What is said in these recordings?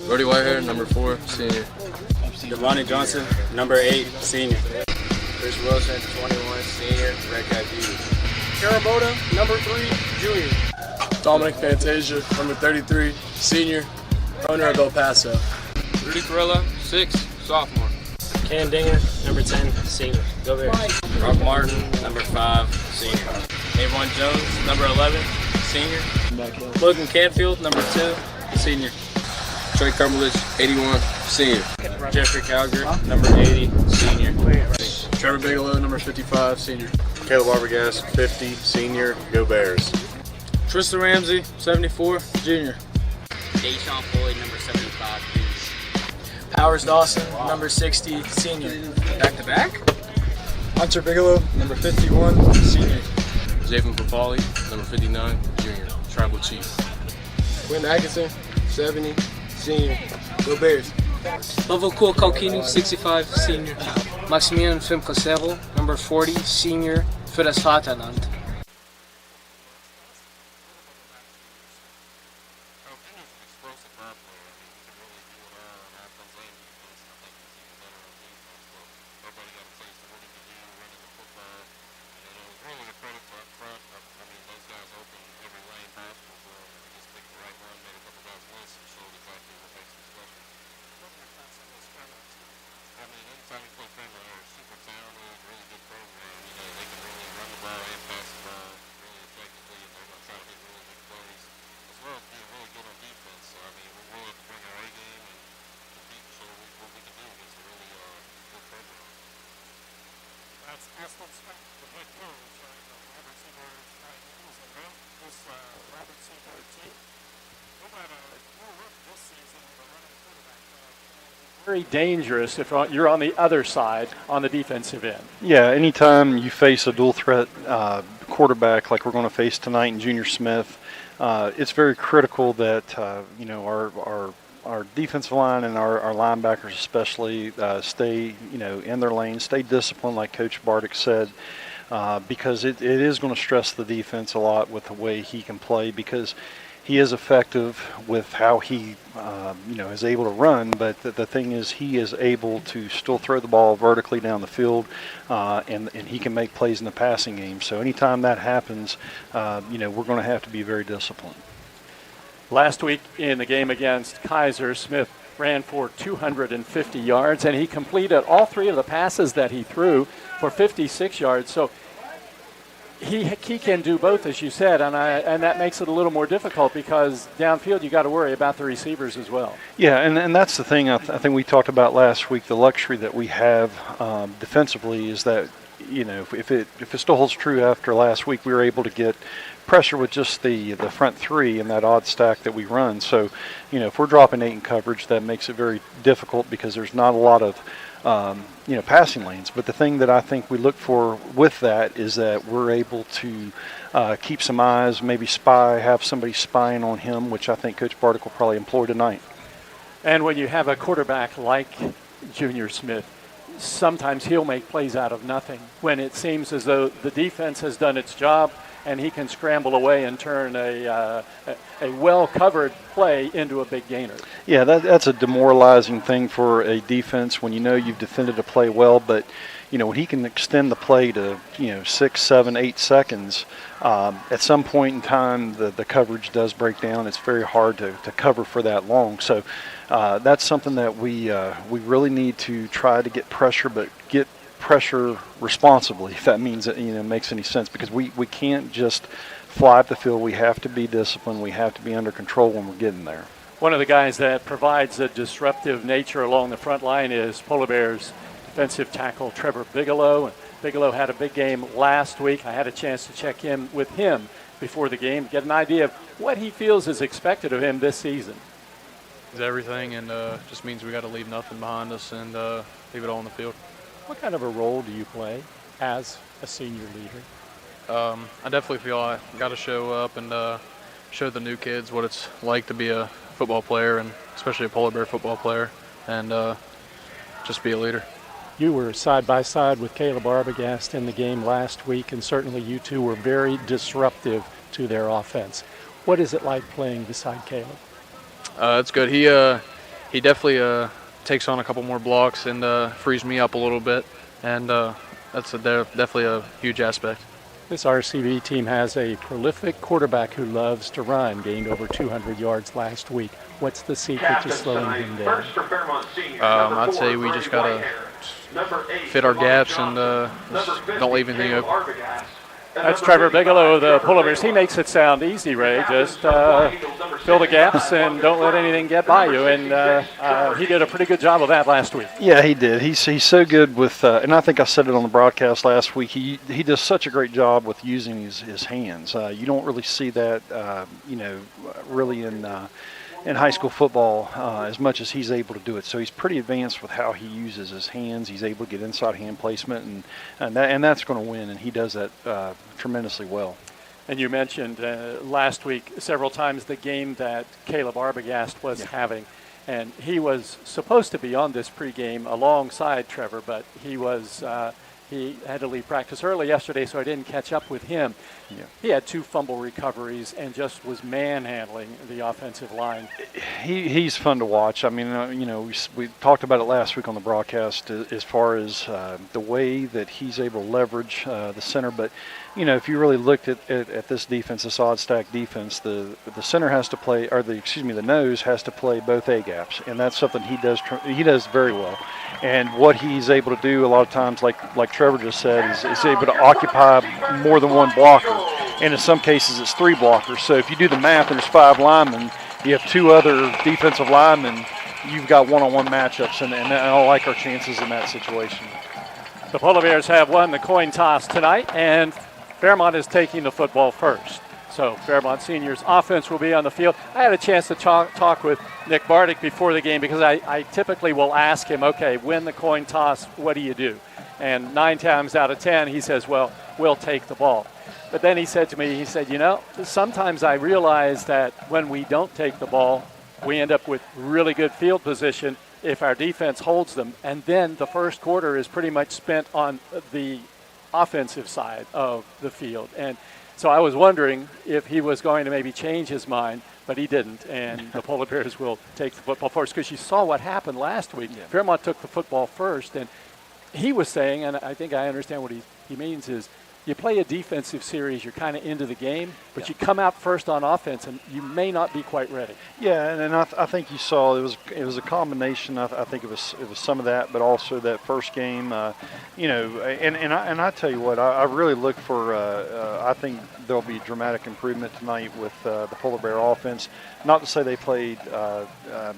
Brody Whitehair, number 4, senior. Devontae Johnson, number 8, senior. Chris Wilson, 21, senior, Red Cat Beauty. Caraboda, number 3, junior. Dominic Fantasia, number 33, senior, owner of El Paso. Rudy Corella, 6, sophomore. Cam Dinger, number 10, senior. Go Bears. Rock Martin, number 5, senior. Avon Jones, number 11, senior. Logan Canfield, number 2, senior. Trey Cumberledge, 81, senior. Jeffrey Calger, number 80, senior. Trevor Bigelow, number 55, senior. Caleb Arbogast, 50, senior. Go Bears. Tristan Ramsey, 74, junior. Deshaun Floyd, number 75, junior. Powers Dawson, number 60, senior. Back to back? Hunter Bigelow, number 51, senior. Javen Papali, number 59, junior. Tribal Chief. Quinn Atkinson, 70, senior. Go Bears. Lovokul Kalkini, 65, senior. Maximilian Fimcasero, number 40, senior, für das Vaterland. Very dangerous if you're on the other side on the defensive end. Yeah, anytime you face a dual threat quarterback like we're going to face tonight in Junior Smith, it's very critical that our defensive line and our linebackers especially stay in their lane, stay disciplined like Coach Bardick said, because it is going to stress the defense a lot with the way he can play, because he is effective with how he is able to run, but the thing is he is able to still throw the ball vertically down the field, and he can make plays in the passing game. So anytime that happens, we're going to have to be very disciplined. Last week in the game against Kaiser, Smith ran for 250 yards, and he completed all 3 of the passes that he threw for 56 yards. So he can do both, as you said, and that makes it a little more difficult because downfield you got to worry about the receivers as well. Yeah, and that's the thing I think we talked about last week. The luxury that we have defensively is that if it still holds true after last week, we were able to get pressure with just the front 3 and that odd stack that we run. So if we're dropping 8 in coverage, that makes it very difficult because there's not a lot of passing lanes. But the thing that I think we look for with that is that we're able to keep some eyes, maybe have somebody spying on him, which I think Coach Bardick will probably employ tonight. And when you have a quarterback like Junior Smith, sometimes he'll make plays out of nothing when it seems as though the defense has done its job and he can scramble away and turn a well-covered play into a big gainer. Yeah, that's a demoralizing thing for a defense when you've defended a play well, but when he can extend the play to 6, 7, 8 seconds, at some point in time the coverage does break down. It's very hard to cover for that long. So that's something that we really need to try to get pressure, but get pressure responsibly, if that means makes any sense, because we can't just fly up the field. We have to be disciplined. We have to be under control when we're getting there. One of the guys that provides a disruptive nature along the front line is Polar Bears defensive tackle Trevor Bigelow. And Bigelow had a big game last week. I had a chance to check in with him before the game to get an idea of what he feels is expected of him this season. It's everything, and just means we got to leave nothing behind us and leave it all on the field. What kind of a role do you play as a senior leader? I definitely feel I got to show up and show the new kids what it's like to be a football player, and especially a Polar Bear football player, and just be a leader. You were side by side with Caleb Arbogast in the game last week, and certainly you two were very disruptive to their offense. What is it like playing beside Caleb? It's good. he definitely takes on a couple more blocks and frees me up a little bit, and that's definitely a huge aspect. This RCB team has a prolific quarterback who loves to run, gained over 200 yards last week. What's the secret to slowing him down? I'd say we just got to fit our gaps and just don't leave anything open. That's Trevor Bigelow of the Polar Bears. He makes it sound easy, Ray. Just fill the gaps and don't let anything get by you. And he did a pretty good job of that last week. Yeah, he did. He's so good with, and I think I said it on the broadcast last week. He does such a great job with using his hands. You don't really see that, really in high school football as much as he's able to do it. So he's pretty advanced with how he uses his hands. He's able to get inside hand placement, and that's going to win, and he does that tremendously well. And you mentioned last week several times the game that Caleb Arbogast was having, and he was supposed to be on this pregame alongside Trevor, but he had to leave practice early yesterday, so I didn't catch up with him. Yeah. He had 2 fumble recoveries and just was manhandling the offensive line. He's fun to watch. I mean, we talked about it last week on the broadcast as far as the way that he's able to leverage the center. But, if you really looked at this defense, this odd stack defense, the center has to play, or the nose has to play both A gaps, and that's something he does very well. And what he's able to do a lot of times, like Trevor just said, is able to occupy more than one blocker. And in some cases, it's 3 blockers. So if you do the math and there's 5 linemen, you have 2 other defensive linemen, you've got one-on-one matchups, and I like our chances in that situation. The Polar Bears have won the coin toss tonight, and Fairmont is taking the football first. So Fairmont Seniors offense will be on the field. I had a chance to talk with Nick Bardick before the game because I typically will ask him, okay, win the coin toss, what do you do? And 9 times out of 10, he says, well, we'll take the ball. But then he said to me, sometimes I realize that when we don't take the ball, we end up with really good field position if our defense holds them. And then the first quarter is pretty much spent on the offensive side of the field. And so I was wondering if he was going to maybe change his mind, but he didn't. And the Polar Bears will take the football first because you saw what happened last week. Yeah. Fairmont took the football first, and he was saying, and I think I understand what he means is, you play a defensive series, you're kind of into the game, but you come out first on offense, and you may not be quite ready. Yeah, and I think you saw it was a combination. I think it was some of that, but also that first game, and I tell you what, I really look for. I think there'll be dramatic improvement tonight with the Polar Bear offense. Not to say they played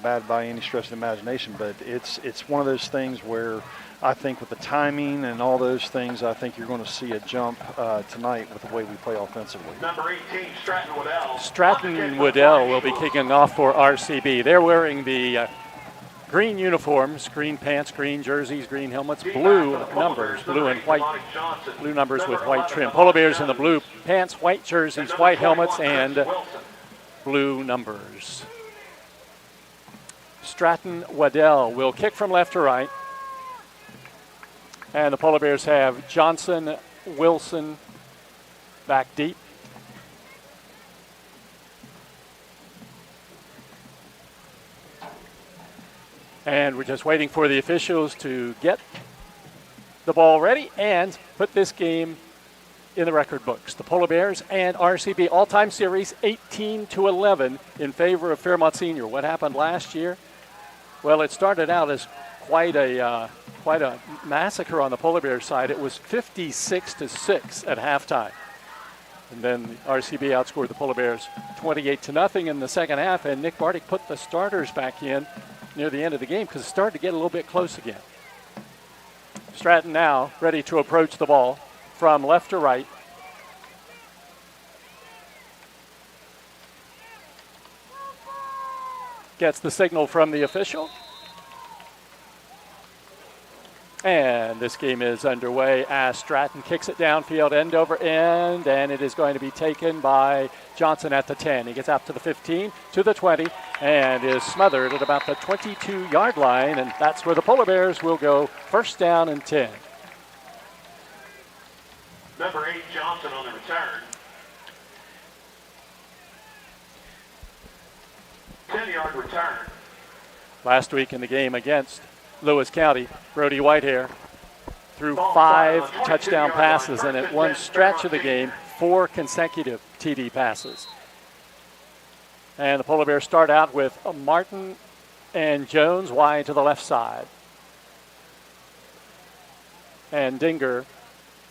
bad by any stretch of the imagination, but it's one of those things where I think with the timing and all those things, I think you're going to see a jump tonight with the way we play offensively. Number 18, Stratton Waddell. Stratton Waddell will be kicking off for RCB. They're wearing the green uniforms, green pants, green jerseys, green helmets, blue numbers, blue and white, blue numbers with white trim. Polar Bears in the blue pants, white jerseys, white helmets, and blue numbers. Stratton Waddell will kick from left to right. And the Polar Bears have Johnson, Wilson back deep. And we're just waiting for the officials to get the ball ready and put this game in the record books. The Polar Bears and RCB all-time series 18-11 in favor of Fairmont Senior. What happened last year? Well, it started out as quite a massacre on the Polar Bears side. It was 56-6 at halftime. And then RCB outscored the Polar Bears 28-0 in the second half, and Nick Bardick put the starters back in near the end of the game because it started to get a little bit close again. Stratton now ready to approach the ball from left to right. Gets the signal from the official. And this game is underway as Stratton kicks it downfield end over end, and it is going to be taken by Johnson at the 10. He gets out to the 15, to the 20, and is smothered at about the 22-yard line, and that's where the Polar Bears will go first down and 10. Number 8, Johnson on the return. 10-yard return. Last week in the game against Lewis County, Brody Whitehair threw 5 touchdown passes, and at one stretch of the game, 4 consecutive TD passes. And the Polar Bears start out with Martin and Jones wide to the left side. And Dinger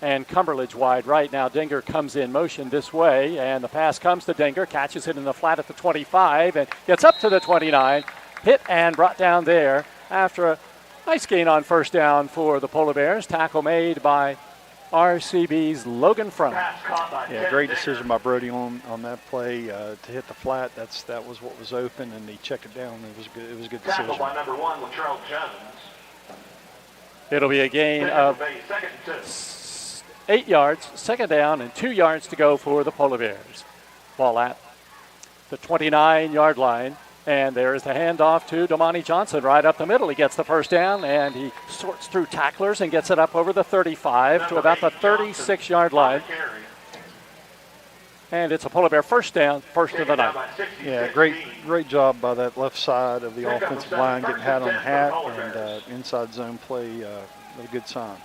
and Cumberledge wide right. Now Dinger comes in motion this way, and the pass comes to Dinger, catches it in the flat at the 25, and gets up to the 29, hit and brought down there after a nice gain on first down for the Polar Bears. Tackle made by RCB's Logan Front. Yeah, great decision by Brody on that play to hit the flat. That was what was open, and he checked it down. It was good. It was a good decision. By number 1, Latrell Jones. It'll be a gain of 8 yards, second down, and 2 yards to go for the Polar Bears. Ball at the 29-yard line. And there's the handoff to Damani Johnson right up the middle. He gets the first down, and he sorts through tacklers and gets it up over the 35 to about the 36-yard line. And it's a Polar Bear first down, first of the night. Yeah, great job by that left side of the offensive line, getting hat on hat, and inside zone play, a good sign.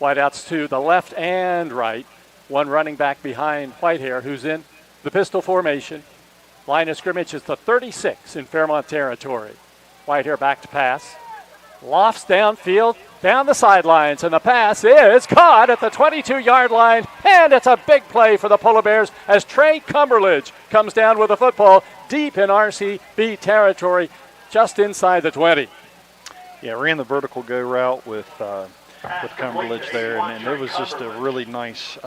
Wideouts to the left and right. One running back behind Whitehair, who's in the pistol formation. Line of scrimmage is the 36 in Fairmont territory. Whitehair back to pass. Lofts downfield, down the sidelines, and the pass is caught at the 22-yard line, and it's a big play for the Polar Bears as Trey Cumberledge comes down with the football deep in RCB territory, just inside the 20. Yeah, ran the vertical go route with Cumberledge there, and it was just a really nice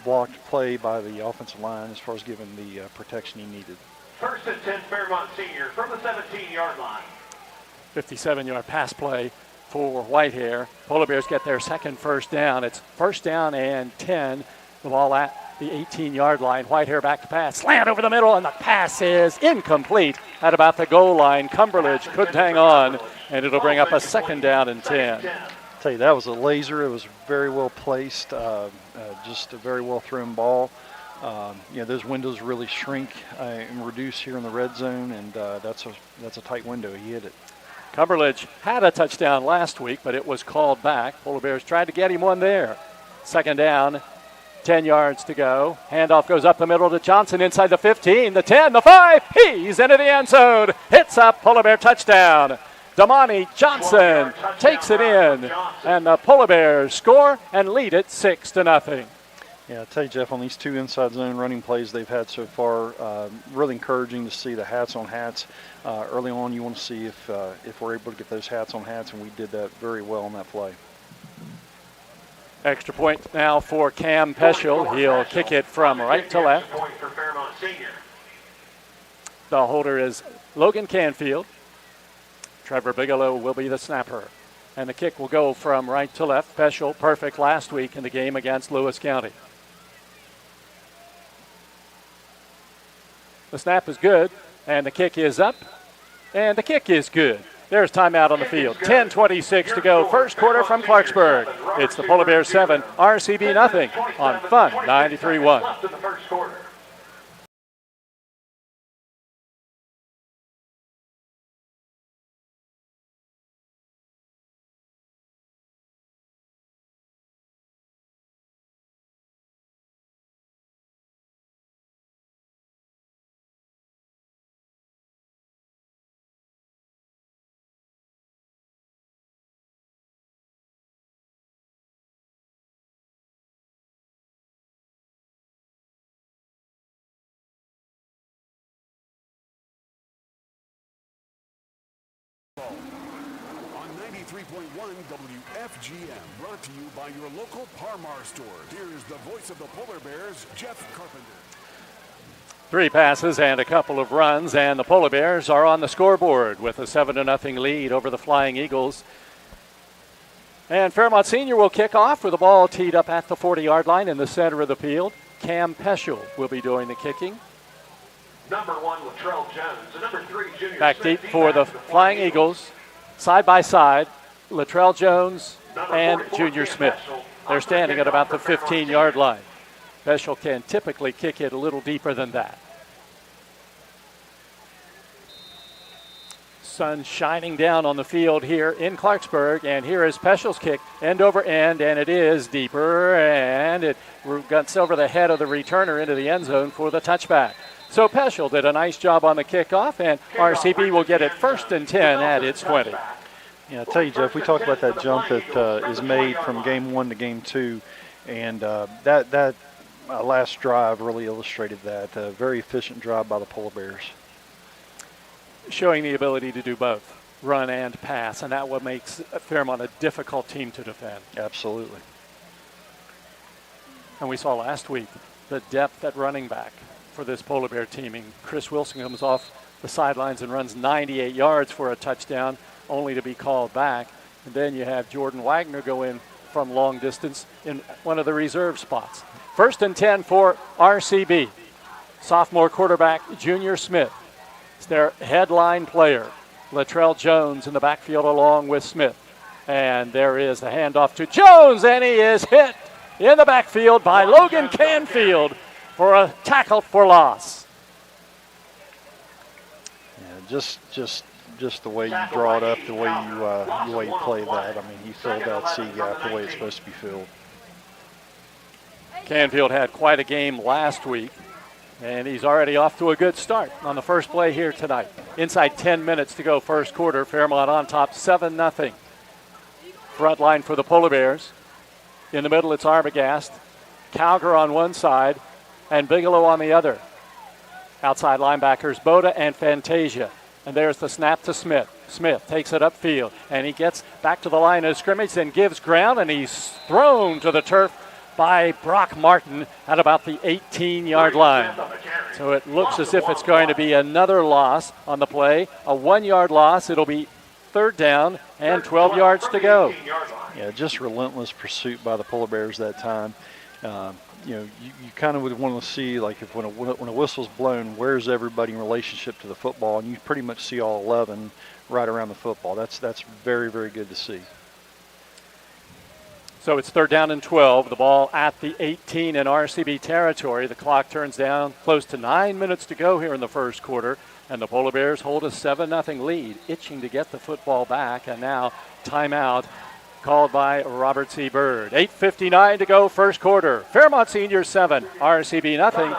blocked play by the offensive line as far as giving the protection he needed. 1st and 10, Fairmont senior from the 17-yard line. 57-yard pass play for Whitehair. Polar Bears get their second first down. It's first down and 10. The ball at the 18-yard line. Whitehair back to pass. Slant over the middle, and the pass is incomplete at about the goal line. Cumberledge couldn't hang on, and it'll bring up a second down and 10. I tell you, that was a laser. It was very well placed, just a very well thrown ball. Those windows really shrink and reduce here in the red zone, and that's a tight window. He hit it. Cumberledge had a touchdown last week, but it was called back. Polar Bears tried to get him one there. Second down, 10 yards to go. Handoff goes up the middle to Johnson inside the 15, the 10, the 5. He's into the end zone. Hits up, Polar Bear touchdown. Damani Johnson takes it in, and the Polar Bears score and lead it 6-0. Yeah, I tell you, Jeff, on these 2 inside zone running plays they've had so far, really encouraging to see the hats on hats. Early on, you want to see if we're able to get those hats on hats, and we did that very well on that play. Extra point now for Cam Peschel. He'll kick it from right to left. The holder is Logan Canfield. Trevor Bigelow will be the snapper. And the kick will go from right to left. Peschel, perfect last week in the game against Lewis County. The snap is good, and the kick is up, and the kick is good. There's timeout on the field. 10:26 to go. First quarter from Clarksburg. It's the Polar Bears 7, RCB nothing on Fun 93.1. On 93.1 WFGM, brought to you by your local Parmar store. Here's the voice of the Polar Bears, Jeff Carpenter. 3 passes and a couple of runs, and the Polar Bears are on the scoreboard with a 7-0 lead over the Flying Eagles. And Fairmont Senior will kick off with the ball teed up at the 40-yard line in the center of the field. Cam Peschel will be doing the kicking. Number 1, Latrell Jones. The number 3, Junior Back Smith. deep for the Flying Eagles. Side by side, Latrell Jones and Junior Smith. They're standing at about the 15-yard line. Peschel can typically kick it a little deeper than that. sun shining down on the field here in Clarksburg, and here is Peschel's kick, end over end, and it is deeper, and it guts over the head of the returner into the end zone for the touchback. So Peschel did a nice job on the kickoff, and RCB will get it 1st and 10 at its 20. Yeah, I tell you, Jeff, we talked about that jump that is made from game 1 to game 2, and that last drive really illustrated that. A very efficient drive by the Polar Bears. Showing the ability to do both, run and pass, and that what makes Fairmont a difficult team to defend. Absolutely. And we saw last week the depth at running back for this Polar Bear teaming. Chris Wilson comes off the sidelines and runs 98 yards for a touchdown, only to be called back. And then you have Jordan Wagner go in from long distance in one of the reserve spots. 1st and 10 for RCB. Sophomore quarterback Junior Smith. It's their headline player. Latrell Jones in the backfield along with Smith. And there is the handoff to Jones, and he is hit in the backfield by Logan Canfield for a tackle for loss. Yeah, just the way you draw it up, the way you play that. I mean, you fill that C gap the way it's supposed to be filled. Canfield had quite a game last week, and he's already off to a good start on the first play here tonight. Inside 10 minutes to go first quarter. Fairmont on top 7-0. Front line for the Polar Bears. In the middle, it's Arbogast, Calgar on one side, and Bigelow on the other. Outside linebackers, Boda and Fantasia. And there's the snap to Smith. Smith takes it upfield, and he gets back to the line of scrimmage and gives ground, and he's thrown to the turf by Brock Martin at about the 18-yard line. So it looks as if it's going to be another loss on the play, a 1-yard loss. It'll be 3rd down and 12 yards to go. Yeah, just relentless pursuit by the Polar Bears that time. You kind of would want to see, like, if when a whistle's blown, where's everybody in relationship to the football, and you pretty much see all 11 right around the football. That's very, very good to see. So it's 3rd down and 12. The ball at the 18 in RCB territory. The clock turns down, close to 9 minutes to go here in the first quarter, and the Polar Bears hold a 7-0 lead, itching to get the football back, and now timeout called by Robert C. Byrd. 8:59 to go first quarter. Fairmont Senior 7, RCB nothing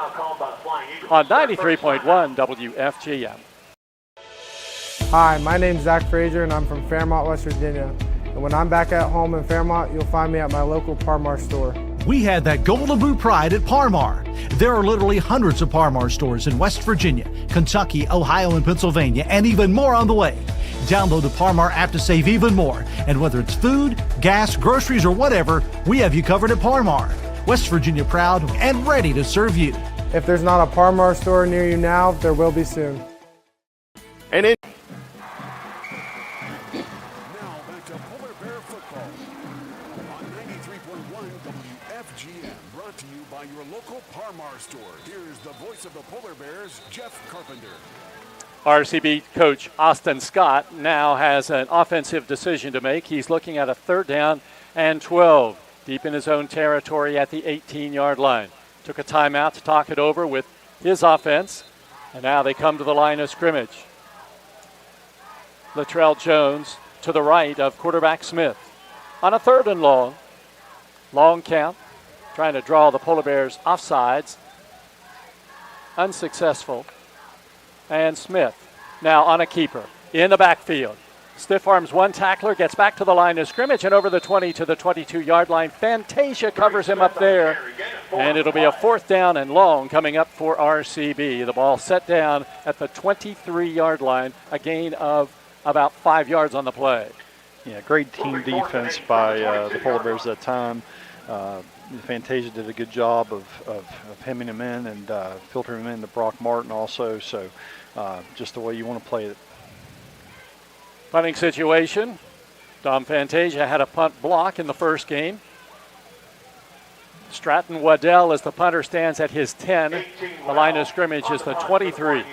on 93.1 WFGM. Hi, my name's Zach Frazier, and I'm from Fairmont, West Virginia. And when I'm back at home in Fairmont, you'll find me at my local Parmar store. We had that golden boot pride at Parmar. There are literally hundreds of Parmar stores in West Virginia, Kentucky, Ohio, and Pennsylvania, and even more on the way. Download the Parmar app to save even more. And whether it's food, gas, groceries, or whatever, we have you covered at Parmar. West Virginia proud and ready to serve you. If there's not a Parmar store near you now, there will be soon. And it. Now back to Polar Bear football on 93.1 WFGM. Brought to you by your local Parmar store. Here's the voice of the Polar Bears, Jeff Carpenter. RCB coach Austin Scott now has an offensive decision to make. He's looking at a 3rd down and 12, deep in his own territory at the 18-yard line. Took a timeout to talk it over with his offense, and now they come to the line of scrimmage. Latrell Jones to the right of quarterback Smith. On a 3rd and long. Long count, trying to draw the Polar Bears offsides. Unsuccessful. And Smith now on a keeper in the backfield. Stiff arms one tackler, gets back to the line of scrimmage, and over the 20 to the 22-yard line. Fantasia covers him up there, and it'll be a 4th down and long coming up for RCB. The ball set down at the 23-yard line, a gain of about 5 yards on the play. Yeah, great team defense by the Polar Bears that time. Fantasia did a good job of hemming him in and filtering him in to Brock Martin also. So just the way you want to play it. Punting situation. Dom Fantasia had a punt block in the first game. Stratton Waddell, as the punter, stands at his 10. The line of scrimmage is the 23.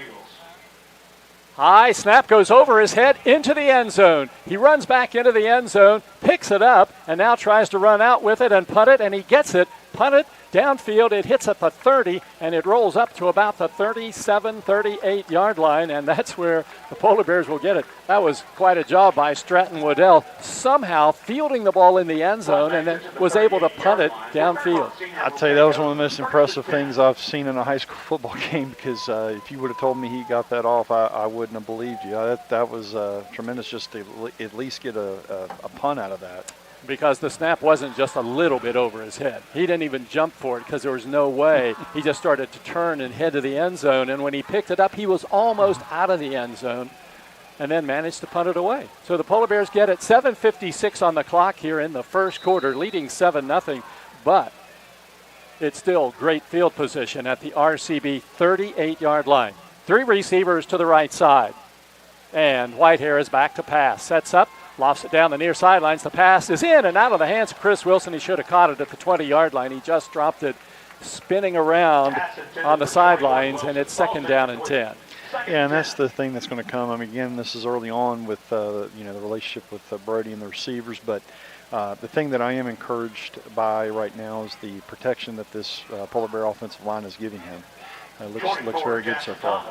High snap goes over his head into the end zone. He runs back into the end zone, picks it up, and now tries to run out with it and punt it, and he gets it punt it downfield. It hits at the 30, and it rolls up to about the 37, 38-yard line, and that's where the Polar Bears will get it. That was quite a job by Stratton Waddell, somehow fielding the ball in the end zone and then was able to punt it downfield. I'd tell you, that was one of the most impressive things I've seen in a high school football game, because if you would have told me he got that off, I wouldn't have believed you. That was tremendous just to at least get a punt out of that. Because the snap wasn't just a little bit over his head. He didn't even jump for it because there was no way. He just started to turn and head to the end zone, and when he picked it up, he was almost out of the end zone and then managed to punt it away. So the Polar Bears get it. 7:56 on the clock here in the first quarter, leading 7-0, but it's still great field position at the RCB 38-yard line. 3 receivers to the right side, and Whitehair is back to pass. Sets up. Lofts it down the near sidelines. The pass is in and out of the hands of Chris Wilson. He should have caught it at the 20-yard line. He just dropped it spinning around on the sidelines, and it's 2nd down and 10. Yeah, and that's the thing that's going to come. I mean, again, this is early on with the relationship with Brody and the receivers, but the thing that I am encouraged by right now is the protection that this Polar Bear offensive line is giving him. Looks very good so far.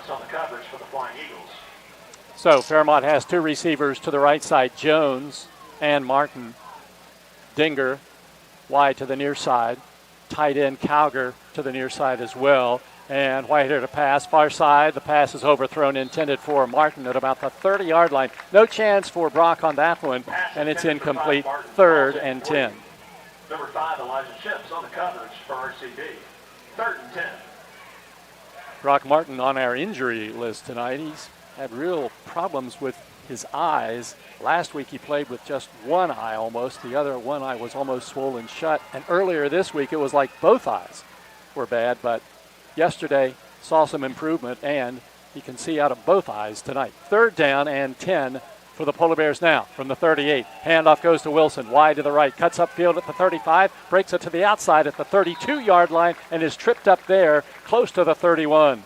So Fairmont has 2 receivers to the right side, Jones and Martin. Dinger wide to the near side. Tight end Cowger to the near side as well. And Whitehair to pass, far side. The pass is overthrown, intended for Martin at about the 30-yard line. No chance for Brock on that one, and it's incomplete. 3rd and 10. Number 5, Elijah Chips on the coverage for RCB. 3rd and 10. Brock Martin on our injury list tonight. He's had real problems with his eyes. Last week he played with just one eye almost. The other one eye was almost swollen shut. And earlier this week it was like both eyes were bad, but yesterday saw some improvement, and he can see out of both eyes tonight. 3rd down and 10 for the Polar Bears now from the 38. Handoff goes to Wilson, wide to the right, cuts upfield at the 35, breaks it to the outside at the 32-yard line, and is tripped up there close to the 31.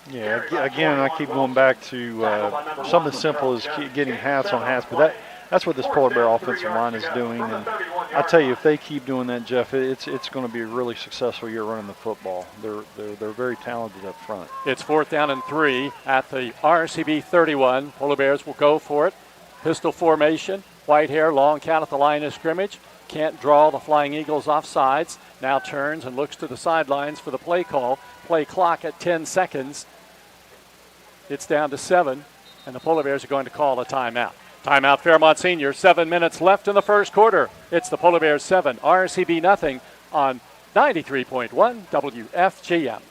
Yeah, again, I keep going back to something simple as getting hats on hats, but that's what this Polar Bear offensive line is doing. And I tell you, if they keep doing that, Jeff, it's going to be a really successful year running the football. They're very talented up front. It's 4th down and 3 at the RCB 31. Polar Bears will go for it. Pistol formation. Whitehair, long count at the line of scrimmage. Can't draw the Flying Eagles off sides. Now turns and looks to the sidelines for the play call. Play clock at 10 seconds. It's down to 7, and the Polar Bears are going to call a timeout. Timeout, Fairmont Senior. 7 minutes left in the first quarter. It's the Polar Bears 7, RCB nothing on 93.1 WFGM.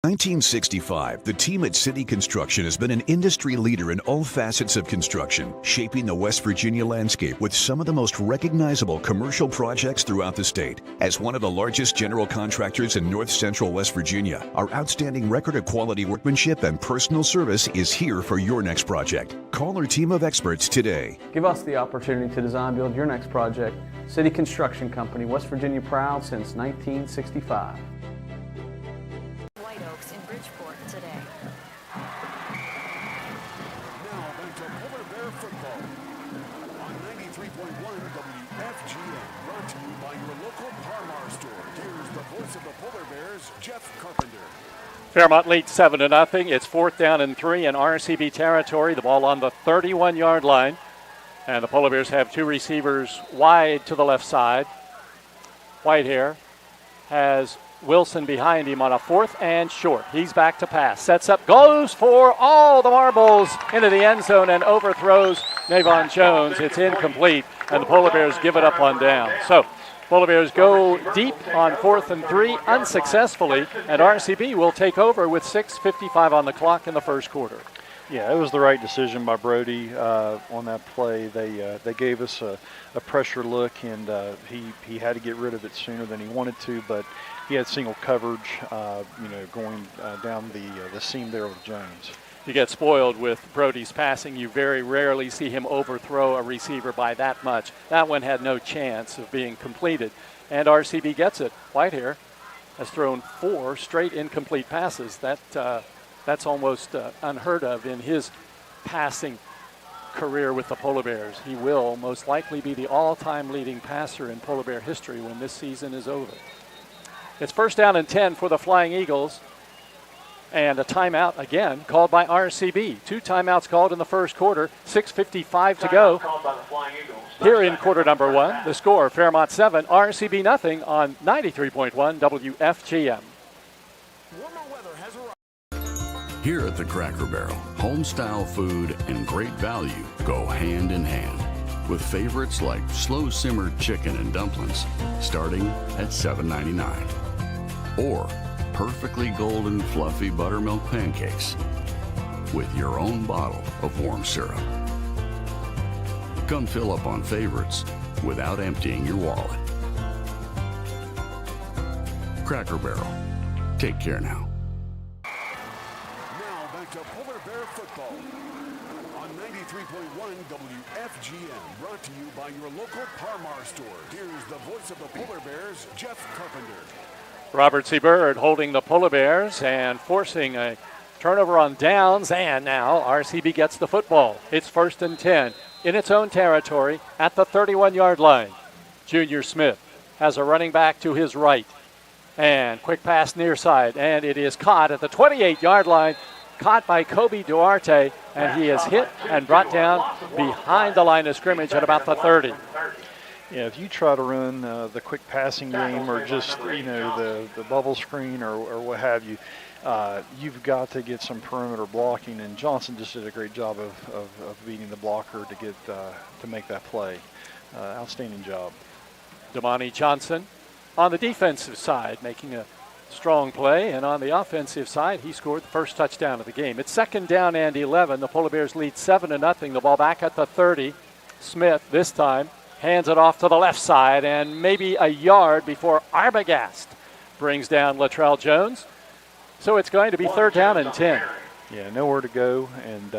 1965, the team at City Construction has been an industry leader in all facets of construction, shaping the West Virginia landscape with some of the most recognizable commercial projects throughout the state. As one of the largest general contractors in north central West Virginia, our outstanding record of quality workmanship and personal service is here for your next project. Call our team of experts today. Give us the opportunity to design build your next project. City Construction Company, West Virginia proud since 1965. Fairmont leads 7-0. It's 4th down and 3 in RCB territory. The ball on the 31-yard line. And the Polar Bears have 2 receivers wide to the left side. Whitehair has Wilson behind him on a 4th and short. He's back to pass. Sets up, goes for all the marbles into the end zone and overthrows Navon Jones. It's incomplete, and the Polar Bears give it up on down. So Polar Bears go deep on 4th and 3 unsuccessfully, and RCB will take over with 6:55 on the clock in the first quarter. Yeah, it was the right decision by Brody on that play. They gave us a pressure look, and he had to get rid of it sooner than he wanted to, but he had single coverage, going down the seam there with Jones. You get spoiled with Brody's passing. You very rarely see him overthrow a receiver by that much. That one had no chance of being completed, and RCB gets it. Whitehair has thrown 4 straight incomplete passes. That's almost unheard of in his passing career with the Polar Bears. He will most likely be the all-time leading passer in Polar Bear history when this season is over. It's first down and 10 for the Flying Eagles. And a timeout again called by RCB. 2 timeouts called in the first quarter, 6:55 to go. Here in quarter number 1, the score, Fairmont 7, RCB nothing on 93.1 WFGM. Here at the Cracker Barrel, home-style food and great value go hand in hand, with favorites like slow-simmered chicken and dumplings starting at $7.99. Or perfectly golden fluffy buttermilk pancakes with your own bottle of warm syrup. Come fill up on favorites without emptying your wallet. Cracker Barrel. Take care now. Now back to Polar Bear football on 93.1 WFGM, brought to you by your local Parmar store. Here's the voice of the Polar Bears, Jeff Carpenter. Robert C. Byrd holding the Polar Bears and forcing a turnover on downs, and now RCB gets the football. It's first and 10 in its own territory at the 31-yard line. Junior Smith has a running back to his right, and quick pass near side, and it is caught at the 28-yard line, caught by Kobe Duarte, and he is hit and brought down behind the line of scrimmage at about the 30. Yeah, if you try to run the quick passing game or just, the bubble screen or what have you, you've got to get some perimeter blocking, and Johnson just did a great job of beating the blocker to get to make that play. Outstanding job. Damani Johnson on the defensive side making a strong play, and on the offensive side he scored the first touchdown of the game. It's second down and 11. The Polar Bears lead 7-0. The ball back at the 30. Smith this time hands it off to the left side, and maybe a yard before Arbogast brings down Latrell Jones. So it's going to be third down and 10. Yeah, nowhere to go, and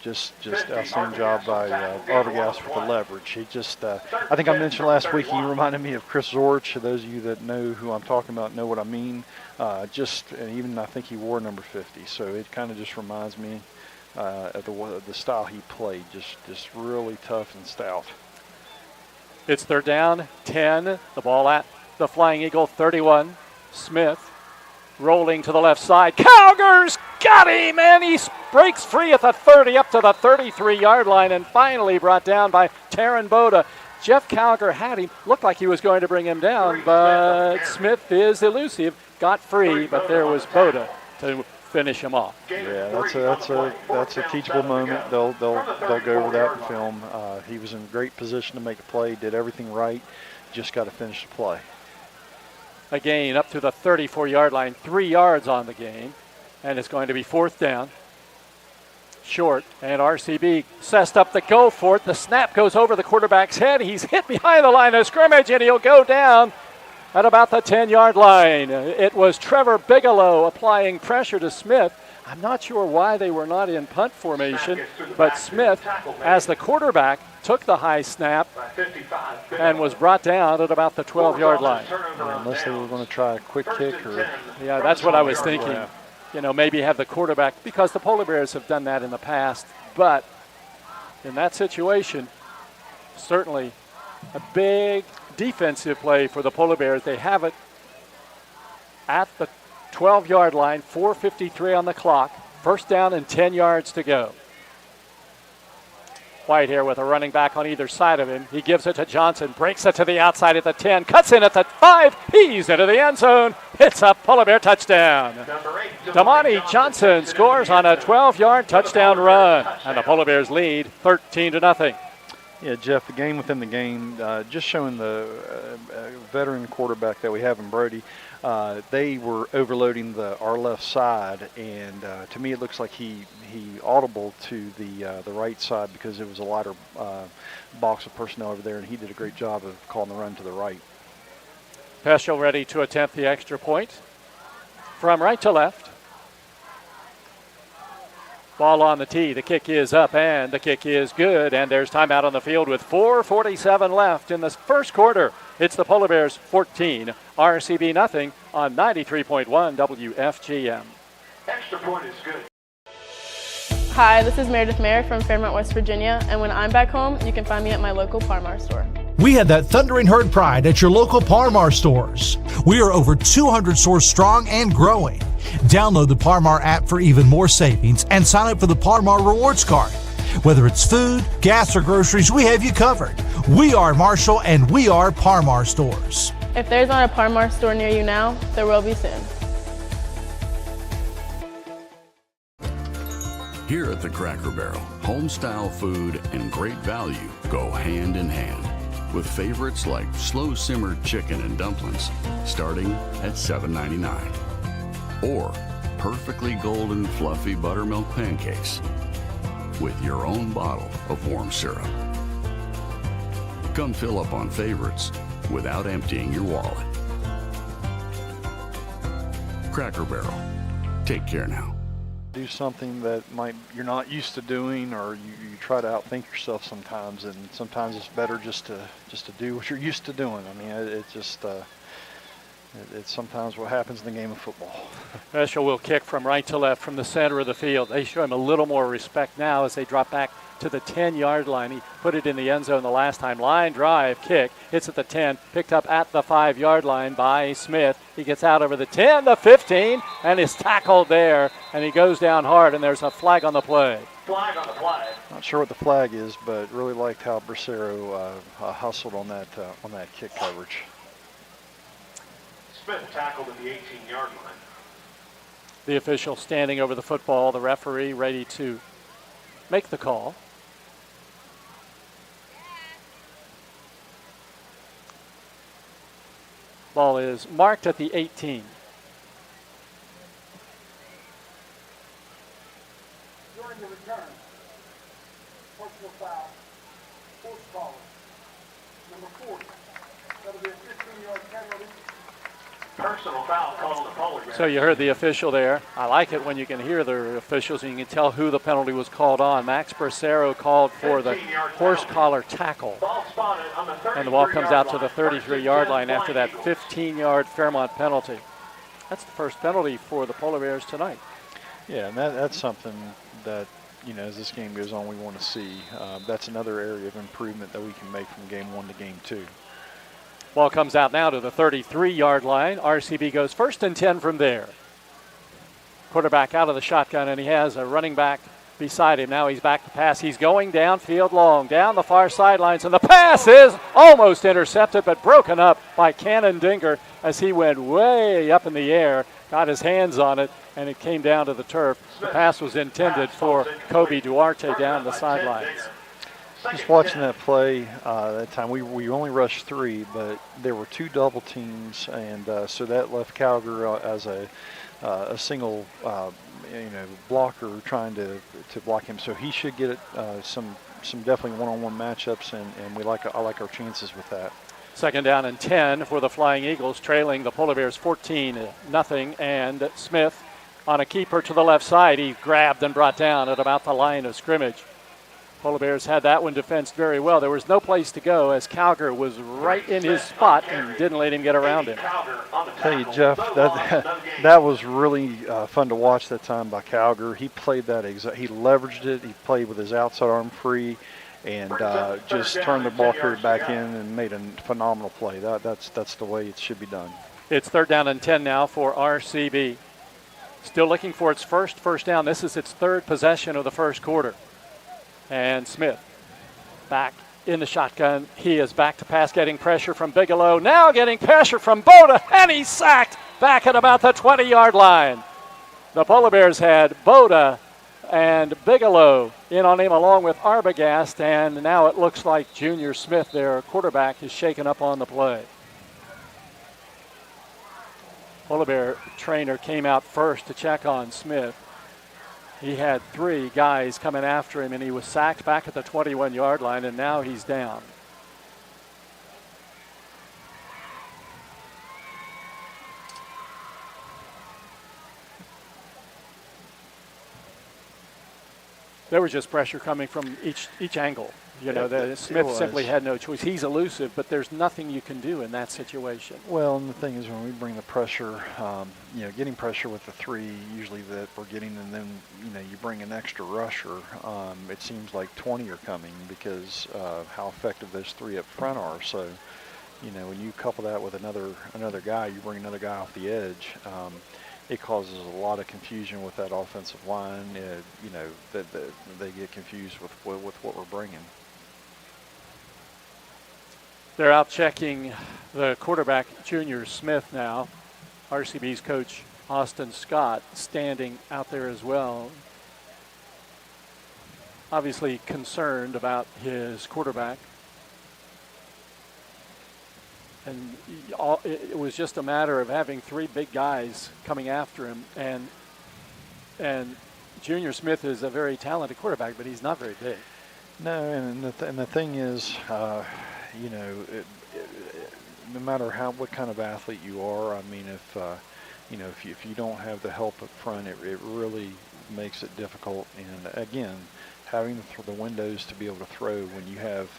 just outstanding job by Arbogast with the leverage. He just, I think I mentioned last week, he reminded me of Chris Zorich. Those of you that know who I'm talking about know what I mean. And even I think he wore number 50, so it kind of just reminds me of the style he played, just really tough and stout. It's third down, 10. The ball at the Flying Eagle 31. Smith rolling to the left side. Calger's got him, and he breaks free at the 30 up to the 33-yard line, and finally brought down by Taryn Boda. Jeff Calger had him. Looked like he was going to bring him down, but Smith is elusive. Got free, but there was Boda to finish him off. Yeah, that's a teachable moment. They'll go over that in film. He was in great position to make a play, did everything right, just got to finish the play. Again, up to the 34-yard line, 3 yards on the game, and it's going to be fourth down. Short, and RCB sets up the go for it. The snap goes over the quarterback's head. He's hit behind the line of scrimmage, and he'll go down at about the 10-yard line. It was Trevor Bigelow applying pressure to Smith. I'm not sure why they were not in punt formation, but Smith, as the quarterback, took the high snap and was brought down at about the 12-yard line. Yeah, unless they were going to try a quick kick or... Yeah, that's what I was thinking. Maybe have the quarterback, because the Polar Bears have done that in the past, but in that situation, certainly a big defensive play for the Polar Bears. They have it at the 12-yard line, 4:53 on the clock, first down and 10 yards to go. White here with a running back on either side of him. He gives it to Johnson, breaks it to the outside at the 10, cuts in at the 5, he's into the end zone. It's a Polar Bear touchdown. Damani Johnson scores on a 12-yard touchdown run, and the Polar Bears lead 13-0. Yeah, Jeff, the game within the game, just showing the veteran quarterback that we have in Brody. They were overloading our left side, and to me it looks like he audible to the right side because it was a lighter box of personnel over there, and he did a great job of calling the run to the right. Peschel ready to attempt the extra point from right to left. Ball on the tee. The kick is up, and the kick is good. And there's timeout on the field with 4:47 left in the first quarter. It's the Polar Bears 14, RCB nothing on 93.1 WFGM. Extra point is good. Hi, this is Meredith Mayer from Fairmont, West Virginia, and when I'm back home, you can find me at my local Par-Mar store. We had that thundering herd pride at your local Par-Mar stores. We are over 200 stores strong and growing. Download the Par-Mar app for even more savings and sign up for the Par-Mar rewards card. Whether it's food, gas, or groceries, we have you covered. We are Marshall and we are Par-Mar stores. If there's not a Par-Mar store near you now, there will be soon. Here at the Cracker Barrel, home-style food and great value go hand in hand, with favorites like slow-simmered chicken and dumplings starting at $7.99, or perfectly golden fluffy buttermilk pancakes with your own bottle of warm syrup. Come fill up on favorites without emptying your wallet. Cracker Barrel. Take care now. Do something that you're not used to doing, or you try to outthink yourself sometimes, and sometimes it's better just to do what you're used to doing. I mean, it's sometimes what happens in the game of football. Marshall will kick from right to left from the center of the field. They show him a little more respect now as they drop back to the 10-yard line. He put it in the end zone the last time. Line drive kick. Hits at the 10. Picked up at the 5-yard line by Smith. He gets out over the 10, the 15, and is tackled there. And he goes down hard, and there's a flag on the play. Flag on the play. Not sure what the flag is, but really liked how Bracero hustled on that kick coverage. Smith tackled at the 18-yard line. The official standing over the football. The referee ready to make the call. Ball is marked at the 18. During the return, personal foul, force caller, number 40. That'll be a 15-yard penalty. Personal foul called on the Polar Bears. So you heard the official there. I like it when you can hear the officials and you can tell who the penalty was called on. Max Bracero called for the horse collar tackle. And the ball comes out to the 33-yard line after that 15-yard Fairmont penalty. That's the first penalty for the Polar Bears tonight. Yeah, and that's something that, as this game goes on, we want to see. That's another area of improvement that we can make from game 1 to game 2. Ball comes out now to the 33-yard line. RCB goes 1st and 10 from there. Quarterback out of the shotgun, and he has a running back beside him. Now he's back to pass. He's going downfield long, down the far sidelines, and the pass is almost intercepted, but broken up by Cannon Dinger as he went way up in the air, got his hands on it, and it came down to the turf. The pass was intended for Kobe Duarte down the sidelines. Just watching that play that time, we only rushed 3, but there were 2 double teams, and so that left Calgary as a single, blocker trying to block him. So he should get some definitely one-on-one matchups, and I like our chances with that. 2nd down and 10 for the Flying Eagles, trailing the Polar Bears 14-0, and Smith on a keeper to the left side. He grabbed and brought down at about the line of scrimmage. Polar Bears had that one defensed very well. There was no place to go as Calgary was right in his spot and didn't let him get around him. Tell you, Jeff, that was really fun to watch that time by Calgary. He played that he leveraged it. He played with his outside arm free, and just turned the ball carrier back in and made a phenomenal play. That's the way it should be done. It's 3rd down and 10 now for RCB. Still looking for its first down. This is its 3rd possession of the first quarter. And Smith back in the shotgun. He is back to pass, getting pressure from Bigelow. Now getting pressure from Boda, and he's sacked back at about the 20-yard line. The Polar Bears had Boda and Bigelow in on him along with Arbogast, and now it looks like Junior Smith, their quarterback, is shaken up on the play. Polar Bear trainer came out first to check on Smith. He had 3 guys coming after him, and he was sacked back at the 21-yard line, and now he's down. there was just pressure coming from each angle. You know, Smith simply had no choice. He's elusive, but there's nothing you can do in that situation. Well, and the thing is, when we bring the pressure, getting pressure with the three usually that we're getting, and then, you bring an extra rusher, it seems like 20 are coming because of how effective those three up front are. So, when you couple that with another guy, you bring another guy off the edge, it causes a lot of confusion with that offensive line. That they get confused with what we're bringing. They're out checking the quarterback, Junior Smith, now. RCB's coach, Austin Scott, standing out there as well. Obviously concerned about his quarterback. And it was just a matter of having three big guys coming after him. And Junior Smith is a very talented quarterback, but he's not very big. No, and the thing is, no matter what kind of athlete you are, I mean, if you don't have the help up front, it really makes it difficult. And again, having the windows to be able to throw when you have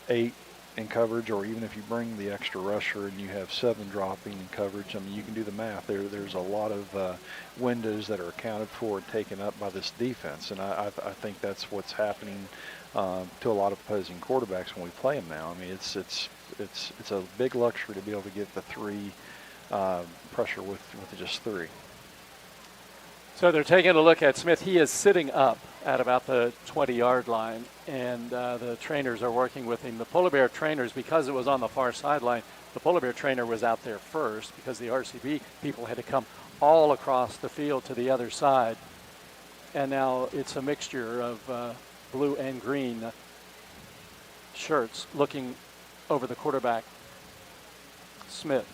8 in coverage, or even if you bring the extra rusher and you have 7 dropping in coverage, I mean, you can do the math. There's a lot of windows that are accounted for and taken up by this defense, and I think that's what's happening to a lot of opposing quarterbacks when we play them now. I mean, it's a big luxury to be able to get the 3 pressure with just 3. So they're taking a look at Smith. He is sitting up at about the 20-yard line, and the trainers are working with him. The Polar Bear trainers, because it was on the far sideline, the Polar Bear trainer was out there first because the RCB people had to come all across the field to the other side. And now it's a mixture of blue and green shirts looking over the quarterback, Smith.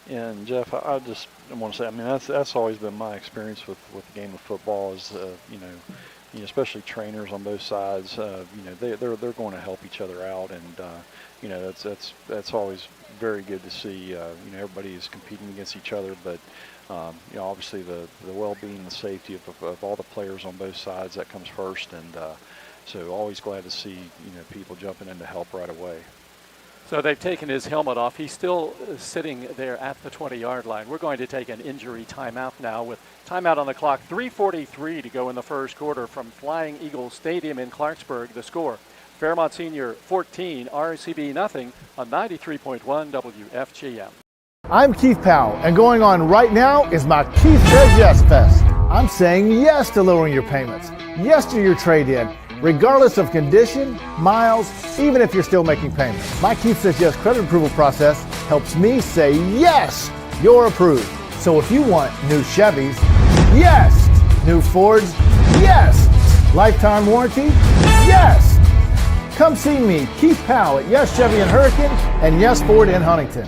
And Jeff, I just want to say, I mean, that's always been my experience with the game of football is, especially trainers on both sides, they're going to help each other out, and that's always very good to see. Everybody is competing against each other, but obviously the well-being, the safety of all the players on both sides, that comes first, and so always glad to see people jumping in to help right away. So they've taken his helmet off. He's still sitting there at the 20-yard line. We're going to take an injury timeout now with timeout on the clock. 3:43 to go in the first quarter from Flying Eagle Stadium in Clarksburg. The score, Fairmont Senior 14, RCB nothing on 93.1 WFGM. I'm Keith Powell, and going on right now is my Keith Says Yes Fest. I'm saying yes to lowering your payments, yes to your trade-in, regardless of condition, miles, even if you're still making payments. My Keith Says Yes credit approval process helps me say yes, you're approved. So if you want new Chevys, yes. New Fords, yes. Lifetime warranty, yes. Come see me, Keith Powell at Yes Chevy in Hurricane and Yes Ford in Huntington.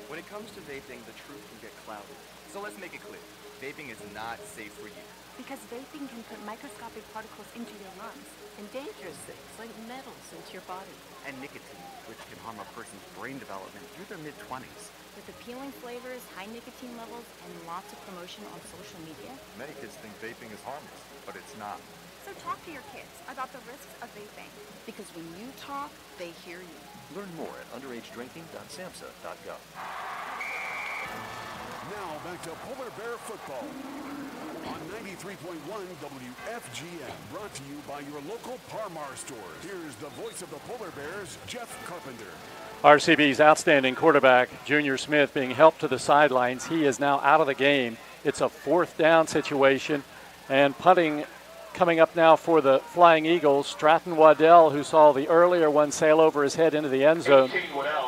When it comes to vaping, the truth can get clouded. So let's make it clear. Vaping is not safe for you. Because vaping can put microscopic particles into your lungs and dangerous things like metals into your body. And nicotine, which can harm a person's brain development through their mid-20s. With appealing flavors, high nicotine levels, and lots of promotion on social media. Many kids think vaping is harmless, but it's not. So talk to your kids about the risks of vaping. Because when you talk, they hear you. Learn more at underagedrinking.samhsa.gov. Now back to Polar Bear football on 93.1 WFGM, brought to you by your local Parmar stores. Here's the voice of the Polar Bears, Jeff Carpenter. RCB's outstanding quarterback, Junior Smith, being helped to the sidelines. He is now out of the game. It's a 4th down situation, and punting coming up now for the Flying Eagles. Stratton Waddell, who saw the earlier one sail over his head into the end zone,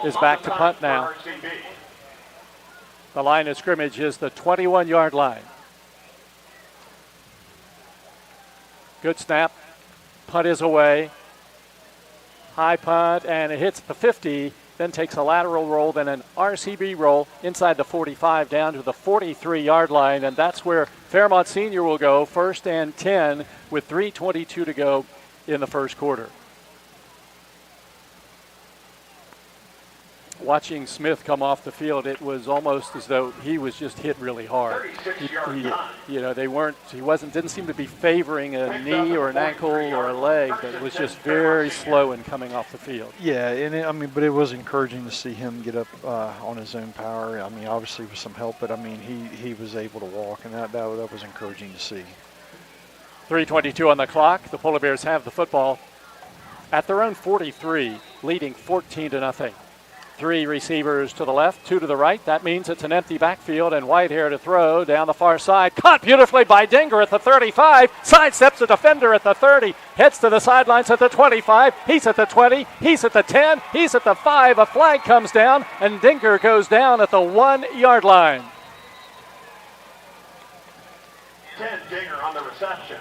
is back to punt now. The line of scrimmage is the 21-yard line. Good snap. Punt is away. High punt, and it hits the 50, then takes a lateral roll, then an RCB roll inside the 45 down to the 43-yard line, and that's where Fairmont Senior will go, 1st and 10 with 3:22 to go in the first quarter. watching Smith come off the field, it was almost as though he was just hit really hard. Didn't seem to be favoring a knee or an ankle or a leg, but it was just very slow in coming off the field. Yeah, and but it was encouraging to see him get up on his own power. I mean, obviously with some help, but I mean, he was able to walk, and that was encouraging to see. 3:22 on the clock. The Polar Bears have the football at their own 43, leading 14-0. 3 receivers to the left, 2 to the right. That means it's an empty backfield, and Whitehair to throw down the far side. Caught beautifully by Dinger at the 35. Sidesteps a defender at the 30. Heads to the sidelines at the 25. He's at the 20. He's at the 10. He's at the 5. A flag comes down, and Dinger goes down at the 1-yard line. 10 Dinger on the reception.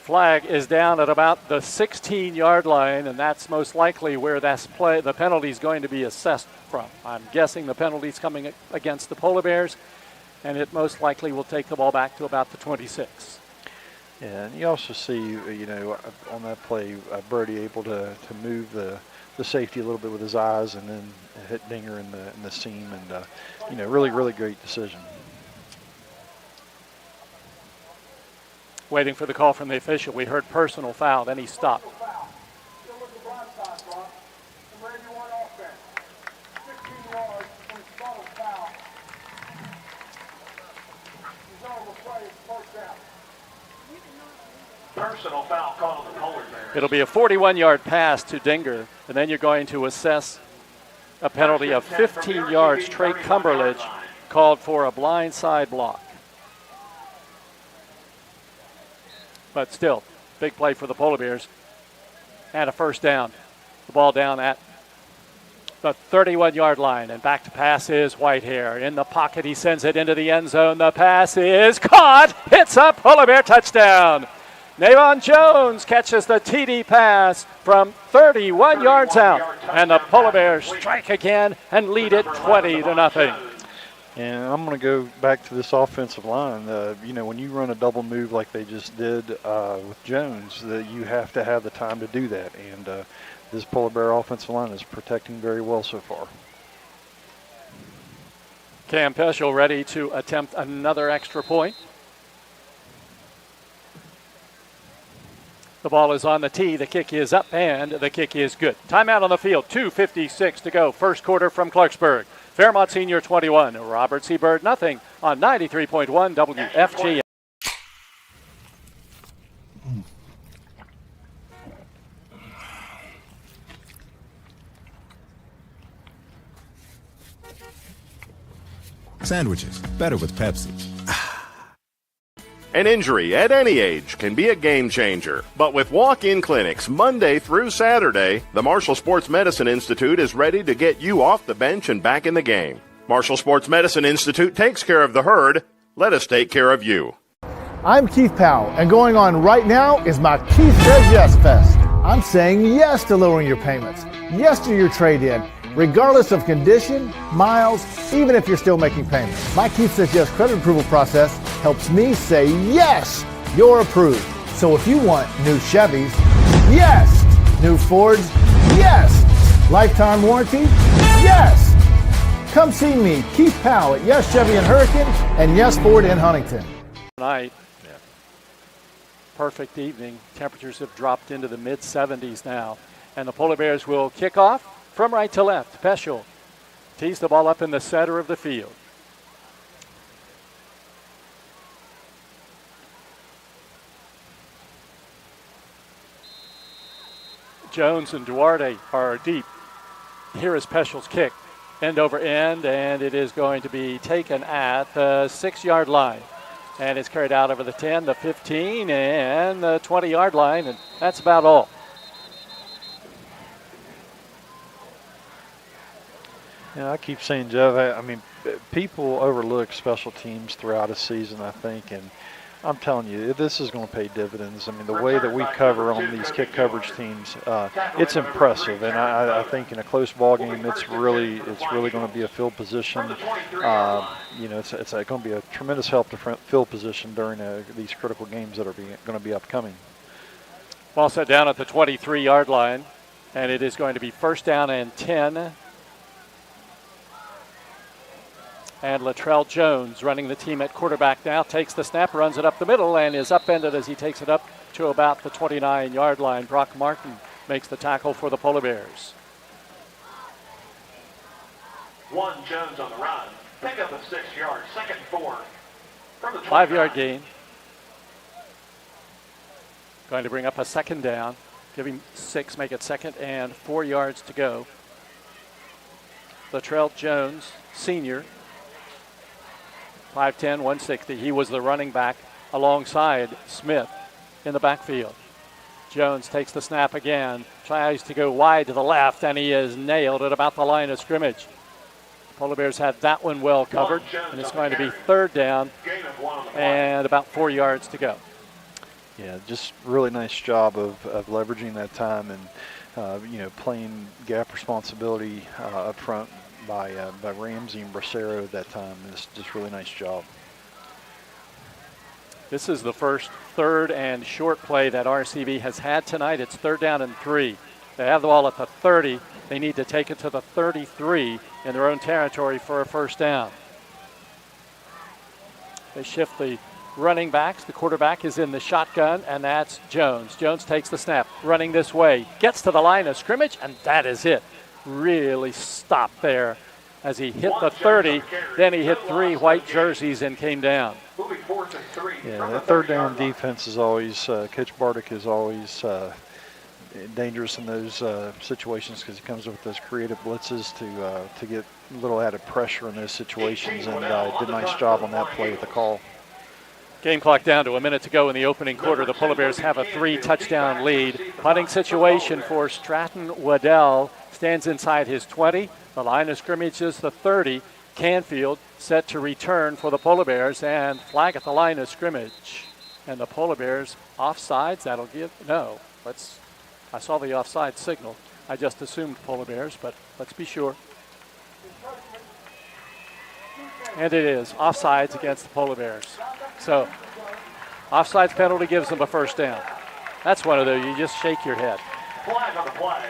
Flag is down at about the 16-yard line, and that's most likely where the penalty is going to be assessed from. I'm guessing the penalty's coming against the Polar Bears, and it most likely will take the ball back to about the 26. Yeah, and you also see, on that play, Byrd able to move the safety a little bit with his eyes and then hit Dinger in the seam, and really, really great decision. Waiting for the call from the official. We heard personal foul, then he stopped. Personal foul call on the Polar Bears. It'll be a 41-yard pass to Dinger, and then you're going to assess a penalty of 15 yards. Trey Cumberledge called for a blindside block. But still, big play for the Polar Bears. And a first down. The ball down at the 31-yard line. And back to pass is Whitehair. In the pocket, he sends it into the end zone. The pass is caught. It's a Polar Bear touchdown. Navon Jones catches the TD pass from 31 yards out. And the Polar Bears strike again and lead it 20-0. And I'm going to go back to this offensive line. When you run a double move like they just did with Jones, you have to have the time to do that. And this Polar Bear offensive line is protecting very well so far. Cam Peschel ready to attempt another extra point. The ball is on the tee. The kick is up, and the kick is good. Timeout on the field. 2:56 to go. First quarter from Clarksburg. Fairmont Senior 21, Robert C. Byrd nothing on 93.1 WFGM. Sandwiches, better with Pepsi. An injury at any age can be a game changer. But with walk-in clinics Monday through Saturday, the Marshall Sports Medicine Institute is ready to get you off the bench and back in the game. Marshall Sports Medicine Institute takes care of the herd. Let us take care of you. I'm Keith Powell, and going on right now is my Keith Says Yes Fest. I'm saying yes to lowering your payments, yes to your trade-in, regardless of condition, miles, even if you're still making payments. My Keith Says Yes credit approval process helps me say yes, you're approved. So if you want new Chevys, yes. New Fords, yes. Lifetime warranty, yes. Come see me, Keith Powell at Yes Chevy in Hurricane and Yes Ford in Huntington. Tonight, perfect evening. Temperatures have dropped into the mid-70s now. And the Polar Bears will kick off from right to left. Peschel tees the ball up in the center of the field. Jones and Duarte are deep. Here is Peschel's kick. End over end, and it is going to be taken at the 6-yard line. And it's carried out over the 10, the 15, and the 20-yard line, and that's about all. I keep saying, Jeff, I mean, people overlook special teams throughout a season, I think, and I'm telling you, this is going to pay dividends. I mean, the way that we cover on these kick coverage teams, it's impressive. And I think in a close ball game, it's really going to be a field position. It's going to be a tremendous help to field position during these critical games that are going to be upcoming. Ball set down at the 23-yard line, and it is going to be first down and 10 And Latrell Jones running the team at quarterback now, takes the snap, runs it up the middle, and is upended as he takes it up to about the 29-yard line. Brock Martin makes the tackle for the Polar Bears. One Jones on the run. Pick up a 6 yards, 2nd and 4. From the 5-yard gain. Going to bring up a 2nd down. Give him 6, make it 2nd and 4 yards to go. Latrell Jones, senior, 5'10", 160. He was the running back alongside Smith in the backfield. Jones takes the snap again, tries to go wide to the left, and he is nailed at about the line of scrimmage. Polar Bears had that one well covered, and it's going to be 3rd down and about 4 yards to go. Yeah, just really nice job of leveraging that time and, playing gap responsibility up front by Ramsey and Bracero at that time. It's just really nice job. This is the first 3rd and short play that RCB has had tonight. It's 3rd down and 3. They have the ball at the 30. They need to take it to the 33 in their own territory for a 1st down. They shift the running backs. The quarterback is in the shotgun, and that's Jones. Jones takes the snap, running this way, gets to the line of scrimmage, and that is it. Really stopped there as he hit the 30. Then he hit 3 white jerseys and came down. Yeah, that 3rd down defense is always, Coach Bardick is always dangerous in those situations because he comes up with those creative blitzes to get a little added pressure in those situations, and did a nice job on that play with the call. Game clock down to a minute to go in the opening quarter. The Polar Bears have a 3-touchdown lead. Punting situation for Stratton Waddell. Stands inside his 20. The line of scrimmage is the 30. Canfield set to return for the Polar Bears, and flag at the line of scrimmage. And the Polar Bears offsides. That'll give, no. I saw the offside signal. I just assumed Polar Bears, but let's be sure. And it is offsides against the Polar Bears. So, offsides penalty gives them a 1st down. That's one of those, you just shake your head.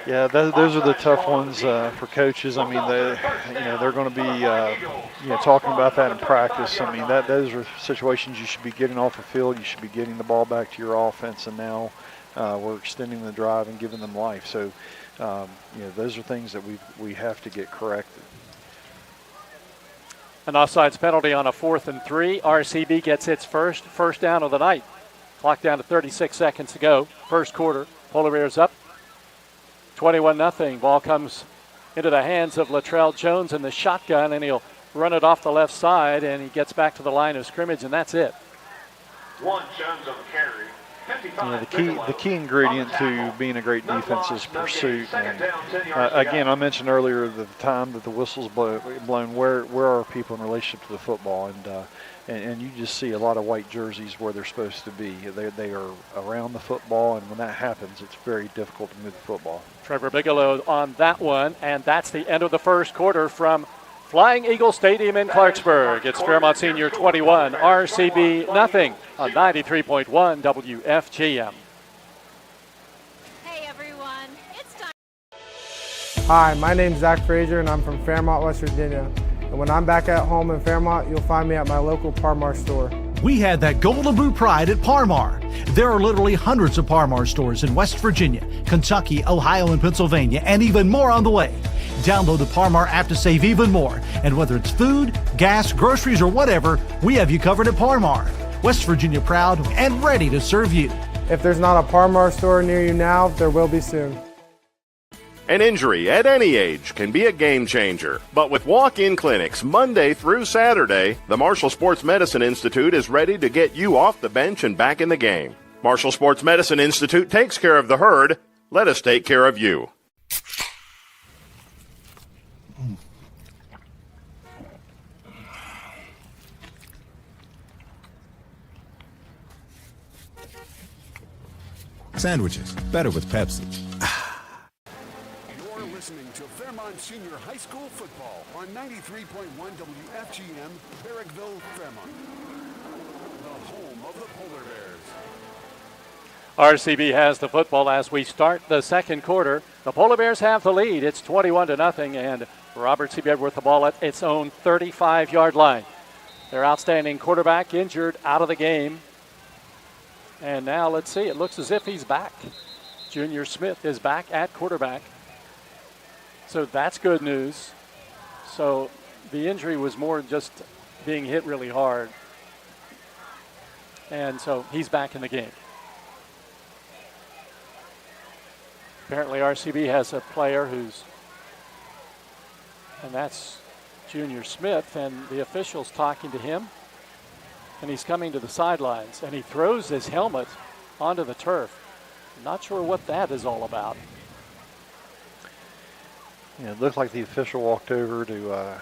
Yeah, those are the tough ones for coaches. I mean, they're going to be talking about that in practice. I mean, those are situations you should be getting off the field. You should be getting the ball back to your offense, and now we're extending the drive and giving them life. So, those are things that we have to get corrected. An offsides penalty on a 4th and 3. RCB gets its first down of the night. Clock down to 36 seconds to go. 1st quarter. Polar Bears up 21-0. Ball comes into the hands of Latrell Jones in the shotgun, and he'll run it off the left side, and he gets back to the line of scrimmage, and that's it. One Jones on the carry. The key ingredient to being a great defense is pursuit. And, again, I mentioned earlier the time that the whistle's blown. Where are people in relationship to the football? And you just see a lot of white jerseys where they're supposed to be. They are around the football, and when that happens, it's very difficult to move the football. Trevor Bigelow on that one, and that's the end of the 1st quarter from Flying Eagle Stadium in Clarksburg. It's Fairmont Senior 21, RCB nothing on 93.1 WFGM. Hey everyone, it's time. Hi, my name's Zach Frazier, and I'm from Fairmont, West Virginia. And when I'm back at home in Fairmont, you'll find me at my local Parmar store. We had that Golden Boot pride at Parmar. There are literally hundreds of Parmar stores in West Virginia, Kentucky, Ohio, and Pennsylvania, and even more on the way. Download the Parmar app to save even more. And whether it's food, gas, groceries, or whatever, we have you covered at Parmar. West Virginia proud and ready to serve you. If there's not a Parmar store near you now, there will be soon. An injury at any age can be a game changer. But with walk-in clinics Monday through Saturday, the Marshall Sports Medicine Institute is ready to get you off the bench and back in the game. Marshall Sports Medicine Institute takes care of the herd. Let us take care of you. Sandwiches, better with Pepsi. You're listening to Fairmont Senior High School football on 93.1 WFGM, Barrickville, Fairmont. The home of the Polar Bears. RCB has the football as we start the 2nd quarter. The Polar Bears have the lead. It's 21-0, and Robert C. Byrd with the ball at its own 35-yard line. Their outstanding quarterback injured, out of the game. And now let's see, it looks as if he's back. Junior Smith is back at quarterback. So that's good news. So the injury was more just being hit really hard. And so he's back in the game. Apparently RCB has a player and that's Junior Smith, and the official's talking to him, and he's coming to the sidelines, and he throws his helmet onto the turf. Not sure what that is all about. Yeah, it looked like the official walked over to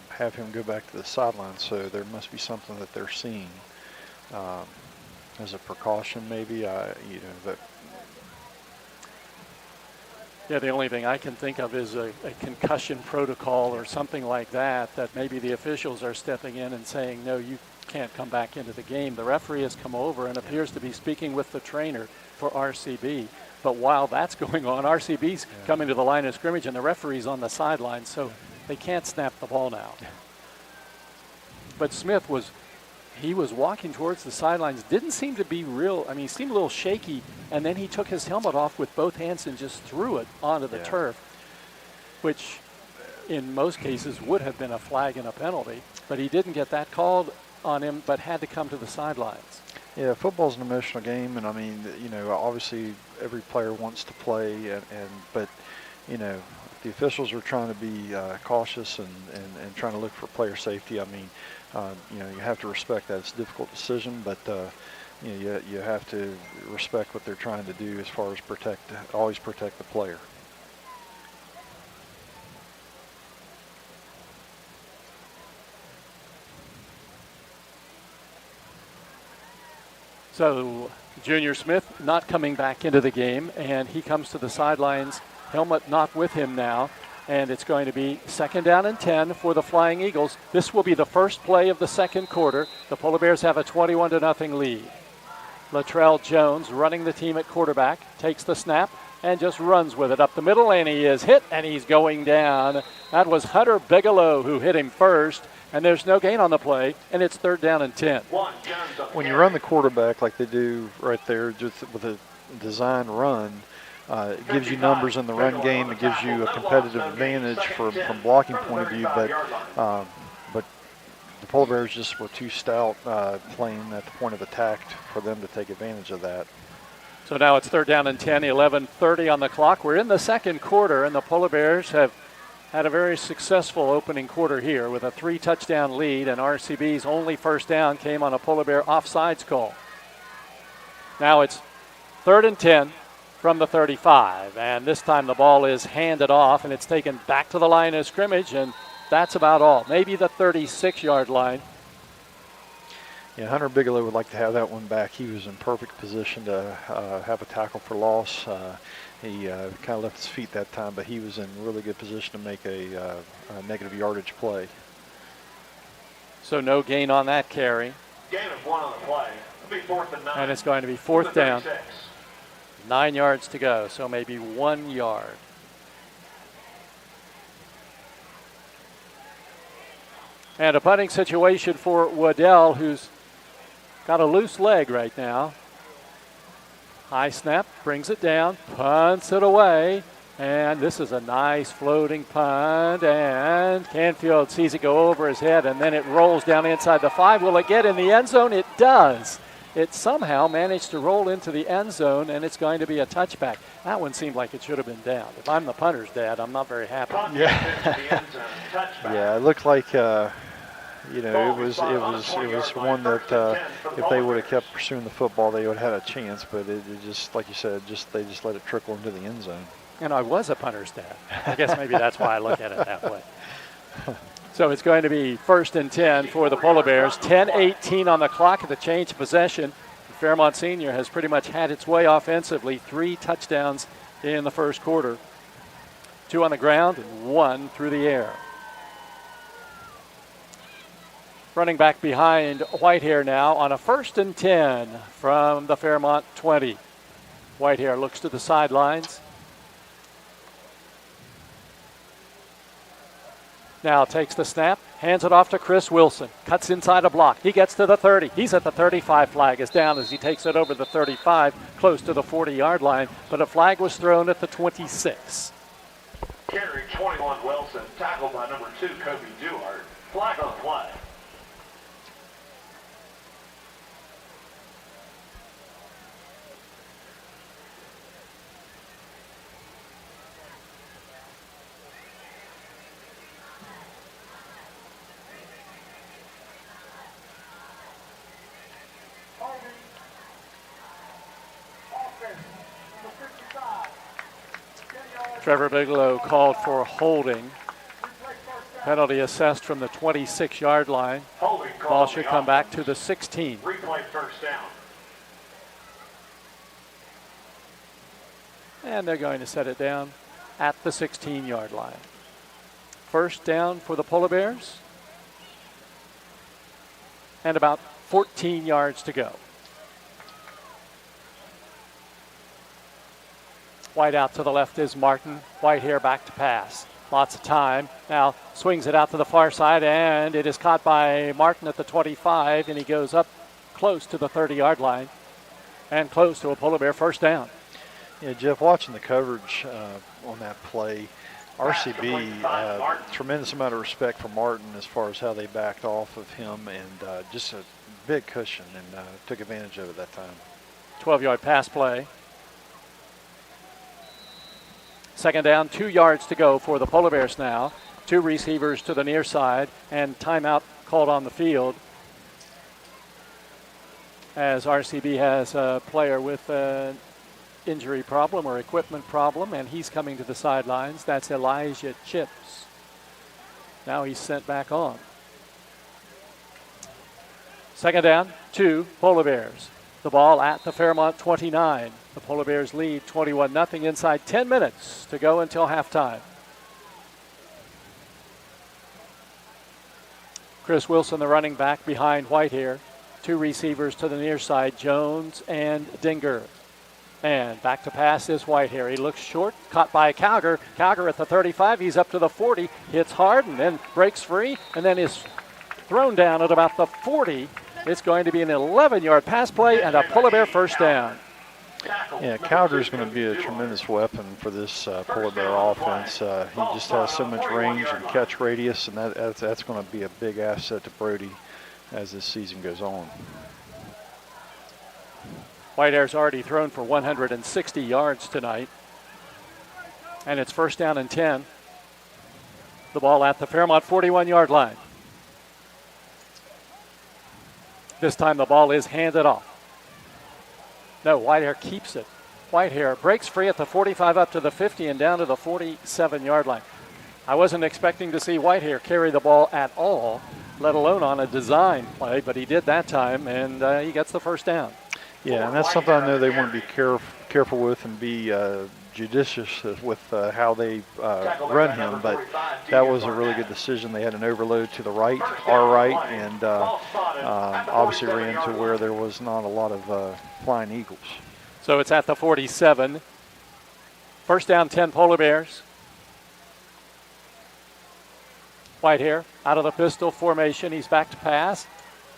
have him go back to the sideline, so there must be something that they're seeing as a precaution, maybe. Yeah, the only thing I can think of is a concussion protocol or something like that maybe the officials are stepping in and saying, no, you can't come back into the game. The referee has come over and appears to be speaking with the trainer for RCB. But while that's going on, RCB's coming to the line of scrimmage and the referee's on the sideline, so they can't snap the ball now. But Smith was walking towards the sidelines, didn't seem to be real. I mean, he seemed a little shaky, and then he took his helmet off with both hands and just threw it onto the turf, which in most cases would have been a flag and a penalty. But he didn't get that called on him, but had to come to the sidelines. Yeah, football's an emotional game, and I mean, obviously every player wants to play, but the officials are trying to be cautious and trying to look for player safety. I mean, you have to respect that. It's a difficult decision, but you have to respect what they're trying to do as far as always protect the player. So Junior Smith not coming back into the game, and he comes to the sidelines, helmet not with him now, and it's going to be 2nd down and 10 for the Flying Eagles. This will be the first play of the second quarter. The Polar Bears have a 21-0 lead. Latrell Jones running the team at quarterback, takes the snap and just runs with it up the middle, and he is hit and he's going down. That was Hunter Bigelow who hit him first, and there's no gain on the play, and it's 3rd down and 10. When you run the quarterback like they do right there, just with a design run, it gives you numbers in the run game. It gives you a competitive advantage from blocking point of view. But the Polar Bears just were too stout playing at the point of attack for them to take advantage of that. So now it's 3rd down and 10, 11:30 on the clock. We're in the second quarter, and the Polar Bears have had a very successful opening quarter here with a 3-touchdown lead, and RCB's only first down came on a Polar Bear offsides call. Now it's 3rd and 10 from the 35, and this time the ball is handed off, and it's taken back to the line of scrimmage, and that's about all. Maybe the 36-yard line. Yeah, Hunter Bigelow would like to have that one back. He was in perfect position to have a tackle for loss. He kind of left his feet that time, but he was in really good position to make a negative yardage play. So no gain on that carry. Gain of 1 on the play. It'll be 4th and 9. And it's going to be 4th down. 9 yards to go, so maybe 1 yard. And a punting situation for Waddell, who's got a loose leg right now. High snap, brings it down, punts it away, and this is a nice floating punt, and Canfield sees it go over his head, and then it rolls down inside the 5. Will it get in the end zone? It does. It somehow managed to roll into the end zone, and it's going to be a touchback. That one seemed like it should have been down. If I'm the punter's dad, I'm not very happy. Yeah, it looked like it was one that if they would have kept pursuing the football, they would have had a chance. But it just, like you said, they just let it trickle into the end zone. And I was a punter's dad. I guess maybe that's why I look at it that way. So it's going to be 1st and 10 for the Polar Bears. 10:18 on the clock at the change of possession. Fairmont Senior has pretty much had its way offensively. 3 touchdowns in the first quarter. 2 on the ground and 1 through the air. Running back behind Whitehair now on a 1st and 10 from the Fairmont 20. Whitehair looks to the sidelines. Now takes the snap, hands it off to Chris Wilson. Cuts inside a block. He gets to the 30. He's at the 35. Flag is down as he takes it over the 35, close to the 40-yard line. But a flag was thrown at the 26. Carry 21 Wilson, tackled by number 2 Kobe Duhart. Flag on play. Trevor Bigelow called for holding. Penalty assessed from the 26-yard line. Ball should come back to the 16. Replay first down. And they're going to set it down at the 16-yard line. First down for the Polar Bears. And about 14 yards to go. White out to the left is Martin. White here back to pass. Lots of time. Now swings it out to the far side, and it is caught by Martin at the 25, and he goes up close to the 30-yard line and close to a Polar Bear first down. Yeah, Jeff, watching the coverage on that play, RCB, tremendous amount of respect for Martin as far as how they backed off of him, and just a big cushion, and took advantage of it that time. 12-yard pass play. Second down, 2 yards to go for the Polar Bears now. 2 receivers to the near side, and timeout called on the field as RCB has a player with an injury problem or equipment problem, and he's coming to the sidelines. That's Elijah Chips. Now he's sent back on. Second down, 2 Polar Bears. The ball at the Fairmont 29. The Polar Bears lead 21-0 inside 10 minutes to go until halftime. Chris Wilson, the running back, behind White here. 2 receivers to the near side, Jones and Dinger. And back to pass is White here. He looks short, caught by Cowger. Cowger at the 35, he's up to the 40, hits hard and then breaks free and then is thrown down at about the 40. It's going to be an 11-yard pass play and a Polar Bear first down. Yeah, Cowder's going to be a tremendous weapon for this Polar Bear offense. He just has so much range and catch radius, and that's going to be a big asset to Brody as this season goes on. Whitehair's already thrown for 160 yards tonight. And it's first down and 10. The ball at the Fairmont 41-yard line. This time the ball is handed off. No, Whitehair keeps it. Whitehair breaks free at the 45 up to the 50 and down to the 47-yard line. I wasn't expecting to see Whitehair carry the ball at all, let alone on a design play, but he did that time, and he gets the first down. Yeah, and that's something I know they want to be careful with and be judicious with how they run him, but that was a really good decision. They had an overload to the right, our right, and obviously ran to where there was not a lot of flying eagles. So it's at the 47. First down, 10 Polar Bears. Whitehair out of the pistol formation. He's back to pass.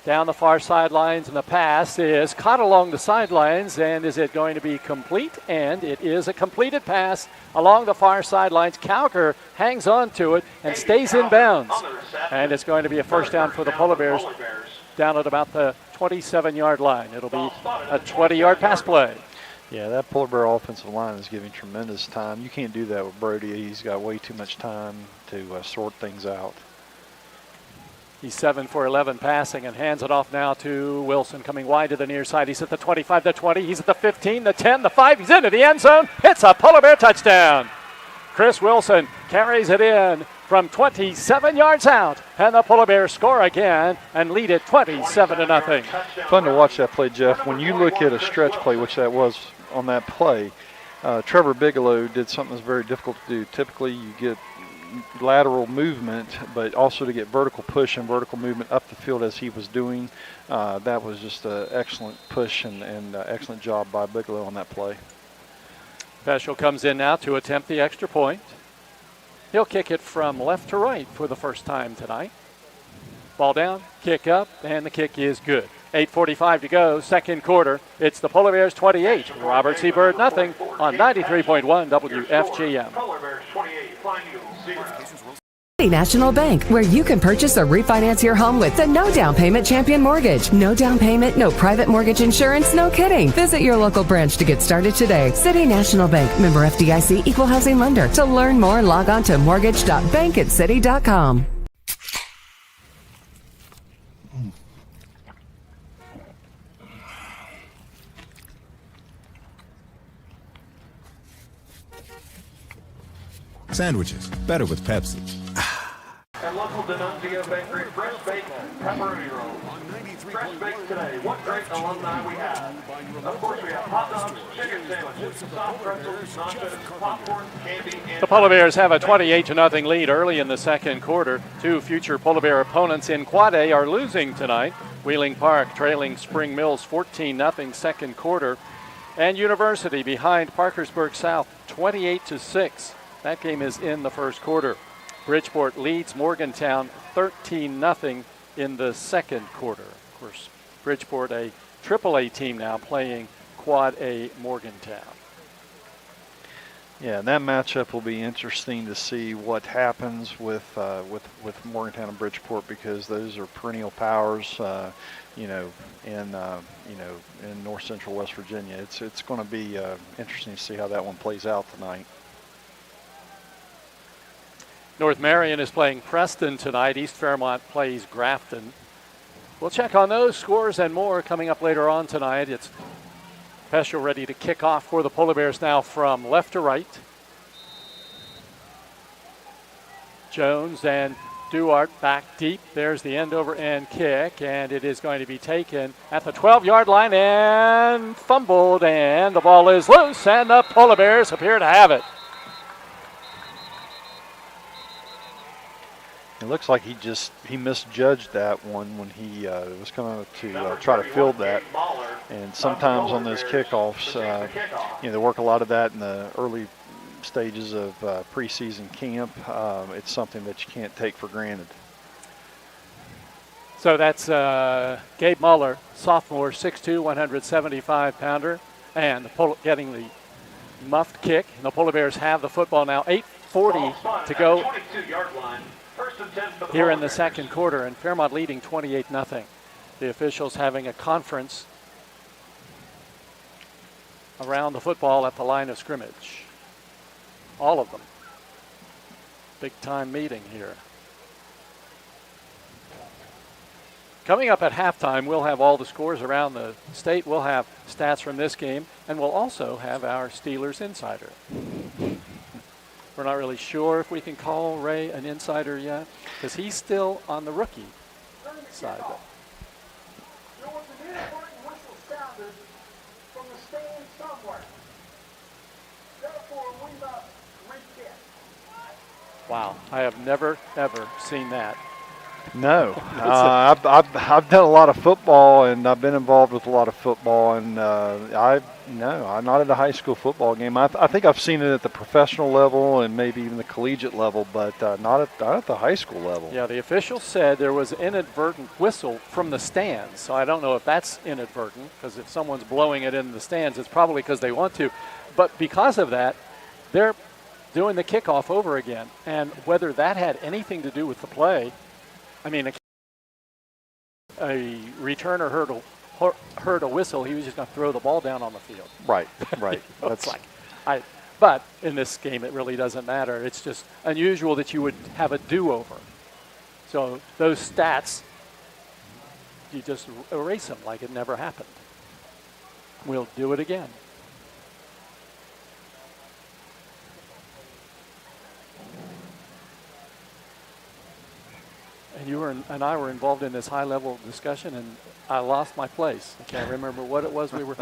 Down the far sidelines, and the pass is caught along the sidelines, and is it going to be complete? And it is a completed pass along the far sidelines. Cowker hangs on to it and stays in bounds. And it's going to be a first down for the Polar Bears down at about the 27-yard line. It'll be a 20-yard pass play. Yeah, that Polar Bear offensive line is giving tremendous time. You can't do that with Brody. He's got way too much time to sort things out. He's 7 for 11 passing and hands it off now to Wilson, coming wide to the near side. He's at the 25, the 20. He's at the 15, the 10, the 5. He's into the end zone. It's a Polar Bear touchdown. Chris Wilson carries it in from 27 yards out, and the Polar Bears score again and lead it 27-0. Fun to watch that play, Jeff. When you look at a stretch play, which that was on that play, Trevor Bigelow did something that's very difficult to do. Typically, you get lateral movement, but also to get vertical push and vertical movement up the field as he was doing. That was just an excellent push and excellent job by Bigelow on that play. Peschel comes in now to attempt the extra point. He'll kick it from left to right for the first time tonight. Ball down, kick up, and the kick is good. 8:45 to go, second quarter. It's the Polar Bears 28, Robert C. Byrd nothing on 93.1 WFGM. Polar Bears 28, Flying Eagles 0. City National Bank, where you can purchase or refinance your home with the no down payment Champion Mortgage. No down payment, no private mortgage insurance, no kidding. Visit your local branch to get started today. City National Bank, member FDIC, equal housing lender. To learn more, log on to mortgage.bankatcity.com. Sandwiches, better with Pepsi. And local D'Annunzio Bakery, fresh baked pepperoni rolls. Fresh baked today. What great alumni we have. Of course, we have hot dogs, chicken sandwiches, soft pretzels, nachos, popcorn, candy, and... The Polar Bears have a 28-0 lead early in the second quarter. Two future Polar Bear opponents in Quad A are losing tonight. Wheeling Park trailing Spring Mills 14-0 second quarter. And University behind Parkersburg South 28-6. That game is in the first quarter. Bridgeport leads Morgantown 13-0 in the second quarter. Of course, Bridgeport, a AAA team now, playing Quad A Morgantown. Yeah, and that matchup will be interesting to see what happens with Morgantown and Bridgeport, because those are perennial powers, in North Central West Virginia. It's going to be interesting to see how that one plays out tonight. North Marion is playing Preston tonight. East Fairmont plays Grafton. We'll check on those scores and more coming up later on tonight. It's Peschel ready to kick off for the Polar Bears now from left to right. Jones and Duarte back deep. There's the end over end kick, and it is going to be taken at the 12-yard line and fumbled, and the ball is loose, and the Polar Bears appear to have it. It looks like he misjudged that one when he was coming to try to field that. And sometimes on those kickoffs, they work a lot of that in the early stages of preseason camp. It's something that you can't take for granted. So that's Gabe Muller, sophomore, 6'2", 175-pounder, and getting the muffed kick. And the Polar Bears have the football now. 8:40 to go here in the second quarter, and Fairmont leading 28-0. The officials having a conference around the football at the line of scrimmage. All of them. Big time meeting here. Coming up at halftime, we'll have all the scores around the state. We'll have stats from this game, and we'll also have our Steelers insider. We're not really sure if we can call Ray an insider yet, because he's still on the rookie side. Wow, I have never, ever seen that. No, I've done a lot of football, and I've been involved with a lot of football, and I'm not at a high school football game. I think I've seen it at the professional level and maybe even the collegiate level, but not at the high school level. Yeah, the official said there was an inadvertent whistle from the stands, so I don't know if that's inadvertent, because if someone's blowing it in the stands, it's probably because they want to. But because of that, they're doing the kickoff over again, and whether that had anything to do with the play, I mean, a returner heard a whistle. He was just going to throw the ball down on the field. Right. That's but in this game, it really doesn't matter. It's just unusual that you would have a do-over. So those stats, you just erase them like it never happened. We'll do it again. And you and I were involved in this high-level discussion, and I lost my place. I can't remember what it was we were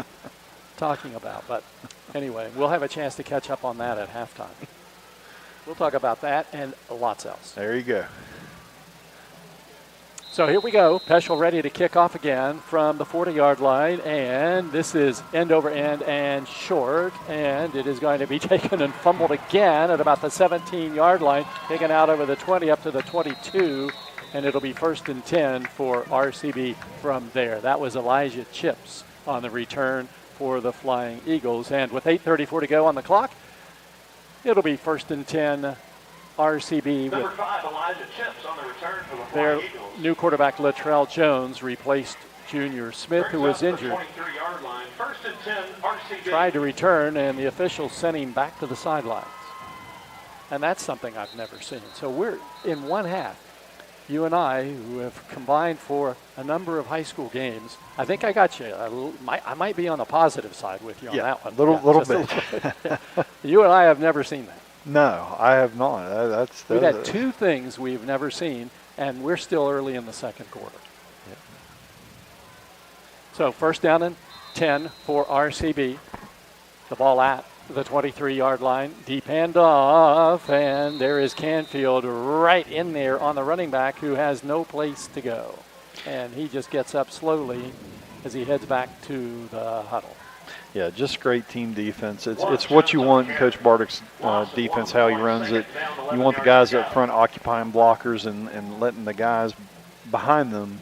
talking about. But anyway, we'll have a chance to catch up on that at halftime. We'll talk about that and lots else. There you go. So here we go. Peschel ready to kick off again from the 40-yard line, and this is end over end and short, and it is going to be taken and fumbled again at about the 17-yard line, taken out over the 20 up to the 22, and it'll be 1st and 10 for RCB from there. That was Elijah Chips on the return for the Flying Eagles, and with 8:34 to go on the clock, it'll be 1st and 10 RCB. Number 5, Elijah Chips on the return for the Their Flying Eagles. new quarterback Latrell Jones replaced Junior Smith, who was injured. 23-yard line. 1st and 10, RCB. Tried to return, and the officials sent him back to the sidelines. And that's something I've never seen. So we're in one half. You and I, who have combined for a number of high school games, I think I got you. I might be on the positive side with you on that one. Little bit. You and I have never seen that. No, I have not. We've had two things we've never seen, and we're still early in the second quarter. Yep. So 1st down and 10 for RCB. The ball at the 23-yard line. Deep handoff, and there is Canfield right in there on the running back who has no place to go. And he just gets up slowly as he heads back to the huddle. Yeah, just great team defense. It's what you want in Coach Bardick's defense, how he runs it. You want the guys up front occupying blockers and letting the guys behind them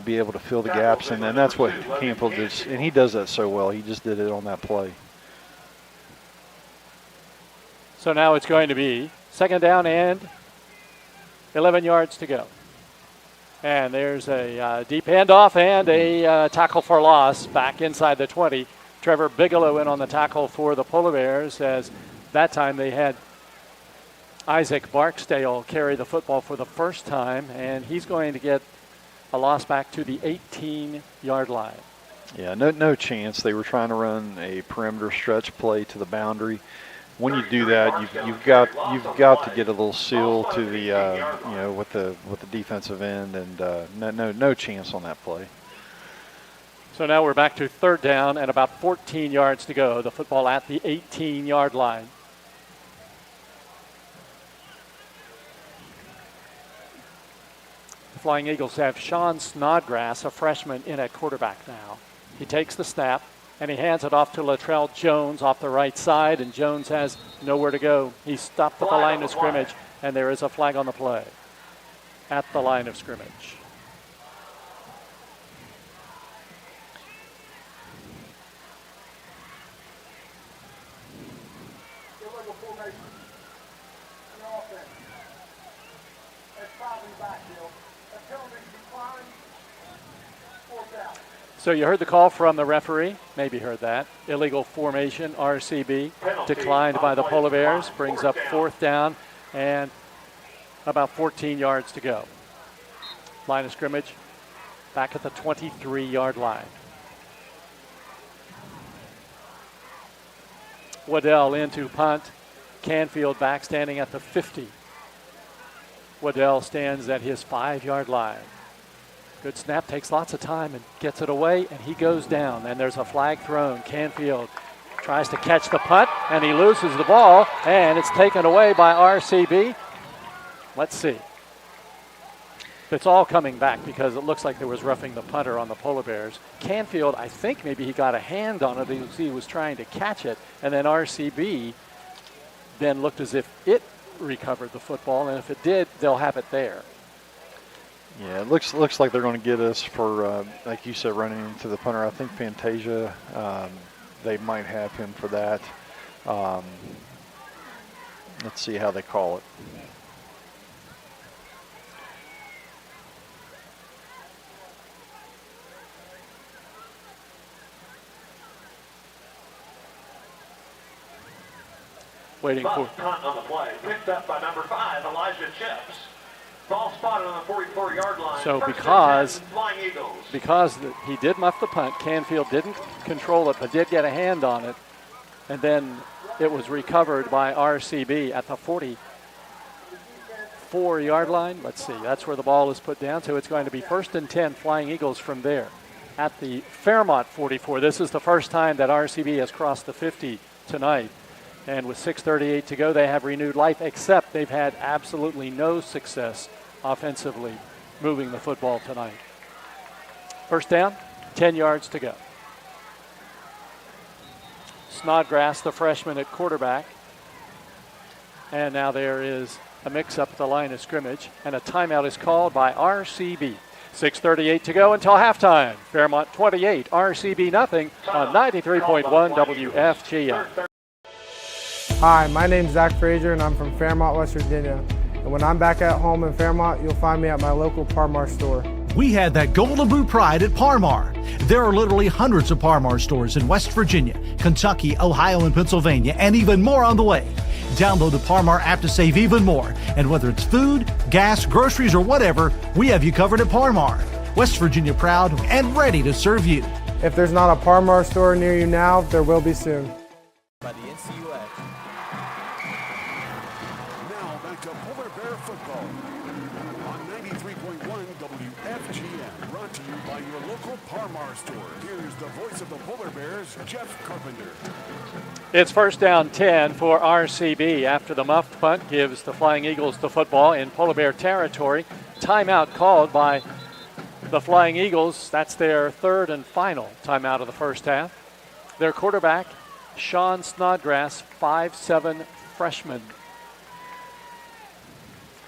be able to fill the gaps, and that's what Canfield does, and he does that so well. He just did it on that play. So now it's going to be 2nd down and 11 yards to go. And there's a deep handoff and a tackle for loss back inside the 20. Trevor Bigelow in on the tackle for the Polar Bears, as that time they had Isaac Barksdale carry the football for the first time, and he's going to get a loss back to the 18-yard line. Yeah, no chance. They were trying to run a perimeter stretch play to the boundary. When you do that, you've got to get a little seal to the with the defensive end, and no chance on that play. So now we're back to 3rd down and about 14 yards to go. The football at the 18-yard line. The Flying Eagles have Sean Snodgrass, a freshman, in at quarterback now. He takes the snap, and he hands it off to Latrell Jones off the right side, and Jones has nowhere to go. He's stopped at the line of scrimmage, and there is a flag on the play at the line of scrimmage. So you heard the call from the referee, maybe heard that. Illegal formation, RCB, declined by the Polar Bears, brings up 4th down and about 14 yards to go. Line of scrimmage back at the 23-yard line. Waddell into punt. Canfield back standing at the 50. Waddell stands at his 5-yard line. Good snap, takes lots of time and gets it away, and he goes down. And there's a flag thrown. Canfield tries to catch the punt, and he loses the ball, and it's taken away by RCB. Let's see. It's all coming back because it looks like there was roughing the punter on the Polar Bears. Canfield, I think maybe he got a hand on it as he was trying to catch it, and then RCB then looked as if it recovered the football, and if it did, they'll have it there. Yeah, it looks like they're going to get us for, like you said, running into the punter. I think Fantasia, they might have him for that. Let's see how they call it. Waiting for punt on the play, picked up by number 5, Elijah Chips. Ball spotted on the 44-yard line. So because he did muff the punt, Canfield didn't control it but did get a hand on it, and then it was recovered by RCB at the 44-yard line. Let's see, that's where the ball is put down, so it's going to be 1st and 10 Flying Eagles from there. At the Fairmont 44, this is the first time that RCB has crossed the 50 tonight. And with 6:38 to go, they have renewed life, except they've had absolutely no success offensively moving the football tonight. First down, 10 yards to go. Snodgrass, the freshman at quarterback. And now there is a mix-up at the line of scrimmage, and a timeout is called by RCB. 6:38 to go until halftime. Fairmont 28, RCB nothing on 93.1 WFGM. Hi, my name's Zach Frazier, and I'm from Fairmont, West Virginia. And when I'm back at home in Fairmont, you'll find me at my local Parmar store. We had that Golden Boot pride at Parmar. There are literally hundreds of Parmar stores in West Virginia, Kentucky, Ohio, and Pennsylvania, and even more on the way. Download the Parmar app to save even more. And whether it's food, gas, groceries, or whatever, we have you covered at Parmar. West Virginia proud and ready to serve you. If there's not a Parmar store near you now, there will be soon. By the NCUA. Now back to Polar Bear football on 93.1 WFGM. Brought to you by your local Parmar store. Here's the voice of the Polar Bears, Jeff Carpenter. It's first down 10 for RCB after the muffed punt gives the Flying Eagles the football in Polar Bear territory. Timeout called by the Flying Eagles. That's their third and final timeout of the first half. Their quarterback, Sean Snodgrass, 5'7" freshman.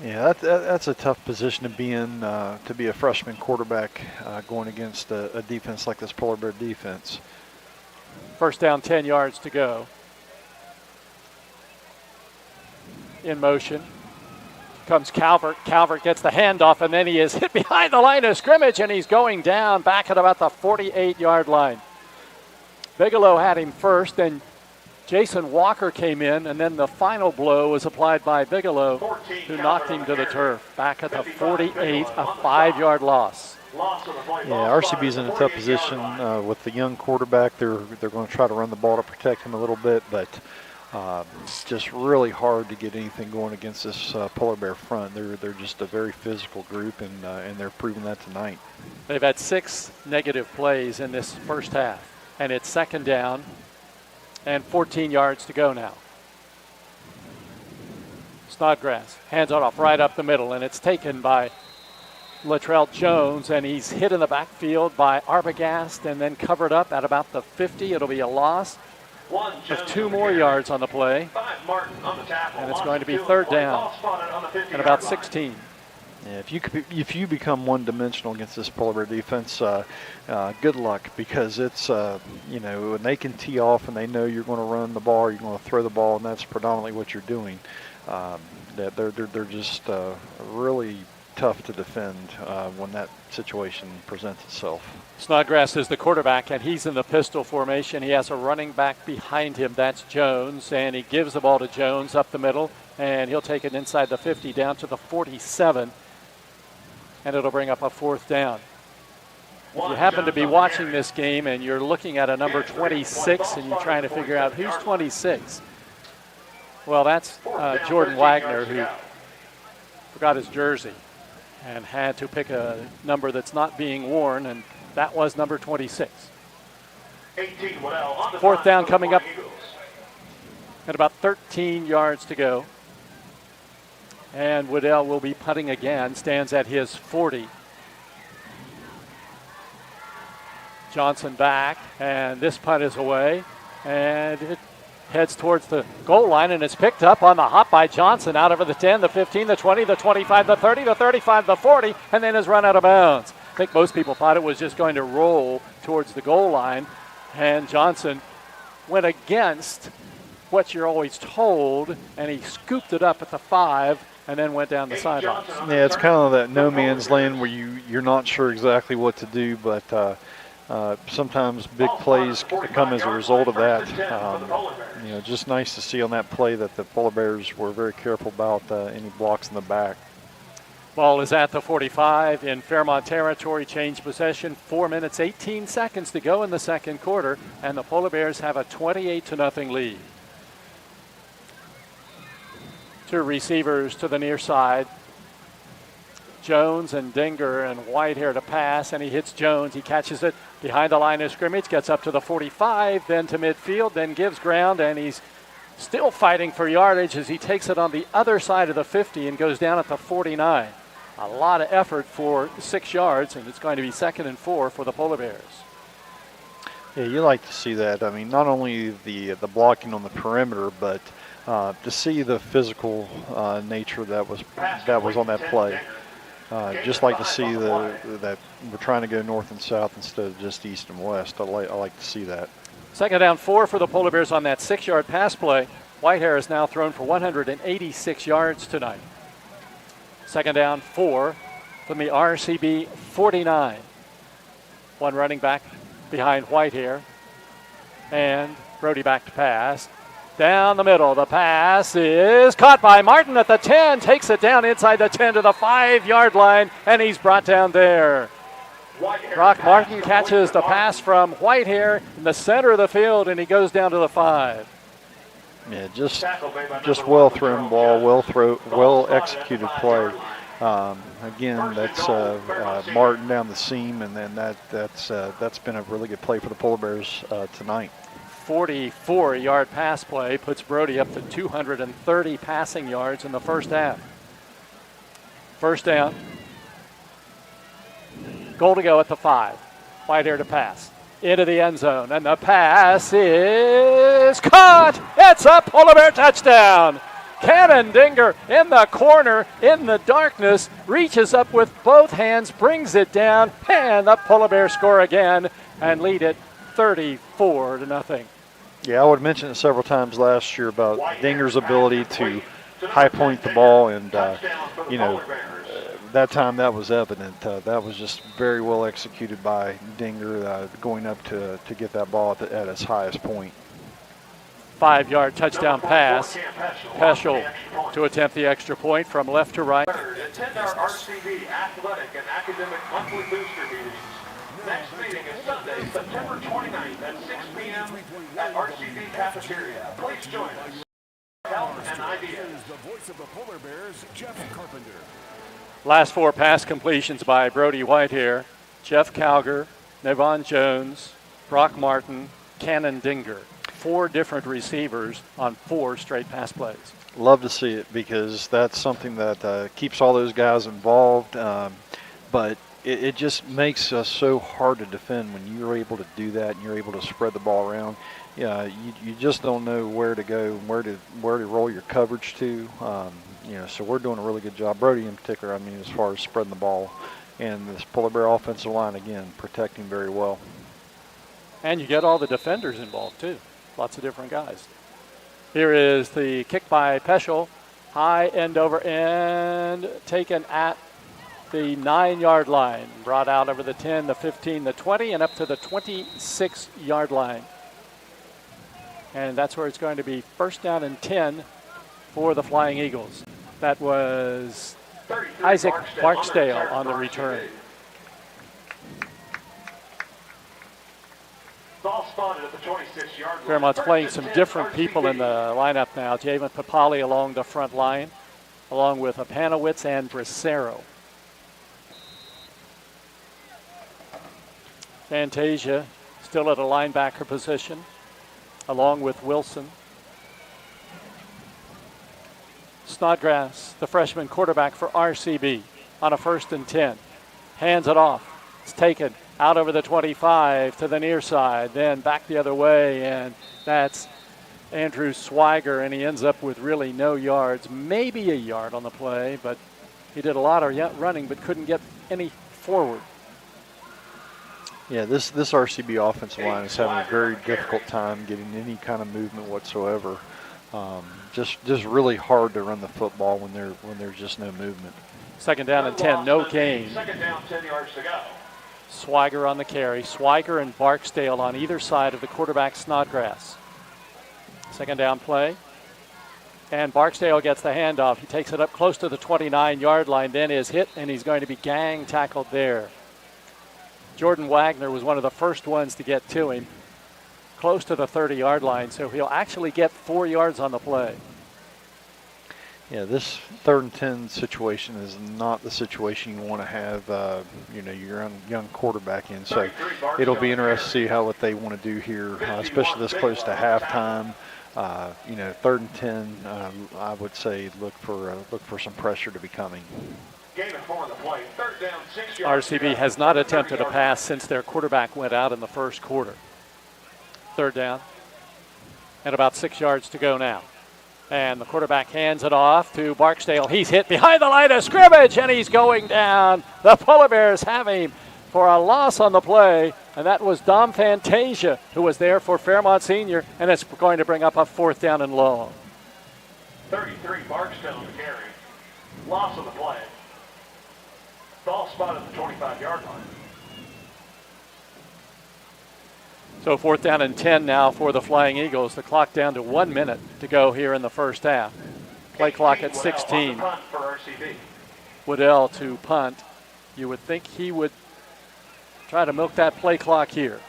Yeah, that's a tough position to be in, to be a freshman quarterback going against a defense like this Polar Bear defense. First down, 10 yards to go. In motion comes Calvert. Calvert gets the handoff, and then he is hit behind the line of scrimmage, and he's going down back at about the 48-yard line. Bigelow had him first, then Jason Walker came in, and then the final blow was applied by Bigelow, who knocked him to the turf. Back at the 48, a 5-yard loss. Yeah, RCB's in a tough position with the young quarterback. They're going to try to run the ball to protect him a little bit, but it's just really hard to get anything going against this Polar Bear front. They're just a very physical group, and they're proving that tonight. They've had 6 negative plays in this first half, and it's second down and 14 yards to go now. Snodgrass hands it off right up the middle, and it's taken by Latrell Jones, and he's hit in the backfield by Arbogast and then covered up at about the 50. It'll be a loss of 2 more yards on the play, and it's going to be third down and about 16. Yeah, if you become one-dimensional against this Polar Bear defense, good luck, because it's when they can tee off and they know you're going to run the ball, you're going to throw the ball, and that's predominantly what you're doing. That they're just really tough to defend when that situation presents itself. Snodgrass is the quarterback, and he's in the pistol formation. He has a running back behind him. That's Jones, and he gives the ball to Jones up the middle, and he'll take it inside the 50 down to the 47, and it'll bring up a fourth down. If you happen to be watching this game and you're looking at a number 26 and you're trying to figure out who's 26, well, that's Jordan Wagner, who forgot his jersey and had to pick a number that's not being worn, and that was number 26. Fourth down coming up at about 13 yards to go. And Waddell will be punting again, stands at his 40. Johnson back, and this punt is away, and it heads towards the goal line, and it's picked up on the hop by Johnson out over the 10, the 15, the 20, the 25, the 30, the 35, the 40, and then is run out of bounds. I think most people thought it was just going to roll towards the goal line, and Johnson went against what you're always told, and he scooped it up at the 5 and then went down the sidelines. Yeah, it's kind of that no man's land where you're not sure exactly what to do, but sometimes big plays come as a result of that. Just nice to see on that play that the Polar Bears were very careful about any blocks in the back. Ball is at the 45 in Fairmont territory. Change possession. 4 minutes, 18 seconds to go in the second quarter, and the Polar Bears have a 28-0 lead. 2 receivers to the near side. Jones and Dinger and Whitehair to pass, and he hits Jones. He catches it behind the line of scrimmage, gets up to the 45, then to midfield, then gives ground, and he's still fighting for yardage as he takes it on the other side of the 50 and goes down at the 49. A lot of effort for 6 yards, and it's going to be 2nd and 4 for the Polar Bears. Yeah, you like to see that. I mean, not only the blocking on the perimeter, but to see the physical nature that was on that play. Just like to see that we're trying to go north and south instead of just east and west. I like to see that. 2nd down 4 for the Polar Bears on that 6-yard pass play. Whitehair has now thrown for 186 yards tonight. 2nd down 4 from the RCB 49. One running back behind Whitehair. And Brody back to pass. Down the middle, the pass is caught by Martin at the 10, takes it down inside the 10 to the 5-yard line, and he's brought down there. Brock Martin catches the pass from Whitehair in the center of the field, and he goes down to the 5. Yeah, just well thrown ball, well executed play. Again, that's Martin down the seam, and then that's been a really good play for the Polar Bears tonight. 44-yard pass play puts Brody up to 230 passing yards in the first half. 1st down. Goal to go at the 5. Whitehair to pass. Into the end zone, and the pass is caught. It's a Polar Bear touchdown. Cannon Dinger in the corner, in the darkness, reaches up with both hands, brings it down, and the Polar Bears score again and lead it 34-0. Yeah, I would mention it several times last year about Dinger's ability to high point the ball, and that time that was evident. That was just very well executed by Dinger, going up to get that ball at its highest point. 5-yard touchdown pass. Peschel to attempt the extra point from left to right. Attend our RCB Athletic and Academic Monthly Booster Meetings. Next meeting is Sunday, September 29th at 6 p.m. at RCB Cafeteria. Please join us. Health and ideas. The voice of the Polar Bears, Jeff Carpenter. Last 4 pass completions by Brody Whitehair, Jeff Calger, Nevon Jones, Brock Martin, Cannon Dinger. 4 different receivers on 4 straight pass plays. Love to see it, because that's something that keeps all those guys involved, but it just makes us so hard to defend when you're able to do that and you're able to spread the ball around. Yeah, you just don't know where to go, where to roll your coverage to. So we're doing a really good job, Brody in particular, as far as spreading the ball. And this Polar Bear offensive line, again, protecting very well. And you get all the defenders involved, too. Lots of different guys. Here is the kick by Peschel. High end over end, taken at the 9-yard line. Brought out over the 10, the 15, the 20, and up to the 26-yard line. And that's where it's going to be 1st down and 10 for the Flying Eagles. That was Isaac Barksdale on the return. Fairmont's playing some different people in the lineup now. Javen Papali along the front line, along with Apanowitz and Bracero. Fantasia still at a linebacker position, along with Wilson. Snodgrass, the freshman quarterback for RCB, on a 1st and 10. Hands it off. It's taken out over the 25 to the near side, then back the other way, and that's Andrew Swiger, and he ends up with really no yards, maybe a yard on the play, but he did a lot of running but couldn't get any forward. Yeah, this RCB offensive line is having a very difficult time getting any kind of movement whatsoever. Just really hard to run the football when there's just no movement. 2nd down and 10, no gain. 2nd down, 10 yards to go. Swiger on the carry. Swiger and Barksdale on either side of the quarterback Snodgrass. 2nd down play. And Barksdale gets the handoff. He takes it up close to the 29-yard line, then is hit, and he's going to be gang tackled there. Jordan Wagner was one of the first ones to get to him, close to the 30-yard line, so he'll actually get 4 yards on the play. Yeah, this 3rd and 10 situation is not the situation you want to have, your young quarterback in. So it'll be interesting to see what they want to do here, especially this close to halftime. 3rd and 10, I would say look for some pressure to be coming. Gain of 4 on the play. Third down, 6 yards. RCB has not attempted a pass since their quarterback went out in the first quarter. Third down, and about 6 yards to go now. And the quarterback hands it off to Barksdale. He's hit behind the line of scrimmage, and he's going down. The Polar Bears have him for a loss on the play, and that was Dom Fantasia, who was there for Fairmont Senior, and it's going to bring up a 4th down and long. 33, Barksdale to carry. Loss of the play. Ball spot at the 25-yard line. So 4th down and 10 now for the Flying Eagles. The clock down to 1 minute to go here in the first half. Play clock at 16. Punt for RCB. Waddell to punt. You would think he would try to milk that play clock here.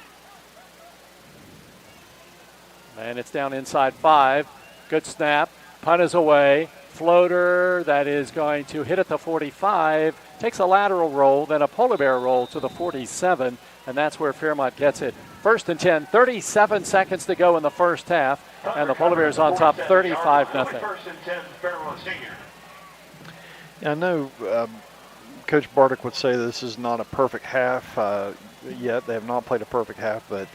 And it's down inside 5. Good snap. Punt is away. Floater that is going to hit at the 45. Takes a lateral roll, then a Polar Bear roll to the 47, and that's where Fairmont gets it. 1st and 10, 37 seconds to go in the first half, and the Polar Bears on top 35-0. 1st and 10, Fairmont Senior. Yeah, I know Coach Bardick would say this is not a perfect half yet. They have not played a perfect half, but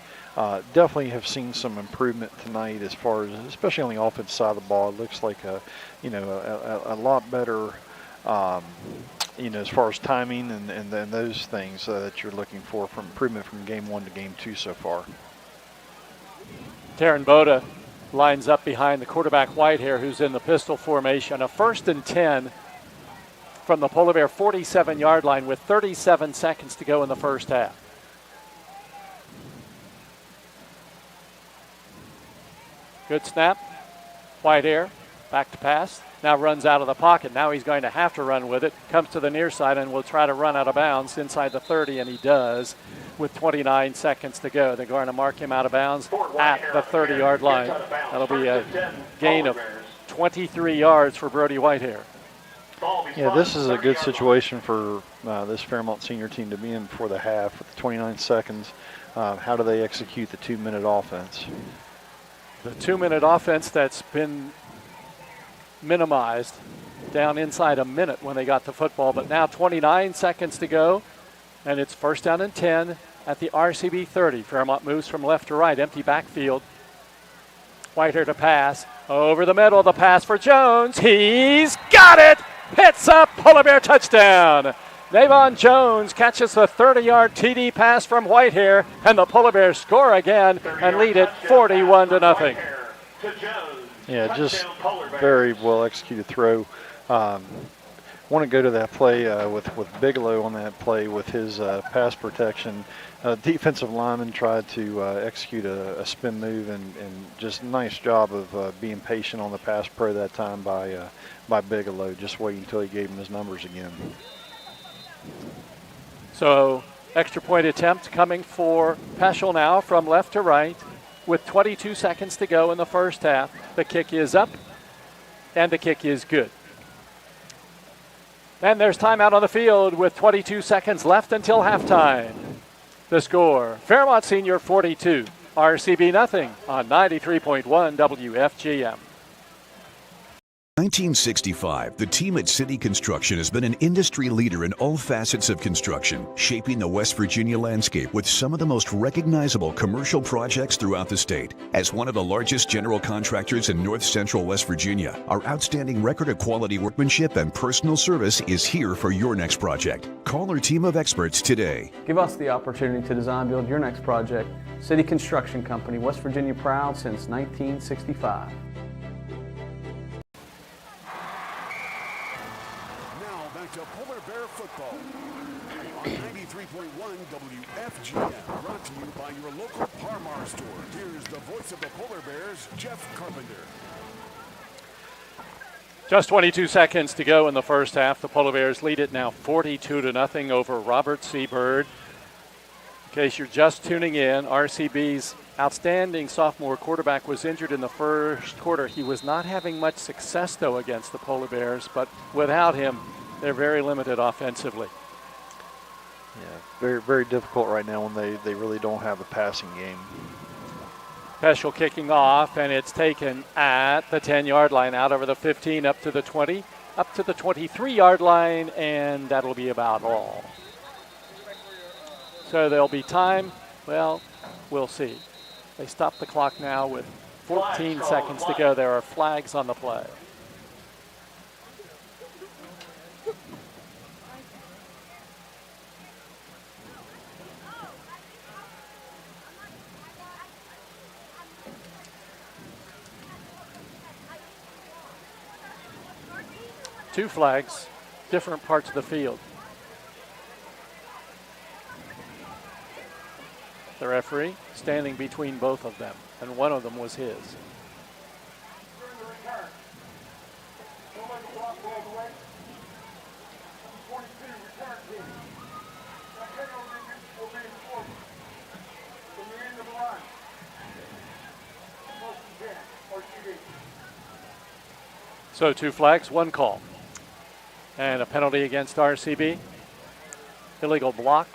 definitely have seen some improvement tonight as far as, especially on the offense side of the ball. It looks like a lot better, as far as timing and those things that you're looking for from improvement from game 1 to game 2 so far. Taryn Boda lines up behind the quarterback Whitehair, who's in the pistol formation. A 1st and 10 from the Polar Bear 47-yard line with 37 seconds to go in the first half. Good snap. Whitehair back to pass. Now runs out of the pocket. Now he's going to have to run with it. Comes to the near side and will try to run out of bounds inside the 30, and he does with 29 seconds to go. They're going to mark him out of bounds at the 30-yard line. That'll be a gain of 23 yards for Brody Whitehair. Yeah, this is a good situation for this Fairmont Senior team to be in before the half with 29 seconds. How do they execute the 2-minute offense? The 2-minute offense that's been minimized down inside a minute when they got the football, but now 29 seconds to go, and it's 1st down and 10 at the RCB 30. Fairmont moves from left to right, empty backfield. Whitehair to pass, over the middle, the pass for Jones. He's got it! Hits a Polar Bear touchdown. Navon Jones catches the 30-yard TD pass from Whitehair, and the Polar Bears score again and lead it 41-0. Yeah, just very well executed throw. Want to go to that play with Bigelow on that play with his pass protection. Defensive lineman tried to execute a spin move, and just nice job of being patient on the pass pro that time by Bigelow, just waiting until he gave him his numbers again. So extra point attempt coming for Peschel now from left to right with 22 seconds to go in the first half. The kick is up, and the kick is good. And there's timeout on the field with 22 seconds left until halftime. The score, Fairmont Senior 42, RCB nothing on 93.1 WFGM. 1965, the team at City Construction has been an industry leader in all facets of construction, shaping the West Virginia landscape with some of the most recognizable commercial projects throughout the state. As one of the largest general contractors in north central West Virginia, our outstanding record of quality workmanship and personal service is here for your next project. Call our team of experts today. Give us the opportunity to design build your next project. City Construction Company, West Virginia proud since 1965. To Polar Bear football on 93.1 WFGM, brought to you by your local Parmar store. Here's the voice of the Polar Bears, Jeff Carpenter. Just 22 seconds to go in the first half. The Polar Bears lead it now 42-0 over Robert C. Byrd. In case you're just tuning in, RCB's outstanding sophomore quarterback was injured in the first quarter. He was not having much success, though, against the Polar Bears, but without him, they're very limited offensively. Yeah, very, very difficult right now when they really don't have a passing game. Peschel kicking off, and it's taken at the 10-yard line, out over the 15, up to the 20. up to the 23-yard line, and that'll be about all. So there'll be time. Well, we'll see. They stop the clock now with 14 seconds to go. There are flags on the play. Two flags, different parts of the field. The referee standing between both of them, and one of them was his. So 2 flags, 1 call. And a penalty against RCB. Illegal block.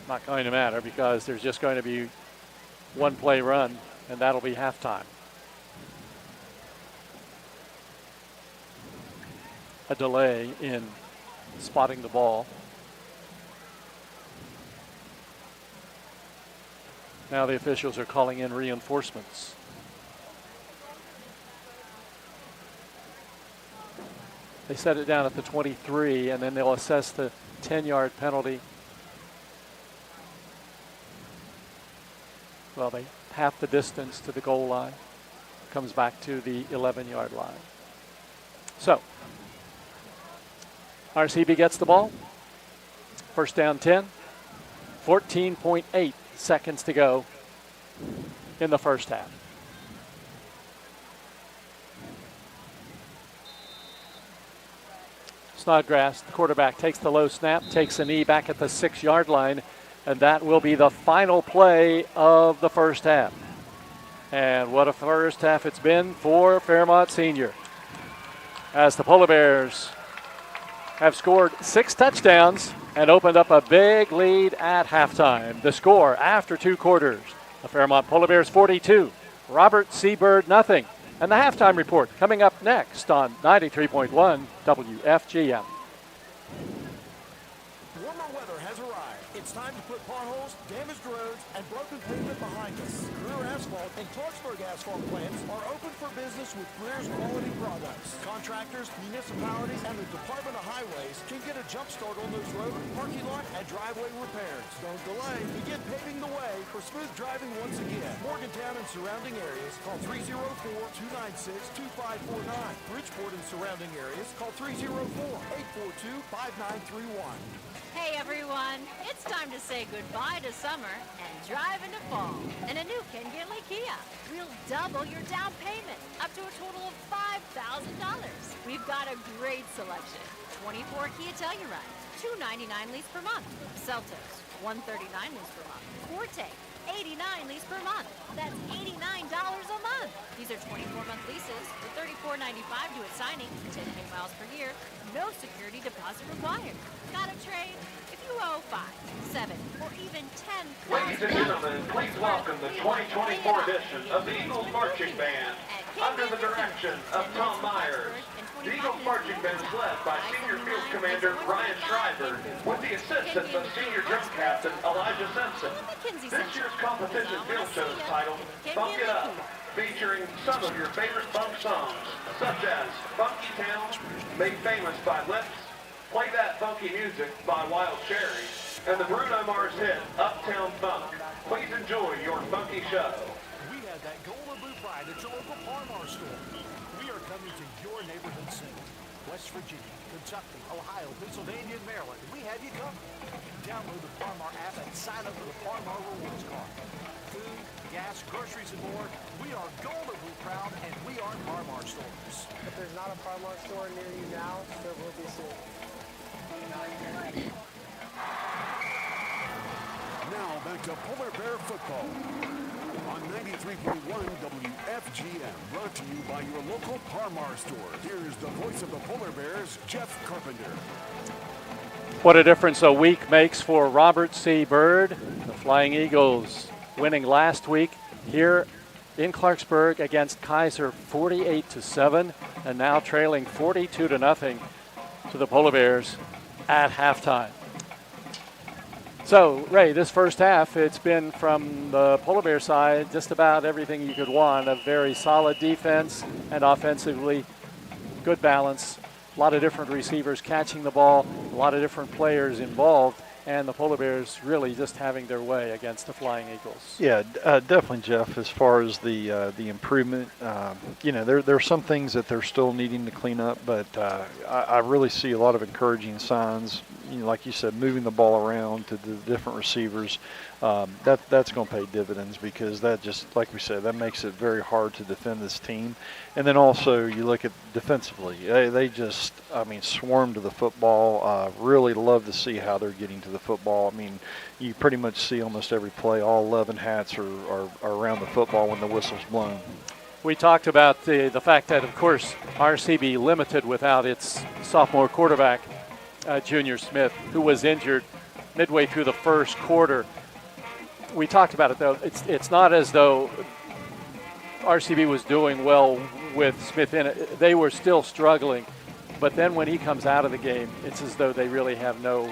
Not going to matter because there's just going to be 1 play run, and that'll be halftime. A delay in spotting the ball. Now the officials are calling in reinforcements. They set it down at the 23, and then they'll assess the 10-yard penalty. Well, they half the distance to the goal line. Comes back to the 11-yard line. So, RCB gets the ball. First down 10. 14.8 seconds to go in the first half. Snodgrass, the quarterback, takes the low snap, takes a knee back at the 6-yard line, and that will be the final play of the first half. And what a first half it's been for Fairmont Senior, as the Polar Bears have scored 6 touchdowns and opened up a big lead at halftime. The score after 2 quarters, the Fairmont Polar Bears 42, Robert C. Byrd nothing. And the halftime report coming up next on 93.1 WFGM. Warmer weather has arrived. It's time to put potholes, damaged roads, and broken pavement behind us. Greer Asphalt and Clarksburg Asphalt plants are open for business with Greer's quality products. Contractors, municipalities, and the Department of Highways can get a jump start on those road, parking lot, and driveway repairs. Don't delay. Begin paving the way for smooth driving once again. Morgantown and surrounding areas, call 304-296-2549. Bridgeport and surrounding areas, call 304-842-5931. Hey everyone, it's time to say goodbye to summer and drive into fall in a new Ken Gidley Kia. We'll double your down payment up to a total of $5,000. We've got a great selection. 24 Kia Tellurides, $299 lease per month. Seltos, $139 lease per month. Forte, $89 lease per month. That's $89 a month. These are 24-month leases with $34.95 due at signing, 10K miles per year, no security deposit required. Got a trade? If you owe 5, 7, or even $10,000. Ladies and gentlemen, please welcome the 2024 edition of the Eagles Marching Band under the direction of Tom Myers. The Eagles Marching Band is led by Senior Field Commander Ryan Schreiber with the assistance of Senior Drum Captain Elijah Simpson. This year's competition field show is titled Funk It Up, featuring some of your favorite funk songs, such as Funky Town, made famous by Lips, Play That Funky Music by Wild Cherry, and the Bruno Mars hit Uptown Funk. Please enjoy your funky show. We had that Golden Blue Pride at your local Parmar store. We are coming to your neighborhood soon. West Virginia, Kentucky, Ohio, Pennsylvania, and Maryland. We have you covered. Download the Parmar app and sign up for the Parmar Rewards Card. Food, gas, groceries, and more. We are Golden Blue Proud, and we are Parmar stores. If there's not a Parmar store near you now, there will be soon. Now back to Polar Bear football on 93.1 WFGM, brought to you by your local Parmar store. Here's the voice of the Polar Bears, Jeff Carpenter. What a difference a week makes for Robert C. Byrd. The Flying Eagles winning last week here in Clarksburg against Kaiser 48-7, and now trailing 42-0 to the Polar Bears at halftime. So, Ray, this first half, it's been from the Polar Bear side just about everything you could want. A very solid defense and offensively good balance. A lot of different receivers catching the ball, a lot of different players involved, and the Polar Bears really just having their way against the Flying Eagles. Yeah, definitely, Jeff. As far as the improvement, there are some things that they're still needing to clean up, but I really see a lot of encouraging signs. Like you said, moving the ball around to the different receivers, that's going to pay dividends, because that just, like we said, that makes it very hard to defend this team. And then also you look at defensively, they just, swarm to the football. Really love to see how they're getting to the football. You pretty much see almost every play, all 11 hats are around the football when the whistle's blown. We talked about the fact that, of course, RCB limited without its sophomore quarterback, Junior Smith, who was injured midway through the first quarter. We talked about it, though. It's not as though RCB was doing well with Smith in it. They were still struggling. But then when he comes out of the game, it's as though they really have no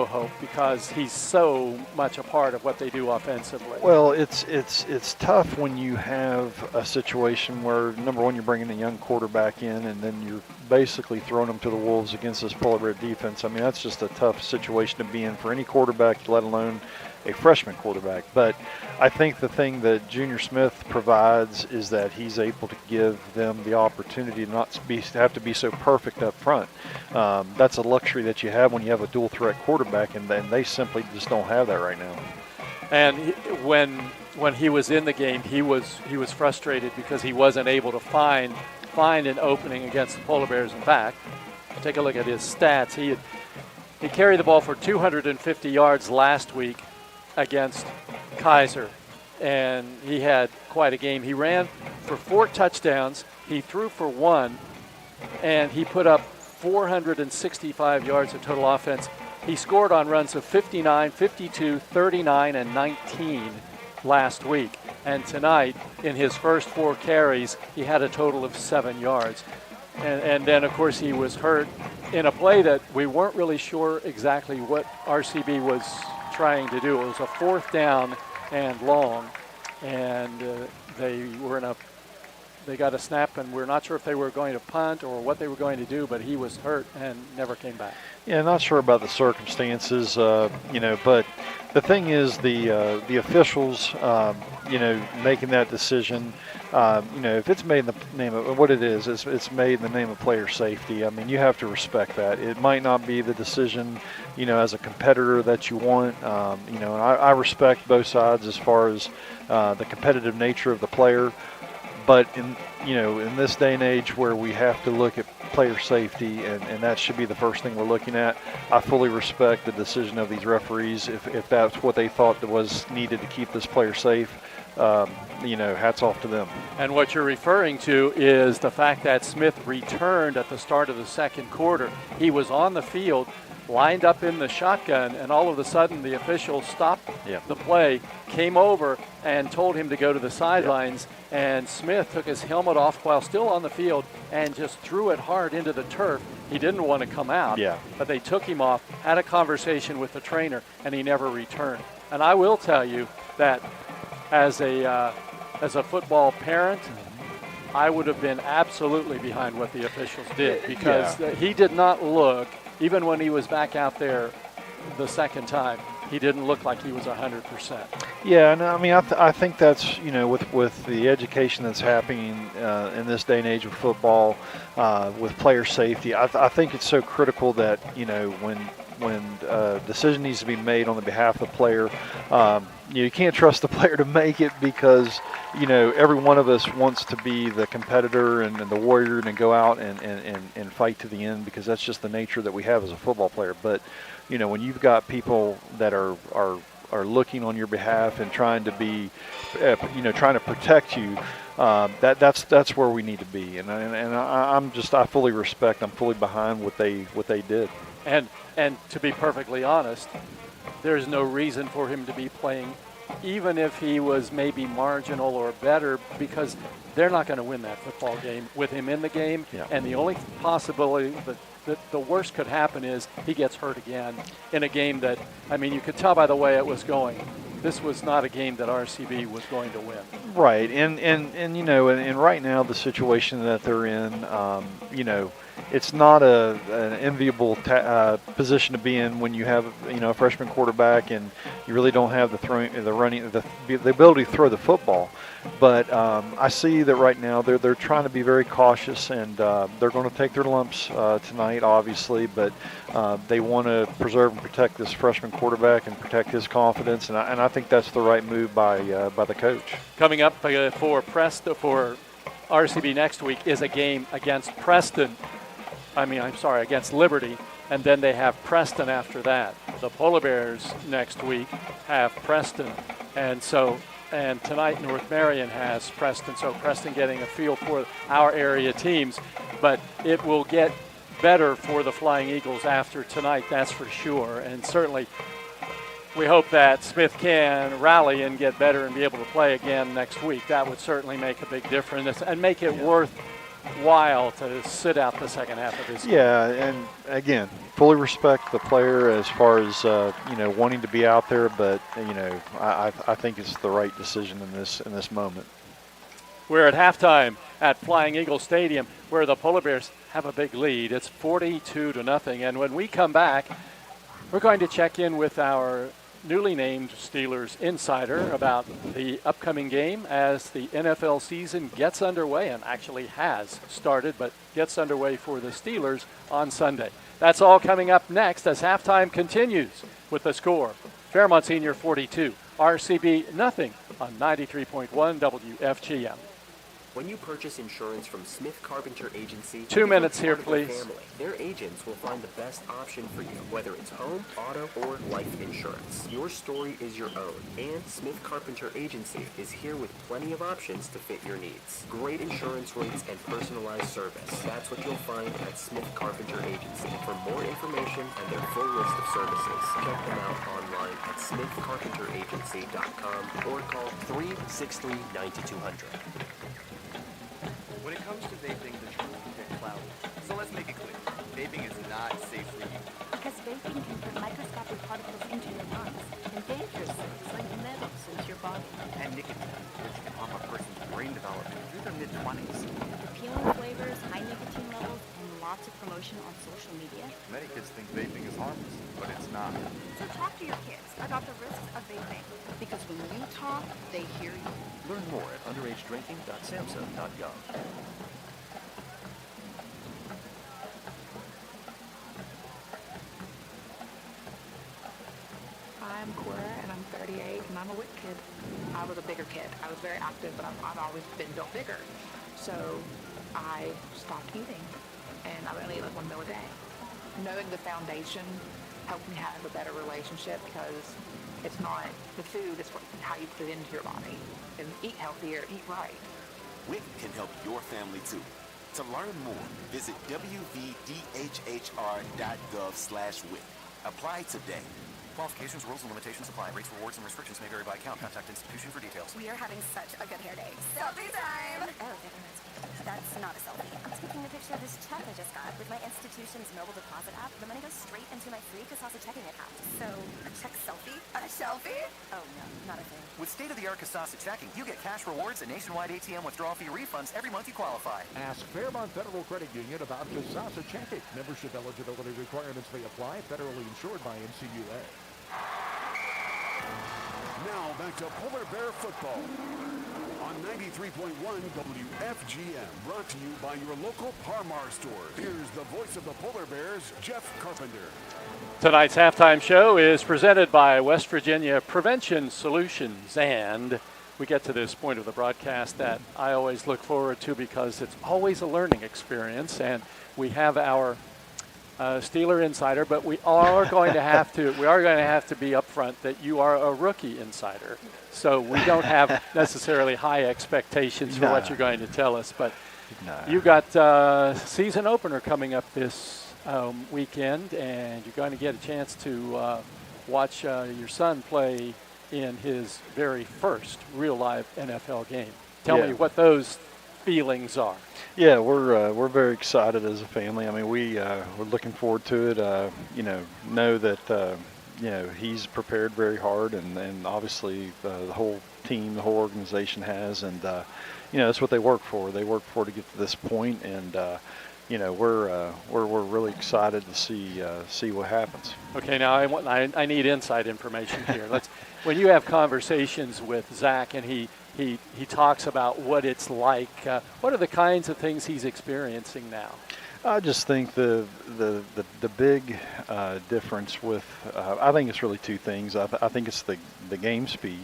hope, because he's so much a part of what they do offensively. Well, it's tough when you have a situation where, number one, you're bringing a young quarterback in, and then you're basically throwing them to the wolves against this Polar Bear defense. That's just a tough situation to be in for any quarterback, let alone a freshman quarterback. But I think the thing that Junior Smith provides is that he's able to give them the opportunity to not have to be so perfect up front. That's a luxury that you have when you have a dual threat quarterback, and they simply just don't have that right now. And when he was in the game, he was frustrated because he wasn't able to find an opening against the Polar Bears. In fact, take a look at his stats. He carried the ball for 250 yards last week against Kaiser, and he had quite a game. He ran for 4 touchdowns, he threw for 1, and he put up 465 yards of total offense. He scored on runs of 59, 52, 39, and 19 last week. And tonight, in his first 4 carries, he had a total of 7 yards. And then, of course, he was hurt in a play that we weren't really sure exactly what RCB was trying to do. It was a 4th down and long, and they got a snap, and we're not sure if they were going to punt or what they were going to do, but he was hurt and never came back. Yeah, not sure about the circumstances, but the thing is the officials, making that decision, if it's made in the name of what it is, it's made in the name of player safety. You have to respect that. It might not be the decision, as a competitor that you want, and I respect both sides as far as the competitive nature of the player. But in this day and age where we have to look at player safety, and that should be the first thing we're looking at, I fully respect the decision of these referees. If that's what they thought that was needed to keep this player safe, hats off to them. And what you're referring to is the fact that Smith returned at the start of the second quarter. He was on the field, lined up in the shotgun, and all of a sudden the official stopped the play, came over and told him to go to the sidelines, and Smith took his helmet off while still on the field and just threw it hard into the turf. He didn't want to come out, but they took him off, had a conversation with the trainer, and he never returned. And I will tell you that as a football parent, I would have been absolutely behind what the officials did, because he did not look, even when he was back out there the second time, he didn't look like he was 100%. Yeah, and I think that's, with the education that's happening in this day and age of football, with player safety, I think it's so critical that, when a decision needs to be made on the behalf of the player, you can't trust the player to make it, because every one of us wants to be the competitor and the warrior and go out and fight to the end, because that's just the nature that we have as a football player. But when you've got people that are looking on your behalf and trying to be trying to protect you, that's where we need to be. And I fully respect, I'm fully behind what they did. And to be perfectly honest, there's no reason for him to be playing even if he was maybe marginal or better, because they're not going to win that football game with him in the game. Yeah. And the only possibility that the worst could happen is he gets hurt again in a game that, I mean, you could tell by the way it was going. This was not a game that RCB was going to win. Right, and you know, and right now the situation that they're in, you know, it's not an enviable position to be in when you have, you know, a freshman quarterback and you really don't have the ability to throw the football. But I see that right now they're trying to be very cautious, and they're going to take their lumps tonight, obviously. But they want to preserve and protect this freshman quarterback and protect his confidence, and I think that's the right move by the coach. Coming up for RCB next week is a game against against Liberty, and then they have Preston after that. The Polar Bears next week have Preston, and tonight North Marion has Preston, so Preston getting a feel for our area teams, but it will get better for the Flying Eagles after tonight, that's for sure, and certainly we hope that Smith can rally and get better and be able to play again next week. That would certainly make a big difference and make it worthwhile to sit out the second half of this game. Yeah, and again, fully respect the player as far as you know, wanting to be out there, but you know, I think it's the right decision in this moment. We're at halftime at Flying Eagle Stadium, where the Polar Bears have a big lead. It's 42-0, and when we come back, we're going to check in with our newly named Steelers insider about the upcoming game as the NFL season gets underway, and actually has started, but gets underway for the Steelers on Sunday. That's all coming up next as halftime continues with the score. Fairmont Senior 42, RCB nothing on 93.1 WFGM. When you purchase insurance from Smith Carpenter Agency, 2 minutes here, please. Their agents will find the best option for you, whether it's home, auto, or life insurance. Your story is your own, and Smith Carpenter Agency is here with plenty of options to fit your needs. Great insurance rates and personalized service. That's what you'll find at Smith Carpenter Agency. For more information and their full list of services, check them out online at smithcarpenteragency.com or call 363-9200. When it comes to vaping, the truth can get cloudy. So let's make it clear. Vaping is not safe for you. Because vaping can put microscopic particles into your lungs and dangerous things like metals into your body. And nicotine, which can harm a person's brain development through their mid-20s. Appealing flavors, high nicotine levels, and lots of promotion on social media. Many kids think vaping is harmless, but it's not. So talk to your kids about the risks of vaping. Because when you talk, they hear you. Learn more at underagedrinking.samhsa.gov. I'm Cora, and I'm 38, and I'm a WIC kid. I was a bigger kid. I was very active, but I've always been built bigger. So I stopped eating, and I only ate like 1 meal a day. Knowing the foundation helped me have a better relationship, because it's not the food, it's how you put it into your body. And eat healthier, eat right. WIC can help your family too. To learn more, visit wvdhhr.gov/WIC. Apply today. Qualifications, rules, and limitations apply. Rates, rewards, and restrictions may vary by account. Contact institution for details. We are having such a good hair day. Selfie time! Oh, that reminds me. That's not a selfie. I'm taking a picture of this check I just got. With my institution's mobile deposit app, the money goes straight into my free Kasasa checking account. So, a check selfie? A selfie? Oh, no, not a thing. With state-of-the-art Kasasa checking, you get cash rewards and nationwide ATM withdrawal fee refunds every month you qualify. Ask Fairmont Federal Credit Union about Kasasa checking. Membership eligibility requirements may apply. Federally insured by NCUA. Now back to Polar Bear football on 93.1 WFGM, brought to you by your local Parmar stores. Here's the voice of the Polar Bears, Jeff Carpenter. Tonight's halftime show is presented by West Virginia Prevention Solutions, and we get to this point of the broadcast that I always look forward to, because it's always a learning experience, and we have our Steeler insider, but we are going to have to be upfront that you are a rookie insider. So we don't have necessarily high expectations for what you're going to tell us, but you got season opener coming up this weekend, and you're going to get a chance to watch your son play in his very first real live NFL game. Tell me what those feelings are. Yeah, we're very excited as a family. I mean, we're looking forward to it. Know that he's prepared very hard, and obviously the whole team, the whole organization has, and that's what they work for. They work for to get to this point, and we're really excited to see what happens. Okay, now I need inside information here. When you have conversations with Zach and he talks about what it's like, what are the kinds of things he's experiencing now? I just think the big difference with I think it's really two things. I think it's the game speed,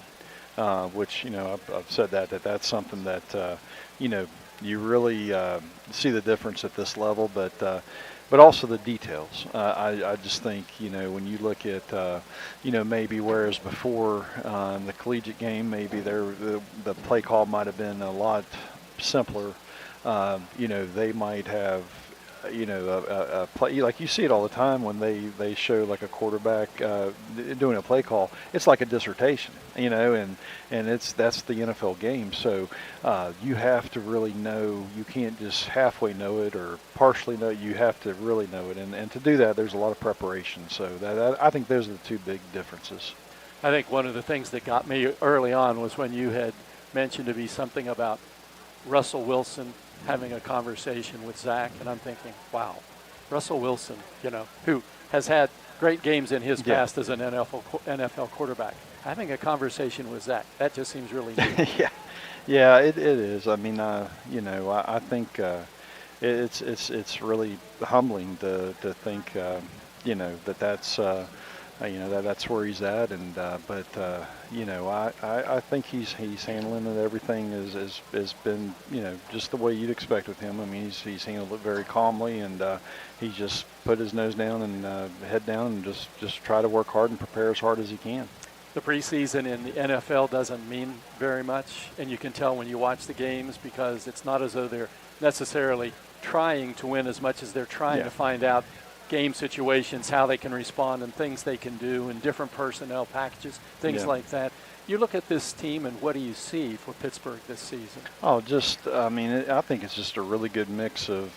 which I've said that's something that you really see the difference at this level, but also the details. I just think when you look at maybe whereas before in the collegiate game, maybe the play call might have been a lot simpler. They might have a play, like you see it all the time when they show like a quarterback doing a play call. It's like a dissertation, and that's the NFL game. So you have to really know. You can't just halfway know it or partially know it. You have to really know it, and to do that, there's a lot of preparation. So I think those are the two big differences. I think one of the things that got me early on was when you had mentioned to me something about Russell Wilson having a conversation with Zach, and I'm thinking, wow, Russell Wilson, who has had great games in his past as an NFL quarterback, having a conversation with Zach, that just seems really neat. Yeah, it is. I mean, I think it's really humbling to think, that's that's where he's at, and I think he's handling it. Everything has been just the way you'd expect with him. I mean, he's handled it very calmly, and he just put his nose down and head down and just try to work hard and prepare as hard as he can. The preseason in the NFL doesn't mean very much, and you can tell when you watch the games because it's not as though they're necessarily trying to win as much as they're trying to find out game situations, how they can respond, and things they can do, and different personnel packages, things like that. You look at this team, and what do you see for Pittsburgh this season? I think it's just a really good mix of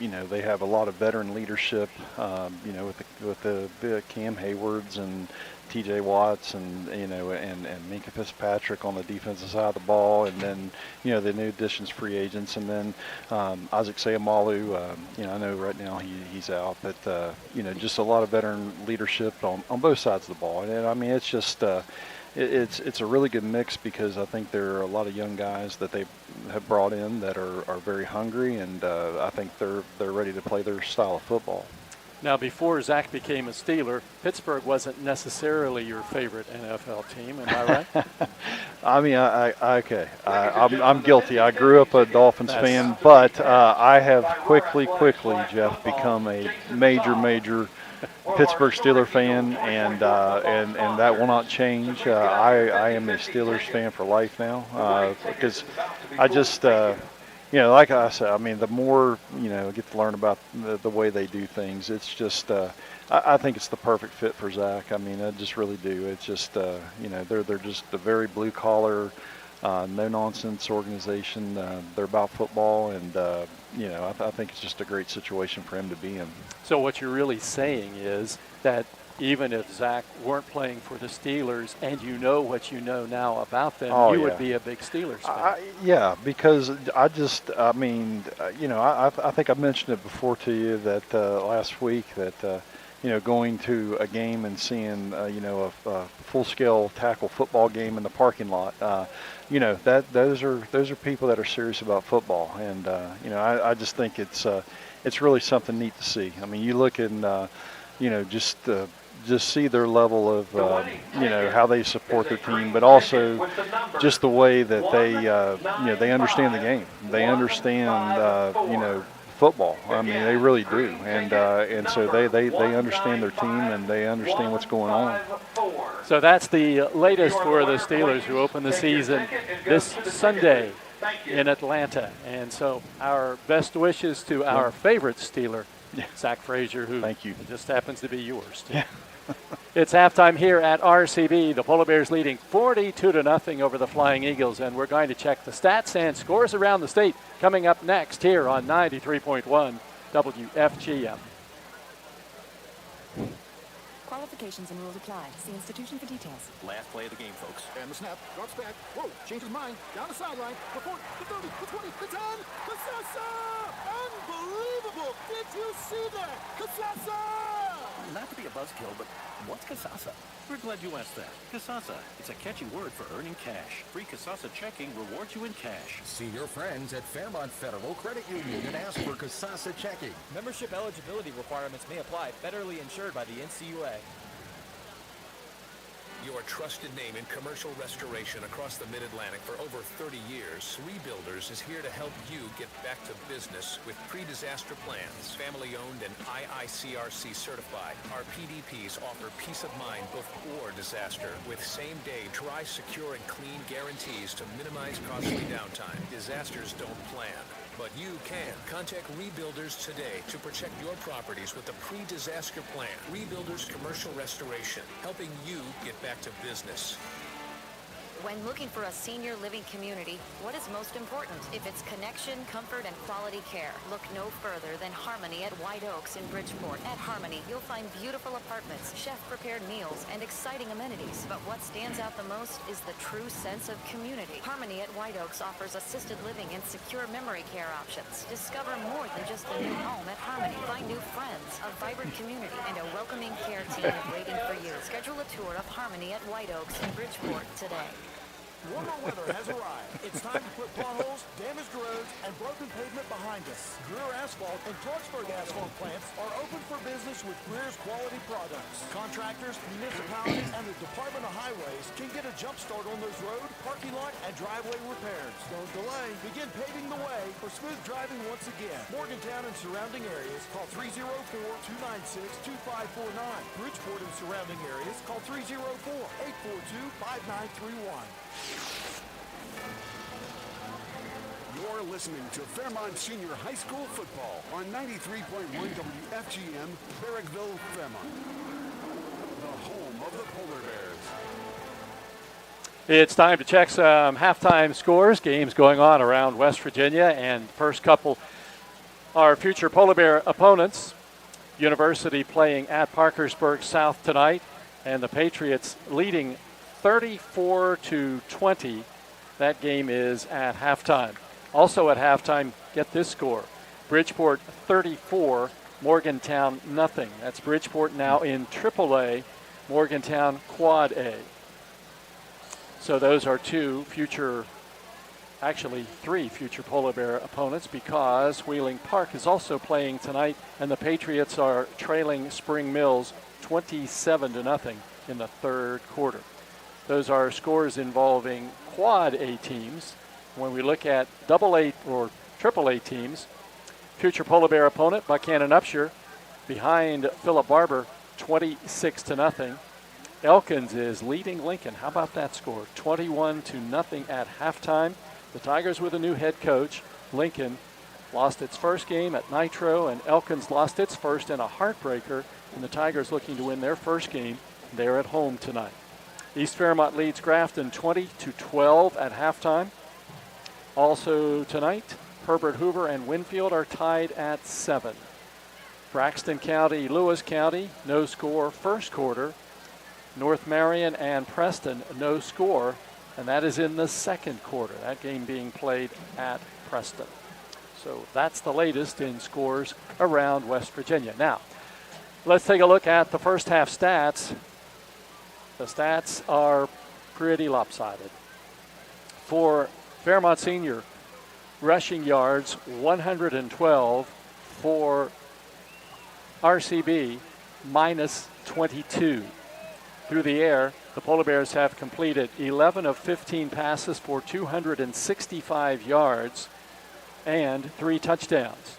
they have a lot of veteran leadership, with the Cam Haywards and T.J. Watts and Minka Fitzpatrick on the defensive side of the ball, and then the new additions, free agents, and then Isaac Seumalo. I know right now he's out, but just a lot of veteran leadership on both sides of the ball, and I mean it's just it's a really good mix because I think there are a lot of young guys that they have brought in that are very hungry, and I think they're ready to play their style of football. Now, before Zach became a Steeler, Pittsburgh wasn't necessarily your favorite NFL team. Am I right? I mean, I'm guilty. I grew up a Dolphins fan, but I have quickly, Jeff, become a major Pittsburgh Steeler fan, and that will not change. I am a Steelers fan for life now because I just. Like I said, I mean, the more, get to learn about the way they do things, it's just, I think it's the perfect fit for Zach. I mean, I just really do. It's just, they're just a very blue-collar, no-nonsense organization. They're about football, and, I think it's just a great situation for him to be in. So what you're really saying is that even if Zach weren't playing for the Steelers and what you know now about them, you would be a big Steelers fan. Because I think I mentioned it before to you that last week that, going to a game and seeing, a full-scale tackle football game in the parking lot, those are people that are serious about football. And, I just think it's really something neat to see. I mean, you look and, just see their level of, how they support their team, but also just the way that they understand the game. They understand, football. I mean, they really do, and so they understand their team and they understand what's going on. So that's the latest for the Steelers, who open the season this Sunday in Atlanta. And so our best wishes to our favorite Steeler, Zach Frazier, who Thank you. just happens to be yours too. Yeah. It's halftime here at RCB. The Polar Bears leading 42-0 over the Flying Eagles, and we're going to check the stats and scores around the state coming up next here on 93.1 WFGM. Qualifications and rules apply. See institution for details. Last play of the game, folks. And the snap. Drops back. Whoa. Changes mind. Down the sideline. The 40, the 30, the 20, the 10. Casasa! Unbelievable! Did you see that? Casasa! Not to be a buzzkill, but what's Casasa? We're glad you asked that. Casasa. It's a catchy word for earning cash. Free Casasa checking rewards you in cash. See your friends at Fairmont Federal Credit Union and ask for Casasa checking. Membership eligibility requirements may apply. Federally insured by the NCUA. Your trusted name in commercial restoration across the Mid-Atlantic for over 30 years, Rebuilders is here to help you get back to business with pre-disaster plans. Family-owned and IICRC certified, our PDPs offer peace of mind before disaster with same-day dry, secure, and clean guarantees to minimize costly downtime. Disasters don't plan, but you can. Contact Rebuilders today to protect your properties with a pre-disaster plan. Rebuilders Commercial Restoration, helping you get back to business. When looking for a senior living community, what is most important? If it's connection, comfort, and quality care, look no further than Harmony at White Oaks in Bridgeport. At Harmony, you'll find beautiful apartments, chef-prepared meals, and exciting amenities. But what stands out the most is the true sense of community. Harmony at White Oaks offers assisted living and secure memory care options. Discover more than just a new home at Harmony. Find new friends, a vibrant community, and a welcoming care team waiting for you. Schedule a tour of Harmony at White Oaks in Bridgeport today. Warmer weather has arrived. It's time to put potholes, damaged roads, and broken pavement behind us. Greer Asphalt and Torchburg Asphalt plants are open for business with Greer's quality products. Contractors, municipalities, and the Department of Highways can get a jump start on those road, parking lot, and driveway repairs. Don't delay. Begin paving the way for smooth driving once again. Morgantown and surrounding areas, call 304-296-2549. Bridgeport and surrounding areas, call 304-842-5931. You're listening to Fairmont Senior High School football on 93.1 WFGM, Barrackville, Fairmont. The home of the Polar Bears. It's time to check some halftime scores. Games going on around West Virginia, and first couple are future Polar Bear opponents. University playing at Parkersburg South tonight, and the Patriots leading 34-20. That game is at halftime. Also at halftime, get this score. Bridgeport 34, Morgantown nothing. That's Bridgeport now in AAA, Morgantown Quad A. So those are three future Polar Bear opponents, because Wheeling Park is also playing tonight, and the Patriots are trailing Spring Mills 27-0 in the third quarter. Those are scores involving Quad A teams. When we look at AA or AAA teams, future Polar Bear opponent Buchanan Upshur behind Philip Barber 26-0. Elkins is leading Lincoln. How about that score? 21-0 at halftime. The Tigers with a new head coach. Lincoln lost its first game at Nitro, and Elkins lost its first in a heartbreaker, and the Tigers looking to win their first game. They're at home tonight. East Fairmont leads Grafton 20-12 at halftime. Also tonight, Herbert Hoover and Winfield are tied at 7. Braxton County, Lewis County, no score first quarter. North Marion and Preston, no score, and that is in the second quarter. That game being played at Preston. So that's the latest in scores around West Virginia. Now, let's take a look at the first half stats. The stats are pretty lopsided. For Fairmont Senior, rushing yards 112. For RCB, minus 22. Through the air, the Polar Bears have completed 11 of 15 passes for 265 yards and 3 touchdowns.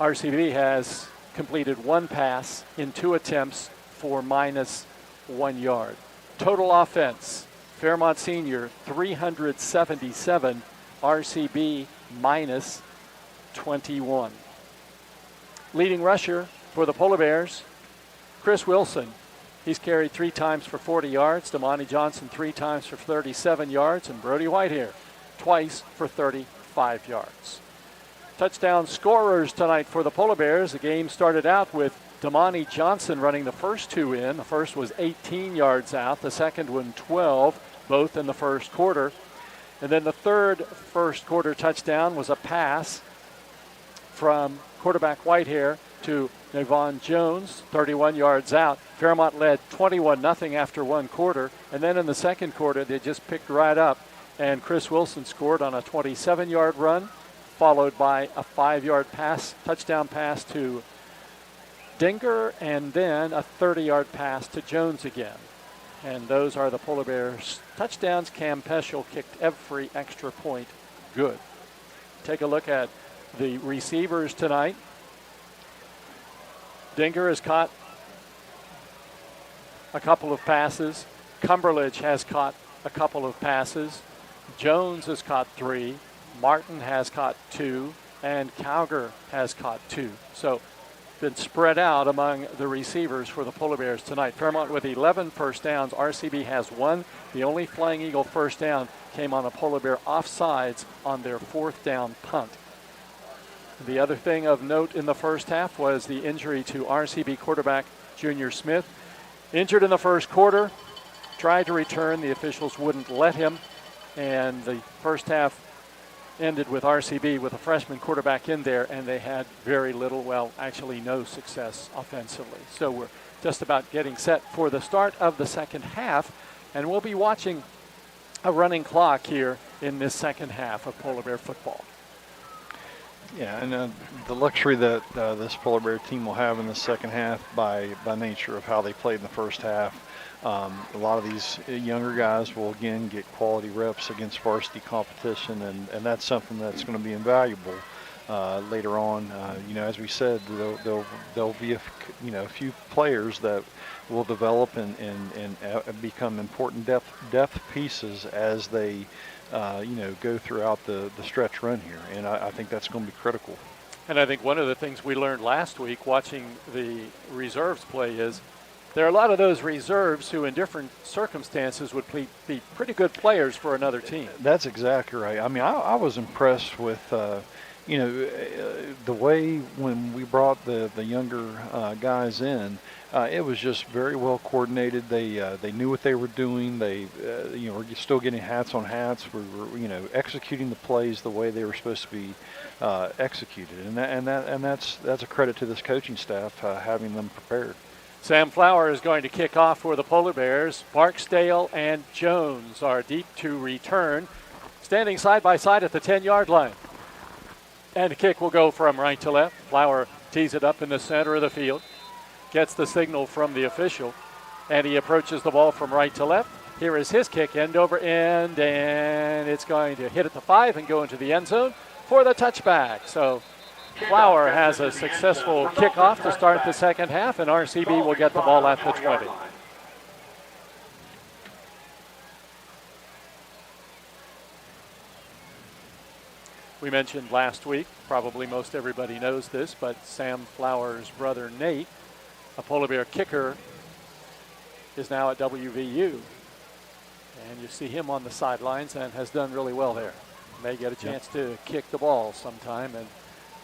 RCB has completed 1 pass in 2 attempts for minus 1 yard. Total offense, Fairmont Senior 377, RCB minus 21. Leading rusher For the Polar Bears, Chris Wilson, he's carried 3 times for 40 yards. Damani Johnson 3 times for 37 yards. And Brody Whitehair twice for 35 yards. Touchdown scorers tonight for the Polar Bears. The game started out with Damani Johnson running the first 2 in. The first was 18 yards out. The second one 12, both in the first quarter. And then the third first quarter touchdown was a pass from quarterback Whitehair to Navon Jones, 31 yards out. Fairmont led 21-0 after 1 quarter. And then in the second quarter, they just picked right up. And Chris Wilson scored on a 27-yard run, followed by a 5-yard touchdown pass to Dinger, and then a 30-yard pass to Jones again. And those are the Polar Bears touchdowns. Cam Peschel kicked every extra point good. Take a look at the receivers tonight. Dinger has caught a couple of passes. Cumberledge has caught a couple of passes. Jones has caught 3. Martin has caught 2. And Cowger has caught 2. So been spread out among the receivers for the Polar Bears tonight. Fairmont with 11 first downs. RCB has 1. The only Flying Eagle first down came on a Polar Bear offsides on their 4th down punt. The other thing of note in the first half was the injury to RCB quarterback Junior Smith. Injured in the first quarter, tried to return. The officials wouldn't let him. And the first half ended with RCB with a freshman quarterback in there, and they had very little, well, actually no success offensively. So we're just about getting set for the start of the second half, and we'll be watching a running clock here in this second half of Polar Bear football. Yeah, and the luxury that this Polar Bear team will have in the second half by nature of how they played in the first half. A lot of these younger guys will, again, get quality reps against varsity competition, and that's something that's going to be invaluable later on. As we said, there'll be a few players that will develop and become important depth pieces as they go throughout the stretch run here, and I think that's going to be critical. And I think one of the things we learned last week watching the reserves play is there are a lot of those reserves who in different circumstances would be pretty good players for another team. That's exactly right. I mean, I was impressed with, the way when we brought the younger guys in, it was just very well coordinated. They knew what they were doing. They, were still getting hats on hats. We were, executing the plays the way they were supposed to be executed. And that's a credit to this coaching staff, having them prepared. Sam Flower is going to kick off for the Polar Bears. Barksdale and Jones are deep to return, standing side by side at the 10-yard line. And the kick will go from right to left. Flower tees it up in the center of the field, gets the signal from the official, and he approaches the ball from right to left. Here is his kick, end over end, and it's going to hit at the 5 and go into the end zone for the touchback. So Flower has a successful kickoff to start the second half, and RCB will get the ball at the 20. We mentioned last week, probably most everybody knows this, but Sam Flower's brother Nate, a Polar Bear kicker, is now at WVU. And you see him on the sidelines and has done really well there. May get a chance to kick the ball sometime, and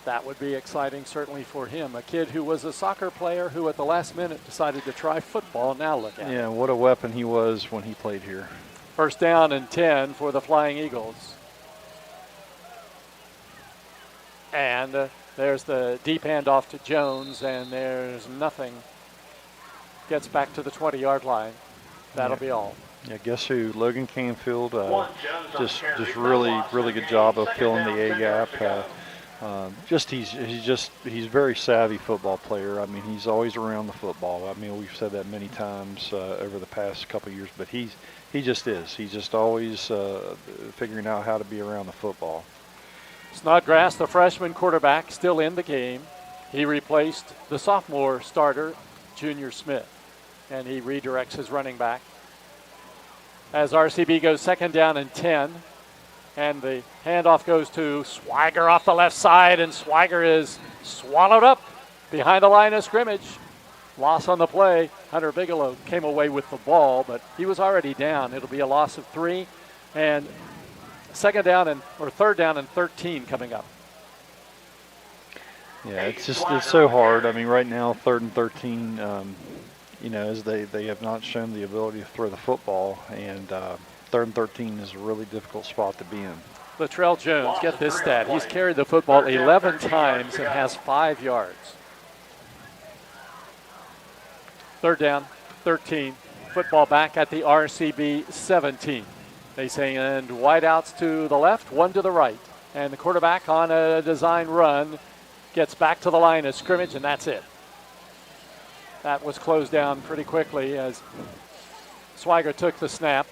that would be exciting certainly for him. A kid who was a soccer player who at the last minute decided to try football. Now look at him. Yeah, what a weapon he was when he played here. First down and 10 for the Flying Eagles. And there's the deep handoff to Jones, and there's nothing. Gets back to the 20-yard line. That'll be all. Yeah, guess who? Logan Canfield. Just really good job of filling the A gap. He's very savvy football player. I mean, he's always around the football. I mean, we've said that many times over the past couple of years, but he just is. He's just always figuring out how to be around the football. Snodgrass, the freshman quarterback, still in the game. He replaced the sophomore starter, Junior Smith, and he redirects his running back. As RCB goes second down and 10, and the handoff goes to Swiger off the left side, and Swiger is swallowed up, behind the line of scrimmage. Loss on the play. Hunter Bigelow came away with the ball, but he was already down. It'll be a loss of 3, and third down and 13 coming up. Yeah, it's so hard. I mean, right now, 3rd and 13, as they have not shown the ability to throw the football, and 3rd and 13 is a really difficult spot to be in. Latrell Jones, get this stat. He's carried the football 11 times and has 5 yards. 3rd down, 13. Football back at the RCB 17. They send wideouts to the left, 1 to the right. And the quarterback on a design run gets back to the line of scrimmage, and that's it. That was closed down pretty quickly as Swiger took the snap,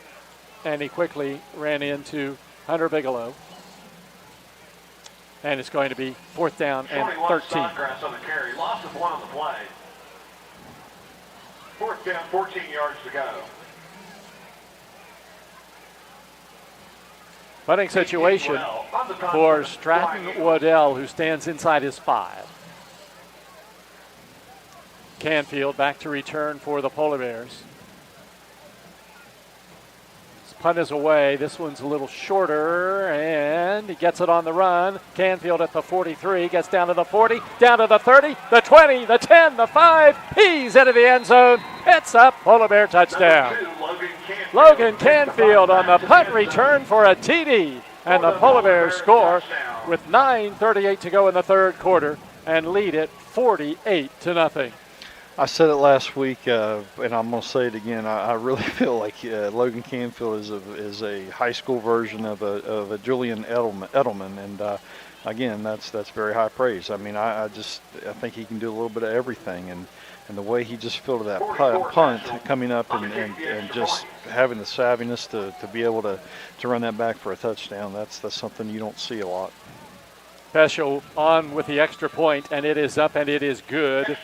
and he quickly ran into Hunter Bigelow. And it's going to be 4th down and 13. Snodgrass on the carry. Loss of 1 on the play. 4th down, 14 yards to go. Punting situation for Stratton Waddell, who stands inside his 5. Canfield back to return for the Polar Bears. His punt is away. This one's a little shorter, and he gets it on the run. Canfield at the 43, gets down to the 40, down to the 30, the 20, the 10, the 5. He's into the end zone. It's a Polar Bear touchdown. Logan Canfield on the punt return for a TD, and the Polar Bears score with 9:38 to go in the 3rd quarter and lead it 48-0. I said it last week, and I'm going to say it again. I really feel like Logan Canfield is a high school version of a Julian Edelman, and again, that's very high praise. I mean, I think he can do a little bit of everything, and the way he just fielded that punt coming up and just having the savviness to be able to run that back for a touchdown, that's something you don't see a lot. Peschel on with the extra point, and it is up and it is good.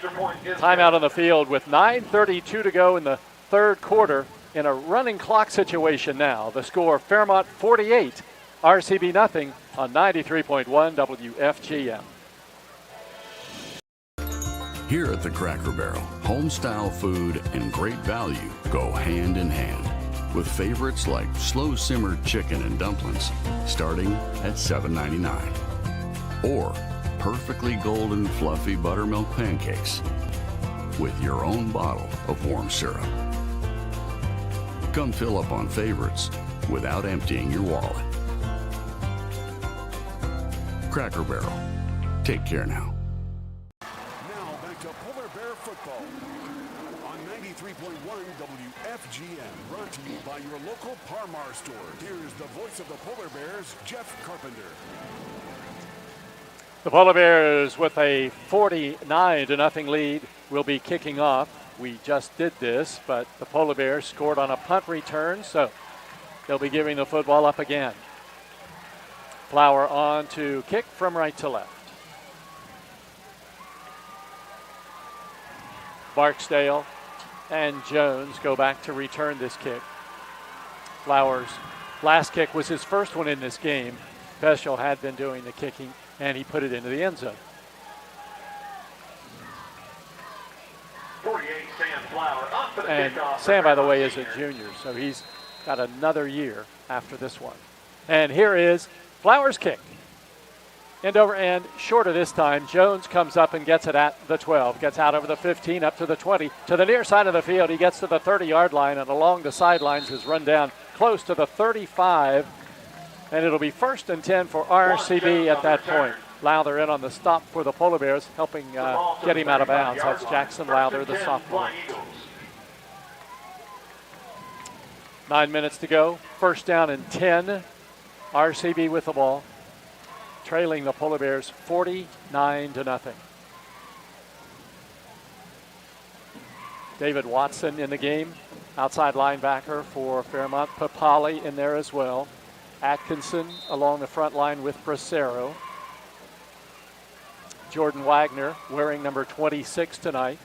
Timeout on the field with 9:32 to go in the 3rd quarter in a running clock situation now. The score, Fairmont 48, RCB nothing on 93.1 WFGM. Here at the Cracker Barrel, home-style food and great value go hand in hand, with favorites like slow-simmered chicken and dumplings starting at $7.99, or perfectly golden fluffy buttermilk pancakes with your own bottle of warm syrup. Come fill up on favorites without emptying your wallet. Cracker Barrel. Take care now. Football on 93.1 WFGM, brought to you by your local Parmar store. Here's the voice of the Polar Bears, Jeff Carpenter. The Polar Bears with a 49-0 lead will be kicking off. We just did this, but the Polar Bears scored on a punt return, so they'll be giving the football up again. Flower on to kick from right to left. Barksdale and Jones go back to return this kick. Flowers' last kick was his first one in this game. Peschel had been doing the kicking, and he put it into the end zone. 48, Sam Flower, up for the and kickoff. Sam, by the way, is a junior, so he's got another year after this one. And here is Flowers' kick. End over end, shorter this time. Jones comes up and gets it at the 12. Gets out over the 15, up to the 20. To the near side of the field, he gets to the 30-yard line, and along the sidelines is run down close to the 35. And it'll be 1st and 10 for RCB at that point. Lowther in on the stop for the Polar Bears, helping get him out of bounds. That's Jackson Lowther, the sophomore. 9 minutes to go. 1st down and 10. RCB with the ball, trailing the Polar Bears 49-0. David Watson in the game, outside linebacker for Fairmont. Papali in there as well. Atkinson along the front line with Bracero. Jordan Wagner wearing number 26 tonight,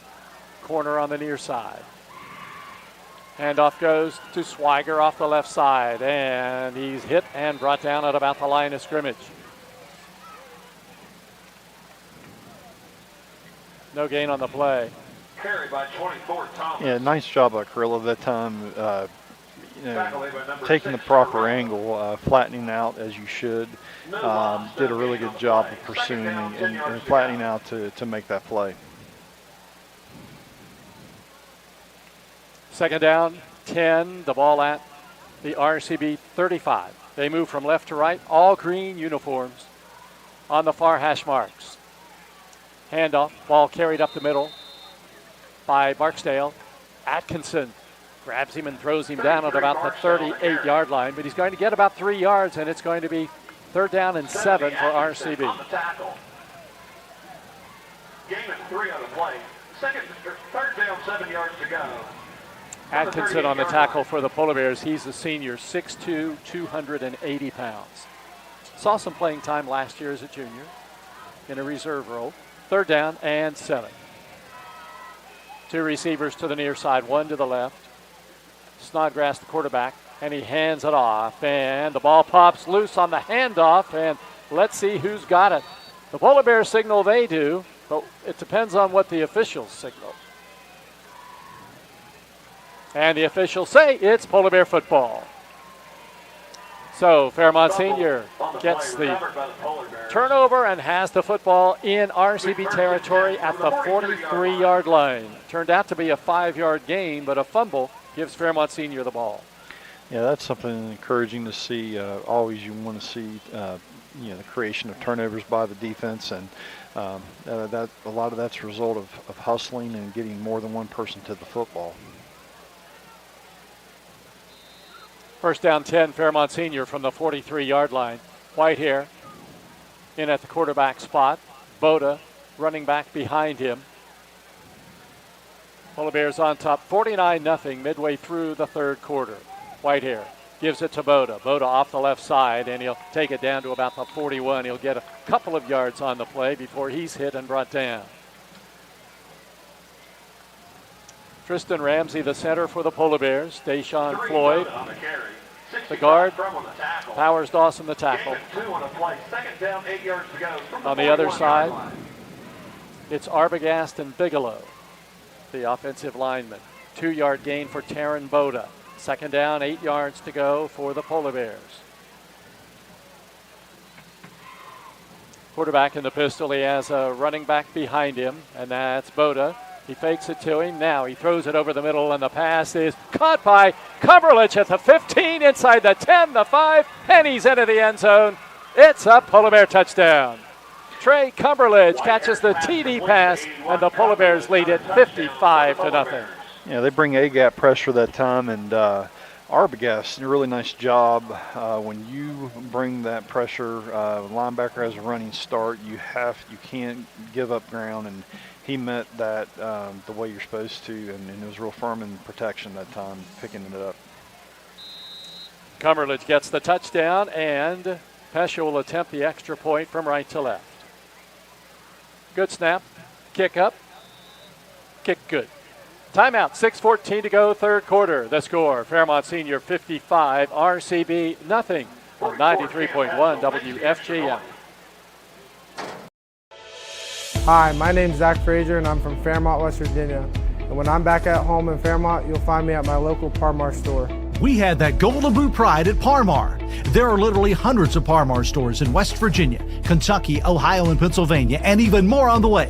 corner on the near side. Handoff goes to Swiger off the left side, and he's hit and brought down at about the line of scrimmage. No gain on the play. Carry by 24, Thomas. Yeah, nice job by Carrillo that time, Tackled by number taking the 6, proper Carrillo. angle, flattening out as you should. Did a really good job of pursuing and flattening out to make that play. Second down, 10, the ball at the RCB 35. They move from left to right, all green uniforms on the far hash marks. Handoff, ball carried up the middle by Barksdale. Atkinson grabs him and throws him down at about the 38-yard line, but he's going to get about 3 yards, and it's going to be 3rd down and 7 for RCB. On the tackle. Gain of 3 on the play. 3rd down, 7 yards to go. Atkinson on the tackle for the Polar Bears. He's a senior, 6'2", 280 pounds. Saw some playing time last year as a junior in a reserve role. 3rd down and 7. 2 receivers to the near side, 1 to the left. Snodgrass, the quarterback, and he hands it off. And the ball pops loose on the handoff, and let's see who's got it. The Polar Bears signal they do, but it depends on what the officials signal. And the officials say it's Polar Bear football. So Fairmont Senior gets the turnover and has the football in RCB territory at the 43-yard line. Turned out to be a 5-yard gain, but a fumble gives Fairmont Senior the ball. Yeah, that's something encouraging to see. Always you want to see, the creation of turnovers by the defense, and that a lot of that's a result of hustling and getting more than one person to the football. 1st down 10, Fairmont Senior from the 43-yard line. Whitehair in at the quarterback spot. Boda running back behind him. Polar Bears on top, 49-0 midway through the 3rd quarter. Whitehair gives it to Boda. Boda off the left side, and he'll take it down to about the 41. He'll get a couple of yards on the play before he's hit and brought down. Tristan Ramsey, the center for the Polar Bears. Deshaun Floyd, the guard. Powers Dawson, the tackle. On the other side, it's Arbogast and Bigelow, the offensive lineman. 2-yard gain for Taryn Boda. 2nd down, 8 yards to go for the Polar Bears. Quarterback in the pistol, he has a running back behind him, and that's Boda. He fakes it to him. Now he throws it over the middle, and the pass is caught by Cumberledge at the 15, inside the 10, the 5, and he's into the end zone. It's a Polar Bear touchdown. Trey Cumberledge catches the TD pass, and the Polar Bears lead it 55-0. Yeah, they bring A-gap pressure that time, and Arbogast did a really nice job. When you bring that pressure, linebacker has a running start. You can't give up ground, and he met that the way you're supposed to, and it was real firm in protection that time, picking it up. Cumberledge gets the touchdown, and Pescia will attempt the extra point from right to left. Good snap, kick up, kick good. Timeout, 6:14 to go, 3rd quarter. The score, Fairmont Senior 55, RCB nothing on 93.1 WFGM. Hi, my name's Zach Frazier, and I'm from Fairmont, West Virginia. And when I'm back at home in Fairmont, you'll find me at my local Parmar store. We had that golden boot pride at Parmar. There are literally hundreds of Parmar stores in West Virginia, Kentucky, Ohio, and Pennsylvania, and even more on the way.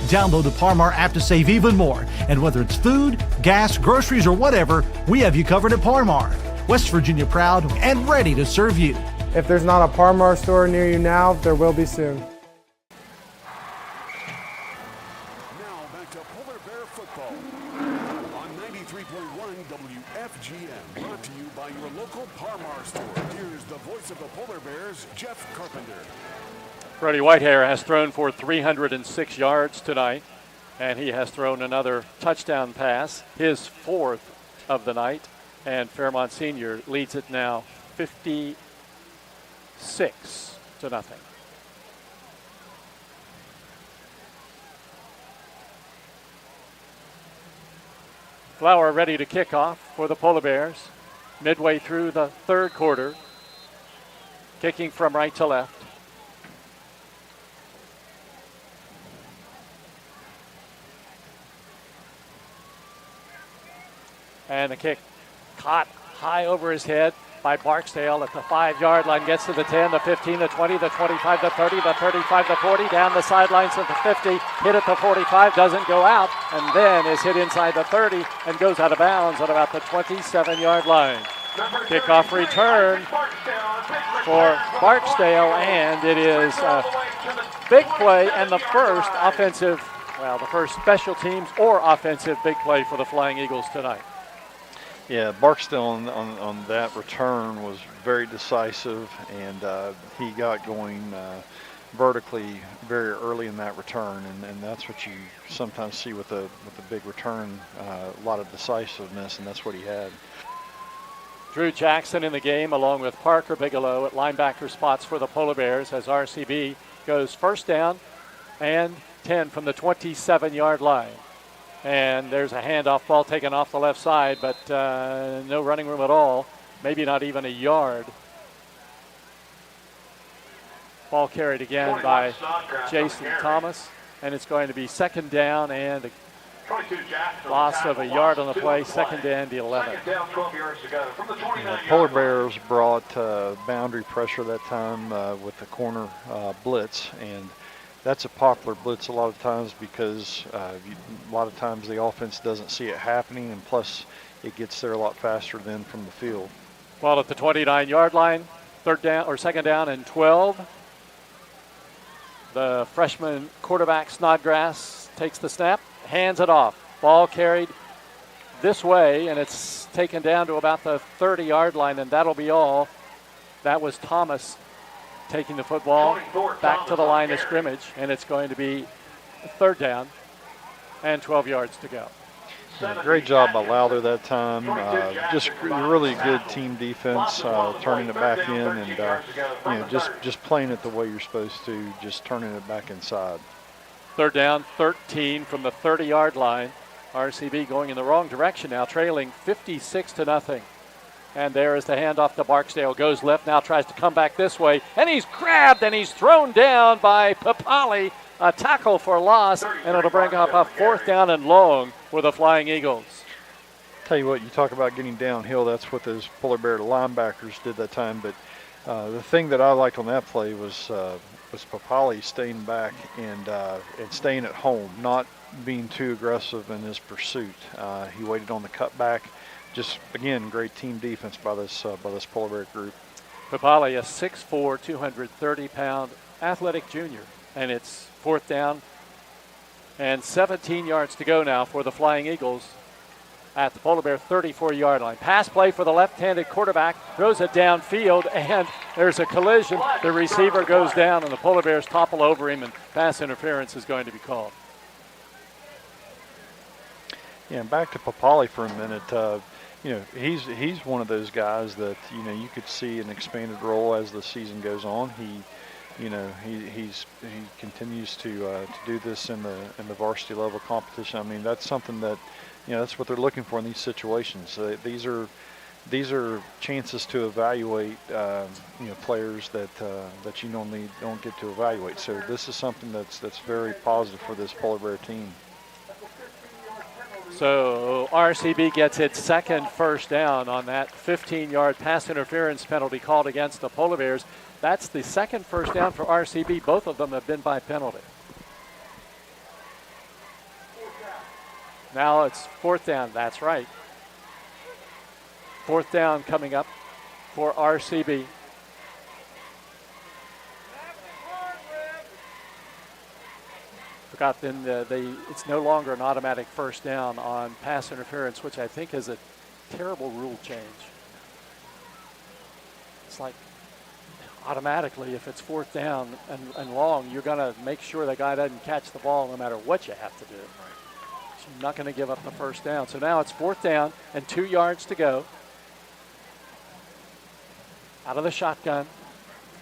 Download the Parmar app to save even more. And whether it's food, gas, groceries, or whatever, we have you covered at Parmar. West Virginia proud and ready to serve you. If there's not a Parmar store near you now, there will be soon. Now back to Polar Bear football on 93.1 WFGM. Brought to you by your local Parmar store. Here's the voice of the Polar Bears, Jeff Carpenter. Freddie Whitehair has thrown for 306 yards tonight, and he has thrown another touchdown pass, his 4th of the night, and Fairmont Senior leads it now 56-0. Flower ready to kick off for the Polar Bears, midway through the 3rd quarter, kicking from right to left. And the kick caught high over his head by Barksdale at the 5-yard line, gets to the 10, the 15, the 20, the 25, the 30, the 35, the 40, down the sidelines of the 50, hit at the 45, doesn't go out, and then is hit inside the 30 and goes out of bounds at about the 27-yard line. Kickoff return for Barksdale, and it is a big play and the first special teams or offensive big play for the Flying Eagles tonight. Yeah, Barksdale on that return was very decisive, and he got going vertically very early in that return, and that's what you sometimes see with a big return, a lot of decisiveness, and that's what he had. Drew Jackson in the game along with Parker Bigelow at linebacker spots for the Polar Bears as RCB goes first down and 10 from the 27-yard line. And there's a handoff ball taken off the left side, but no running room at all, maybe not even a yard. Ball carried again by Jason Thomas, and it's going to be second down and a loss of a yard on the play, second down to 11. The Polar Bears brought boundary pressure that time with the corner blitz, and that's a popular blitz a lot of times because a lot of times the offense doesn't see it happening, and plus it gets there a lot faster than from the field. Ball at the 29-yard line, second down and 12. The freshman quarterback Snodgrass takes the snap, hands it off. Ball carried this way, and it's taken down to about the 30-yard line, and that'll be all. That was Thomas taking the football back to the line of scrimmage, and it's going to be third down and 12 yards to go. Yeah, great job by Lowther that time. Just really good team defense, turning it back in, and just playing it the way you're supposed to, just turning it back inside. Third down, 13 from the 30-yard line. RCB going in the wrong direction now, trailing 56-0. And there is the handoff to Barksdale. Goes left, now tries to come back this way. And he's grabbed and he's thrown down by Papali. A tackle for loss, and it'll bring up a fourth down and long for the Flying Eagles. Tell you what, you talk about getting downhill, that's what those Polar Bear linebackers did that time. But the thing that I liked on that play was Papali staying back and staying at home, not being too aggressive in his pursuit. He waited on the cutback. Just, again, great team defense by this Polar Bear group. Papali, a 6'4", 230-pound athletic junior. And it's fourth down and 17 yards to go now for the Flying Eagles at the Polar Bear 34-yard line. Pass play for the left-handed quarterback, throws it downfield, and there's a collision. The receiver goes down, and the Polar Bears topple over him, and pass interference is going to be called. Yeah, and back to Papali for a minute. He's one of those guys that you could see an expanded role as the season goes on. He continues to do this in the varsity level competition. I mean, that's something that that's what they're looking for in these situations. These are chances to evaluate players that you normally don't get to evaluate. So this is something that's very positive for this Polar Bear team. So RCB gets its second first down on that 15-yard pass interference penalty called against the Polar Bears. That's the second first down for RCB. Both of them have been by penalty. Now it's fourth down. That's right. Fourth down coming up for RCB. Forgot then it's no longer an automatic first down on pass interference, which I think is a terrible rule change. It's like automatically, if it's fourth down and long, you're going to make sure the guy doesn't catch the ball no matter what you have to do. So you're not going to give up the first down. So now it's fourth down and 2 yards to go. Out of the shotgun.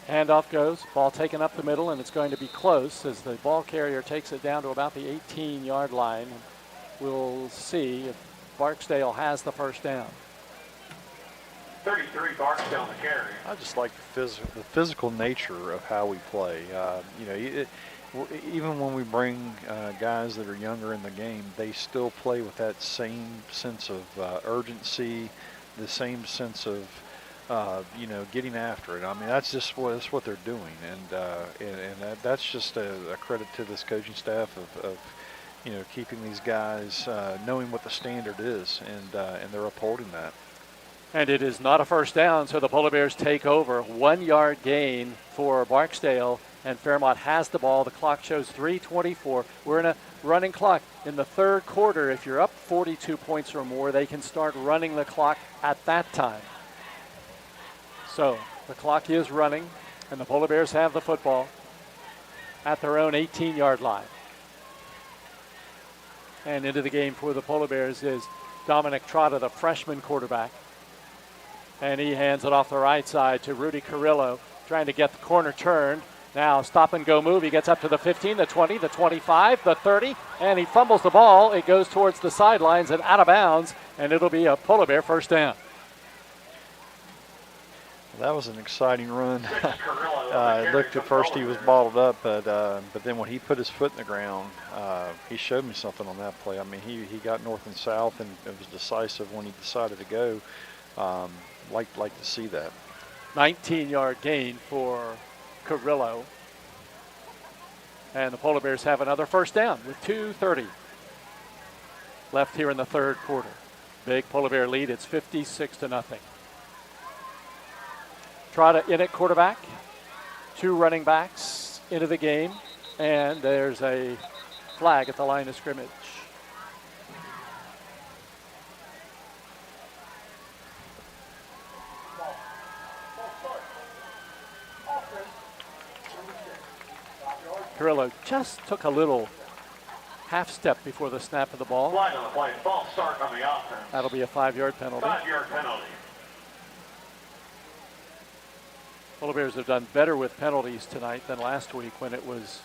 Handoff goes. Ball taken up the middle, and it's going to be close as the ball carrier takes it down to about the 18-yard line. We'll see if Barksdale has the first down. 33 Barksdale the carry. I just like the physical nature of how we play. even when we bring guys that are younger in the game, they still play with that same sense of urgency, the same sense of getting after it. I mean, that's what they're doing, and that's just a credit to this coaching staff of keeping these guys knowing what the standard is, and they're upholding that. And it is not a first down, so the Polar Bears take over. 1 yard gain for Barksdale, and Fairmont has the ball. The clock shows 3:24. We're in a running clock in the third quarter. If you're up 42 points or more, they can start running the clock at that time. So the clock is running, and the Polar Bears have the football at their own 18-yard line. And into the game for the Polar Bears is Dominic Trotta, the freshman quarterback. And he hands it off the right side to Rudy Carrillo, trying to get the corner turned. Now stop and go move. He gets up to the 15, the 20, the 25, the 30, and he fumbles the ball. It goes towards the sidelines and out of bounds, and it'll be a Polar Bear first down. That was an exciting run. It looked at first he was bottled up, but then when he put his foot in the ground, he showed me something on that play. I mean, he got north and south, and it was decisive when he decided to go. Like to see that. 19-yard gain for Carrillo. And the Polar Bears have another first down with 2:30 left here in the third quarter. Big Polar Bear lead. It's 56-0. Trotta in at quarterback. 2 running backs into the game. And there's a flag at the line of scrimmage. Carrillo just took a little half step before the snap of the ball. Flag on the play. False start on the offense. That'll be a 5-yard penalty. 5-yard penalty. Polar Bears have done better with penalties tonight than last week when it was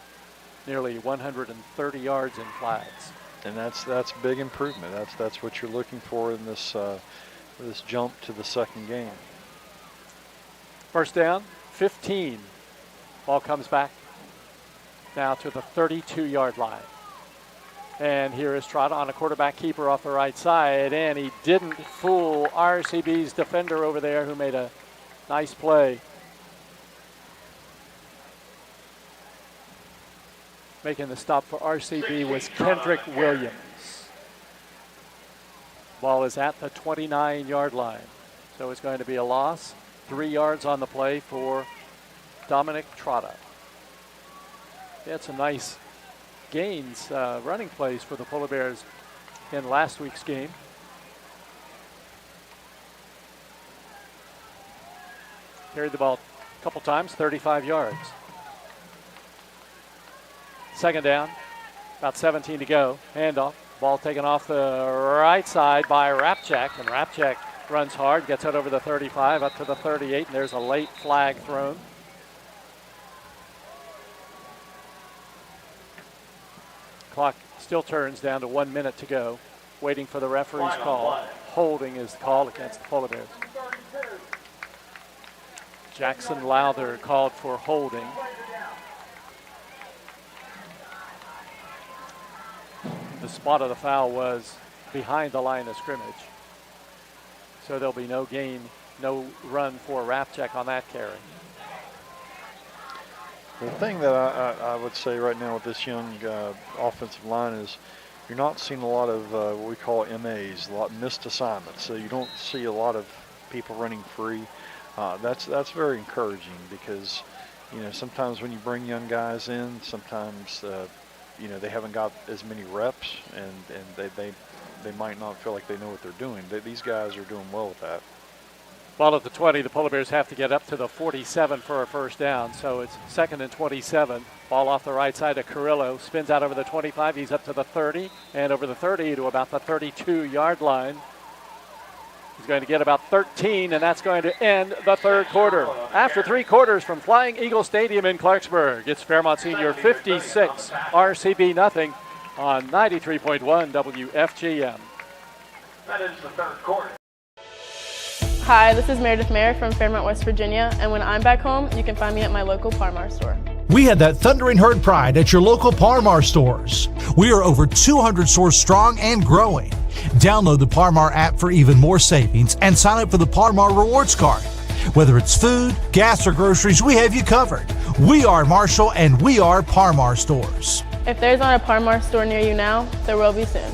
nearly 130 yards in flags. And that's big improvement. That's what you're looking for in this jump to the second game. First down, 15. Ball comes back now to the 32-yard line. And here is Trotta on a quarterback keeper off the right side, and he didn't fool RCB's defender over there who made a nice play. Making the stop for RCB was Kendrick Williams. Ball is at the 29-yard line. So it's going to be a loss. 3 yards on the play for Dominic Trotta. He had some nice gains, running plays for the Polar Bears in last week's game. Carried the ball a couple times, 35 yards. Second down, about 17 to go. Handoff, ball taken off the right side by Rapchak, and Rapchak runs hard, gets it over the 35, up to the 38, and there's a late flag thrown. Clock still turns down to 1 minute to go, waiting for the referee's call. Holding is called against the Polar Bears. Jackson Lowther called for holding. The spot of the foul was behind the line of scrimmage. So there'll be no gain, no run for Rapchak on that carry. The thing that I would say right now with this young offensive line is you're not seeing a lot of what we call MAs, a lot of missed assignments. So you don't see a lot of people running free. That's very encouraging because, sometimes when you bring young guys in, sometimes, they haven't got as many reps and they might not feel like they know what they're doing. These guys are doing well with that. Ball at the 20, the Polar Bears have to get up to the 47 for a first down, so it's 2nd and 27. Ball off the right side to Carrillo, spins out over the 25, he's up to the 30, and over the 30 to about the 32-yard line. He's going to get about 13, and that's going to end the third quarter. After 3 quarters from Flying Eagle Stadium in Clarksburg, it's Fairmont Senior 56, RCB nothing on 93.1 WFGM. That is the third quarter. Hi, this is Meredith Mayer from Fairmont, West Virginia, and when I'm back home, you can find me at my local Parmar store. We had that thundering herd pride at your local Par-Mar stores. We are over 200 stores strong and growing. Download the Par-Mar app for even more savings and sign up for the Par-Mar Rewards Card. Whether it's food, gas, or groceries, we have you covered. We are Marshall and we are Par-Mar stores. If there's not a Par-Mar store near you now, there will be soon.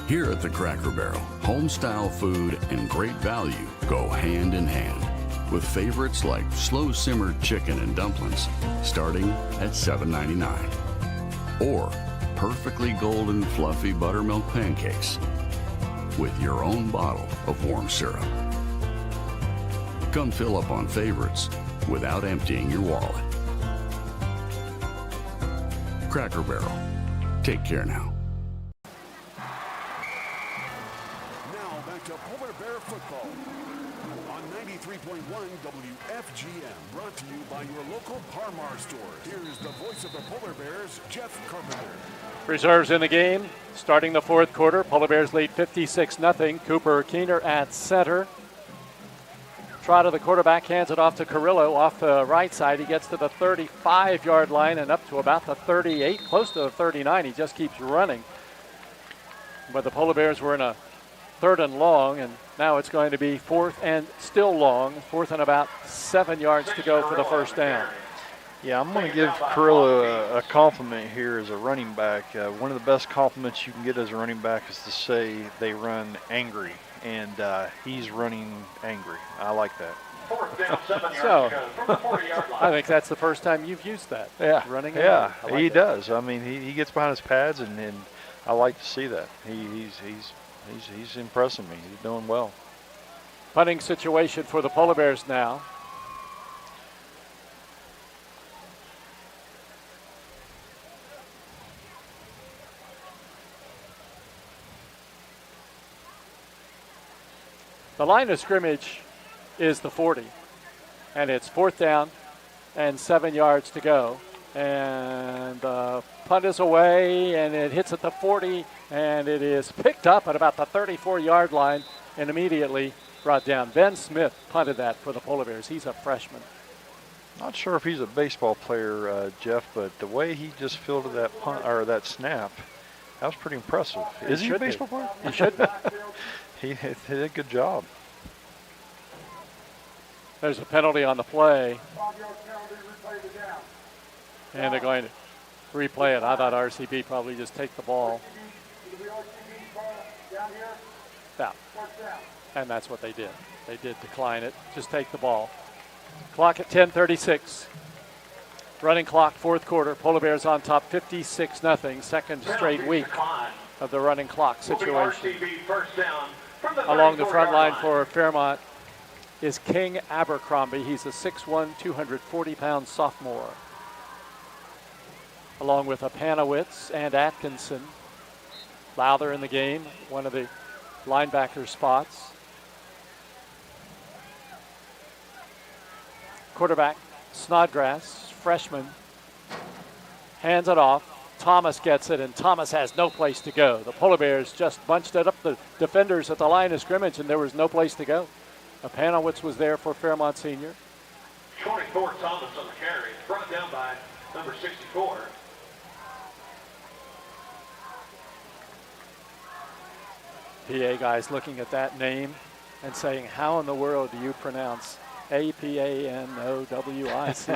Here at the Cracker Barrel, home-style food and great value go hand in hand, with favorites like slow-simmered chicken and dumplings starting at $7.99, or perfectly golden fluffy buttermilk pancakes with your own bottle of warm syrup. Come fill up on favorites without emptying your wallet. Cracker Barrel. Take care now. Now back to Polar Bear football on 93.1 WFGM, brought to you by your local Par-Mar store. Here's the voice of the Polar Bears, Jeff Carpenter. Reserves in the game. Starting the fourth quarter, Polar Bears lead 56-0. Cooper Keener at center. Trotter, the quarterback, hands it off to Carrillo off the right side. He gets to the 35-yard line and up to about the 38, close to the 39. He just keeps running. But the Polar Bears were in a 3rd and long, and now it's going to be 4th and still long, 4th and about 7 yards to go for the first down. Yeah, I'm going to give Carrillo a compliment here as a running back. One of the best compliments you can get as a running back is to say they run angry, and he's running angry. I like that. So, I think that's the first time you've used that. Yeah, running. Yeah, like he it. does. I mean, he gets behind his pads, and I like to see that. He's impressing me. He's doing well. Punting situation for the Polar Bears now. The line of scrimmage is the 40, and it's 4th down and 7 yards to go. And the punt is away, and it hits at the 40, and it is picked up at about the 34-yard line and immediately brought down. Ben Smith punted that for the Polar Bears. He's a freshman. Not sure if he's a baseball player, Jeff, but the way he just fielded that punt or that snap, that was pretty impressive. Is he a baseball player? He should be. He did a good job. There's a penalty on the play. And they're going to replay it. I thought RCB probably just take the ball. Yeah. And that's what they did. They did decline it. Just take the ball. Clock at 10:36. Running clock, fourth quarter. Polar Bears on top, 56-0. Second straight week of the running clock situation. Along the front line for Fairmont is King Abercrombie. He's a 6'1", 240-pound sophomore. Along with Apanowitz and Atkinson. Lowther in the game, one of the linebacker spots. Quarterback, Snodgrass, freshman, hands it off. Thomas gets it, and Thomas has no place to go. The Polar Bears just bunched it up the defenders at the line of scrimmage, and there was no place to go. Apanowitz was there for Fairmont Senior. 24 Thomas on the carry, brought down by number 64. PA guys looking at that name and saying, how in the world do you pronounce Apanowicz?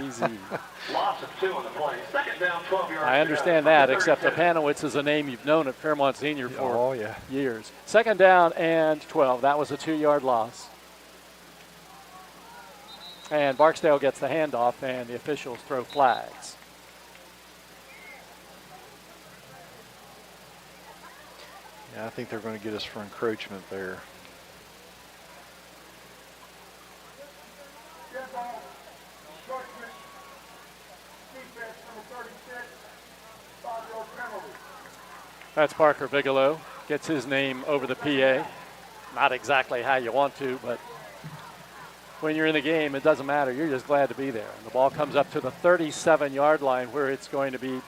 Loss of 2 on the play. Second down, 12 yards. I understand that, except Apanowitz is a name you've known at Fairmont Senior for years. Second down and 12. That was a 2-yard loss. And Barksdale gets the handoff, and the officials throw flags. Yeah, I think they're going to get us for encroachment there. That's Parker Bigelow. Gets his name over the PA. Not exactly how you want to, but when you're in the game, it doesn't matter. You're just glad to be there. And the ball comes up to the 37-yard line where it's going to be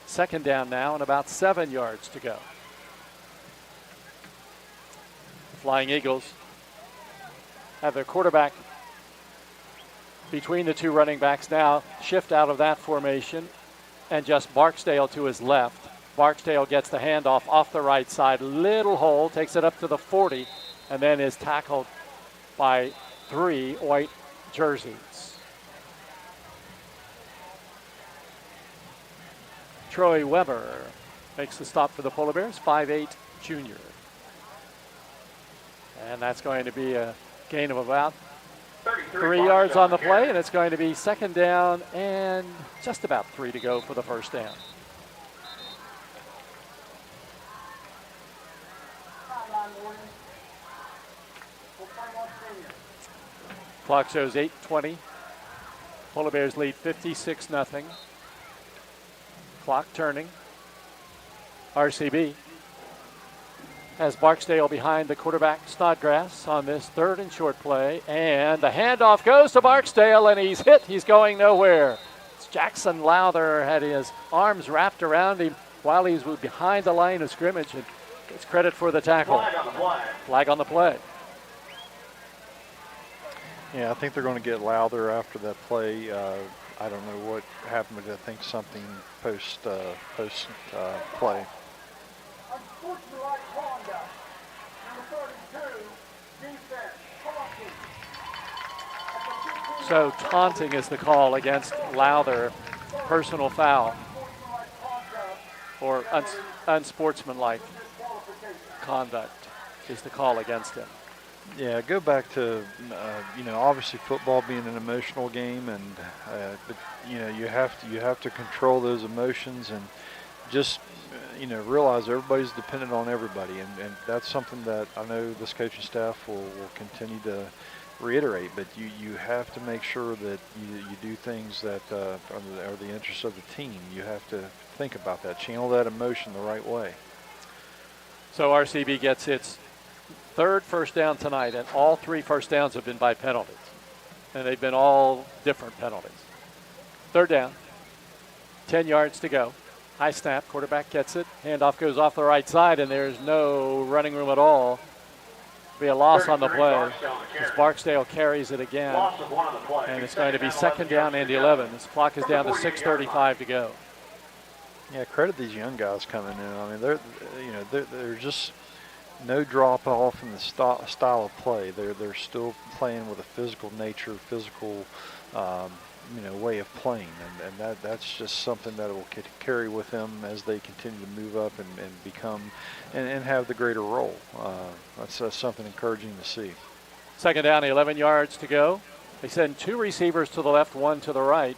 second down now and about 7 yards to go. The Flying Eagles have their quarterback between the two running backs now, shift out of that formation, and just Barksdale to his left. Barksdale gets the handoff off the right side, little hole, takes it up to the 40, and then is tackled by 3 white jerseys. Troy Weber makes the stop for the Polar Bears, 5'8" junior. And that's going to be a gain of about 3 yards on the play, and it's going to be second down and just about 3 to go for the first down. Clock shows 8:20. Polar Bears lead 56-0. Clock turning. RCB has Barksdale behind the quarterback Snodgrass on this 3rd and short play. And the handoff goes to Barksdale, and he's hit. He's going nowhere. It's Jackson Lowther had his arms wrapped around him while he was behind the line of scrimmage, and gets credit for the tackle. Flag on the play. Yeah, I think they're going to get Lowther after that play. I don't know what happened, but I think something post play. So taunting is the call against Lowther, personal foul, or unsportsmanlike conduct is the call against him. Yeah, go back to obviously football being an emotional game, and but you have to control those emotions and just realize everybody's dependent on everybody, and that's something that I know this coaching staff will continue to reiterate. But you have to make sure that you do things that are the interests of the team. You have to think about that, channel that emotion the right way. So RCB gets its 3rd first down tonight, and all 3 first downs have been by penalties, and they've been all different penalties. 3rd down, 10 yards to go. High snap, quarterback gets it, handoff goes off the right side, and there's no running room at all. Be a loss on the play as Barksdale carries it again, and it's going to be second down and 11. This clock is down to 6:35 to go. Yeah, credit these young guys coming in. I mean, they're just no drop off in the style of play. They're still playing with a physical nature, physical way of playing, and that's just something that will carry with them as they continue to move up and become and have the greater role. That's something encouraging to see. Second down, 11 yards to go. They send 2 receivers to the left, 1 to the right.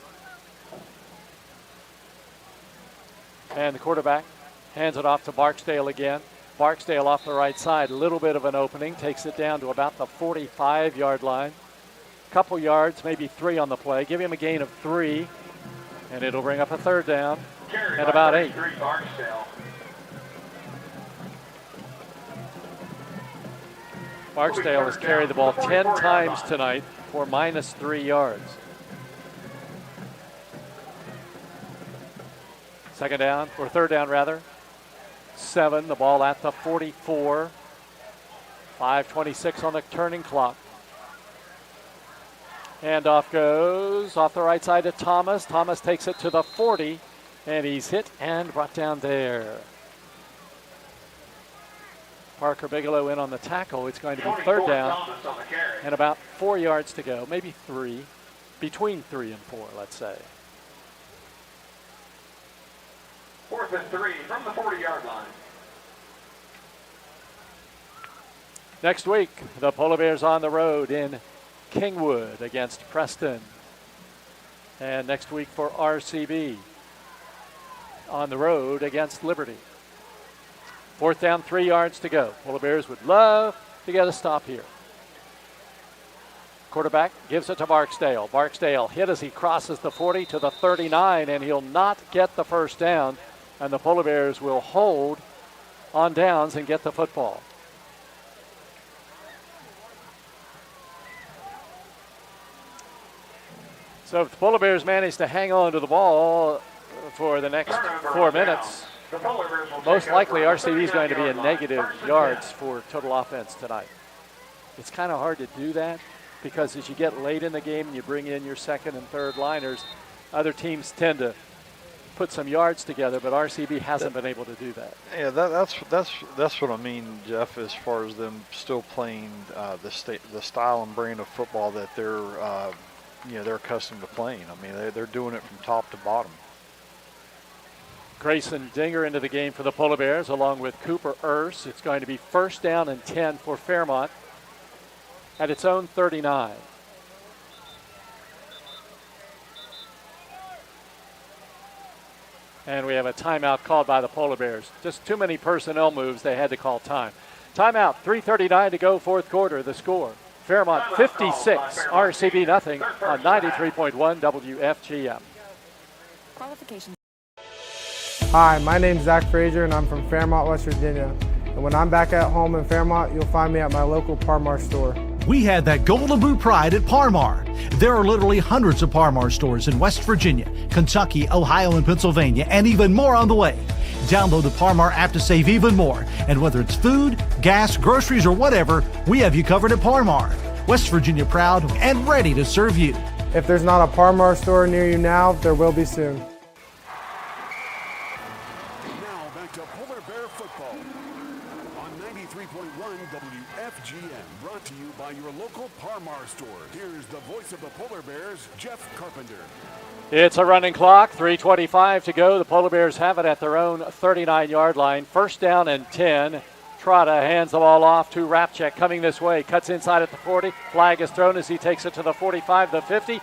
And the quarterback hands it off to Barksdale again. Barksdale off the right side, a little bit of an opening, takes it down to about the 45-yard line. Couple yards, maybe 3 on the play. Give him a gain of 3, and it'll bring up a 3rd down and about 8. Barksdale has carried the ball 10 times tonight for -3 yards. Second down, or 3rd down rather. 7, the ball at the 44. 5:26 on the turning clock. Handoff goes off the right side to Thomas. Thomas takes it to the 40, and he's hit and brought down there. Parker Bigelow in on the tackle. It's going to be 3rd down and about 4 yards to go, maybe 3, between 3 and 4, let's say. 4th and 3 from the 40-yard line. Next week, the Polar Bears on the road in Kingwood against Preston. And next week for RCB on the road against Liberty. 4th down, 3 yards to go. Polar Bears would love to get a stop here. Quarterback gives it to Barksdale. Barksdale hit as he crosses the 40 to the 39, and he'll not get the first down. And the Polar Bears will hold on downs and get the football. So if the Polar Bears manage to hang on to the ball for the next 4 minutes, most likely RCB is going to be in negative yards for total offense tonight. It's kind of hard to do that because as you get late in the game and you bring in your second and third liners, other teams tend to put some yards together, but RCB hasn't been able to do that. Yeah, that's what I mean, Jeff, as far as them still playing the style and brand of football that they're accustomed to playing. I mean, they're doing it from top to bottom. Grayson Dinger into the game for the Polar Bears along with Cooper Urs. It's going to be 1st down and 10 for Fairmont at its own 39. And we have a timeout called by the Polar Bears. Just too many personnel moves. They had to call time. Timeout, 3:39 to go, fourth quarter. The score, Fairmont 56, RCB nothing on 93.1 WFGM. Qualifications. Hi, my name's Zach Frazier and I'm from Fairmont, West Virginia. And when I'm back at home in Fairmont, you'll find me at my local Parmar store. We had that Golden Boot pride at Parmar. There are literally hundreds of Parmar stores in West Virginia, Kentucky, Ohio, and Pennsylvania, and even more on the way. Download the Parmar app to save even more. And whether it's food, gas, groceries, or whatever, we have you covered at Parmar. West Virginia proud and ready to serve you. If there's not a Parmar store near you now, there will be soon. Now back to Polar Bear football on 93.1 WFGM, brought to you by your local Parmar store. Here's the voice of the Polar Bears, Jeff Carpenter. It's a running clock, 3:25 to go. The Polar Bears have it at their own 39-yard line. 1st down and 10. Trotta hands the ball off to Rapchek coming this way. Cuts inside at the 40. Flag is thrown as he takes it to the 45, the 50,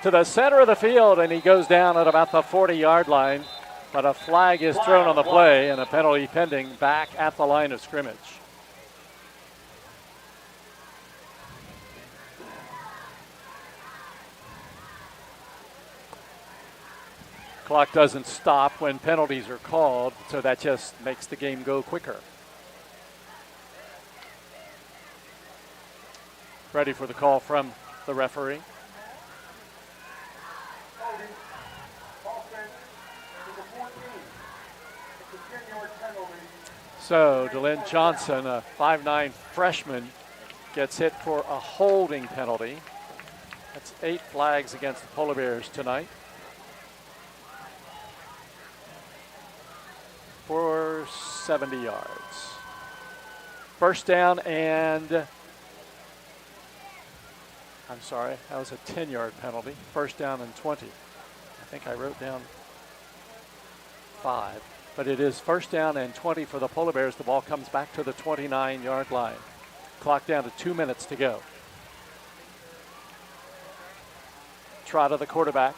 to the center of the field, and he goes down at about the 40-yard line. But a flag is thrown on the play and a penalty pending back at the line of scrimmage. Clock doesn't stop when penalties are called, so that just makes the game go quicker. Ready for the call from the referee. So DeLynn Johnson, a 5'9" freshman, gets hit for a holding penalty. That's 8 flags against the Polar Bears tonight. For 70 yards. 1st down and, I'm sorry, that was a 10-yard penalty. 1st down and 20. I think I wrote down 5. But it is 1st down and 20 for the Polar Bears. The ball comes back to the 29-yard line. Clock down to 2 minutes to go. Trotta, the quarterback,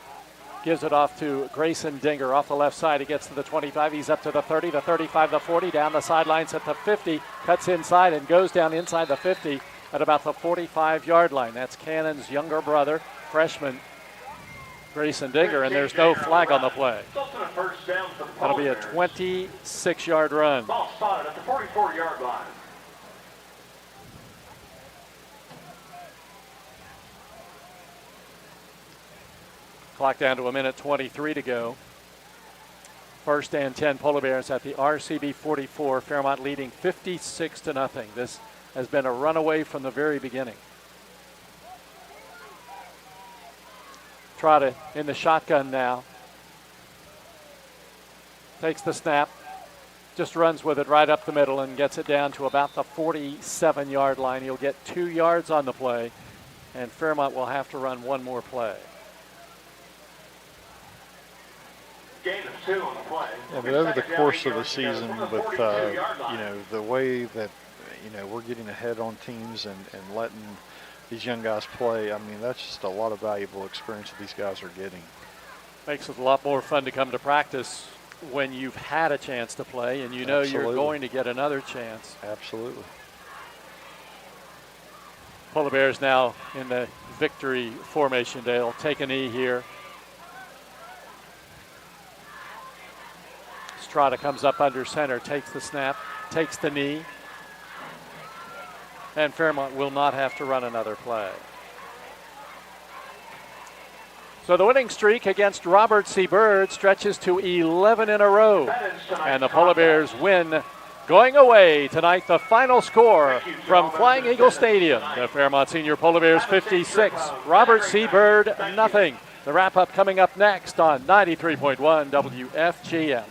gives it off to Grayson Dinger off the left side. He gets to the 25. He's up to the 30, the 35, the 40, down the sidelines at the 50, cuts inside and goes down inside the 50 at about the 45-yard line. That's Cannon's younger brother, freshman Grayson Dinger, and there's no flag on the play. That'll be a 26-yard run. Ball spotted at the 44-yard line. Clock down to a minute 23 to go. 1st and 10 Polar Bears at the RCB 44. Fairmont leading 56-0. This has been a runaway from the very beginning. Trotta in the shotgun now. Takes the snap. Just runs with it right up the middle and gets it down to about the 47-yard line. He'll get 2 yards on the play, and Fairmont will have to run one more play. Gain of 2 on the play. Yeah, but over the course of the season, with the way that we're getting ahead on teams and letting these young guys play, I mean, that's just a lot of valuable experience that these guys are getting. Makes it a lot more fun to come to practice when you've had a chance to play and you know Absolutely. You're going to get another chance. Absolutely. Polar Bears now in the victory formation. They'll take a knee here. Trotta comes up under center, takes the snap, takes the knee, and Fairmont will not have to run another play. So the winning streak against Robert C. Byrd stretches to 11 in a row, and the Polar Bears win Going away tonight, the final score from Flying Eagle Stadium. The Fairmont Senior Polar Bears 56, Robert C. Byrd nothing. The wrap-up coming up next on 93.1 WFGM.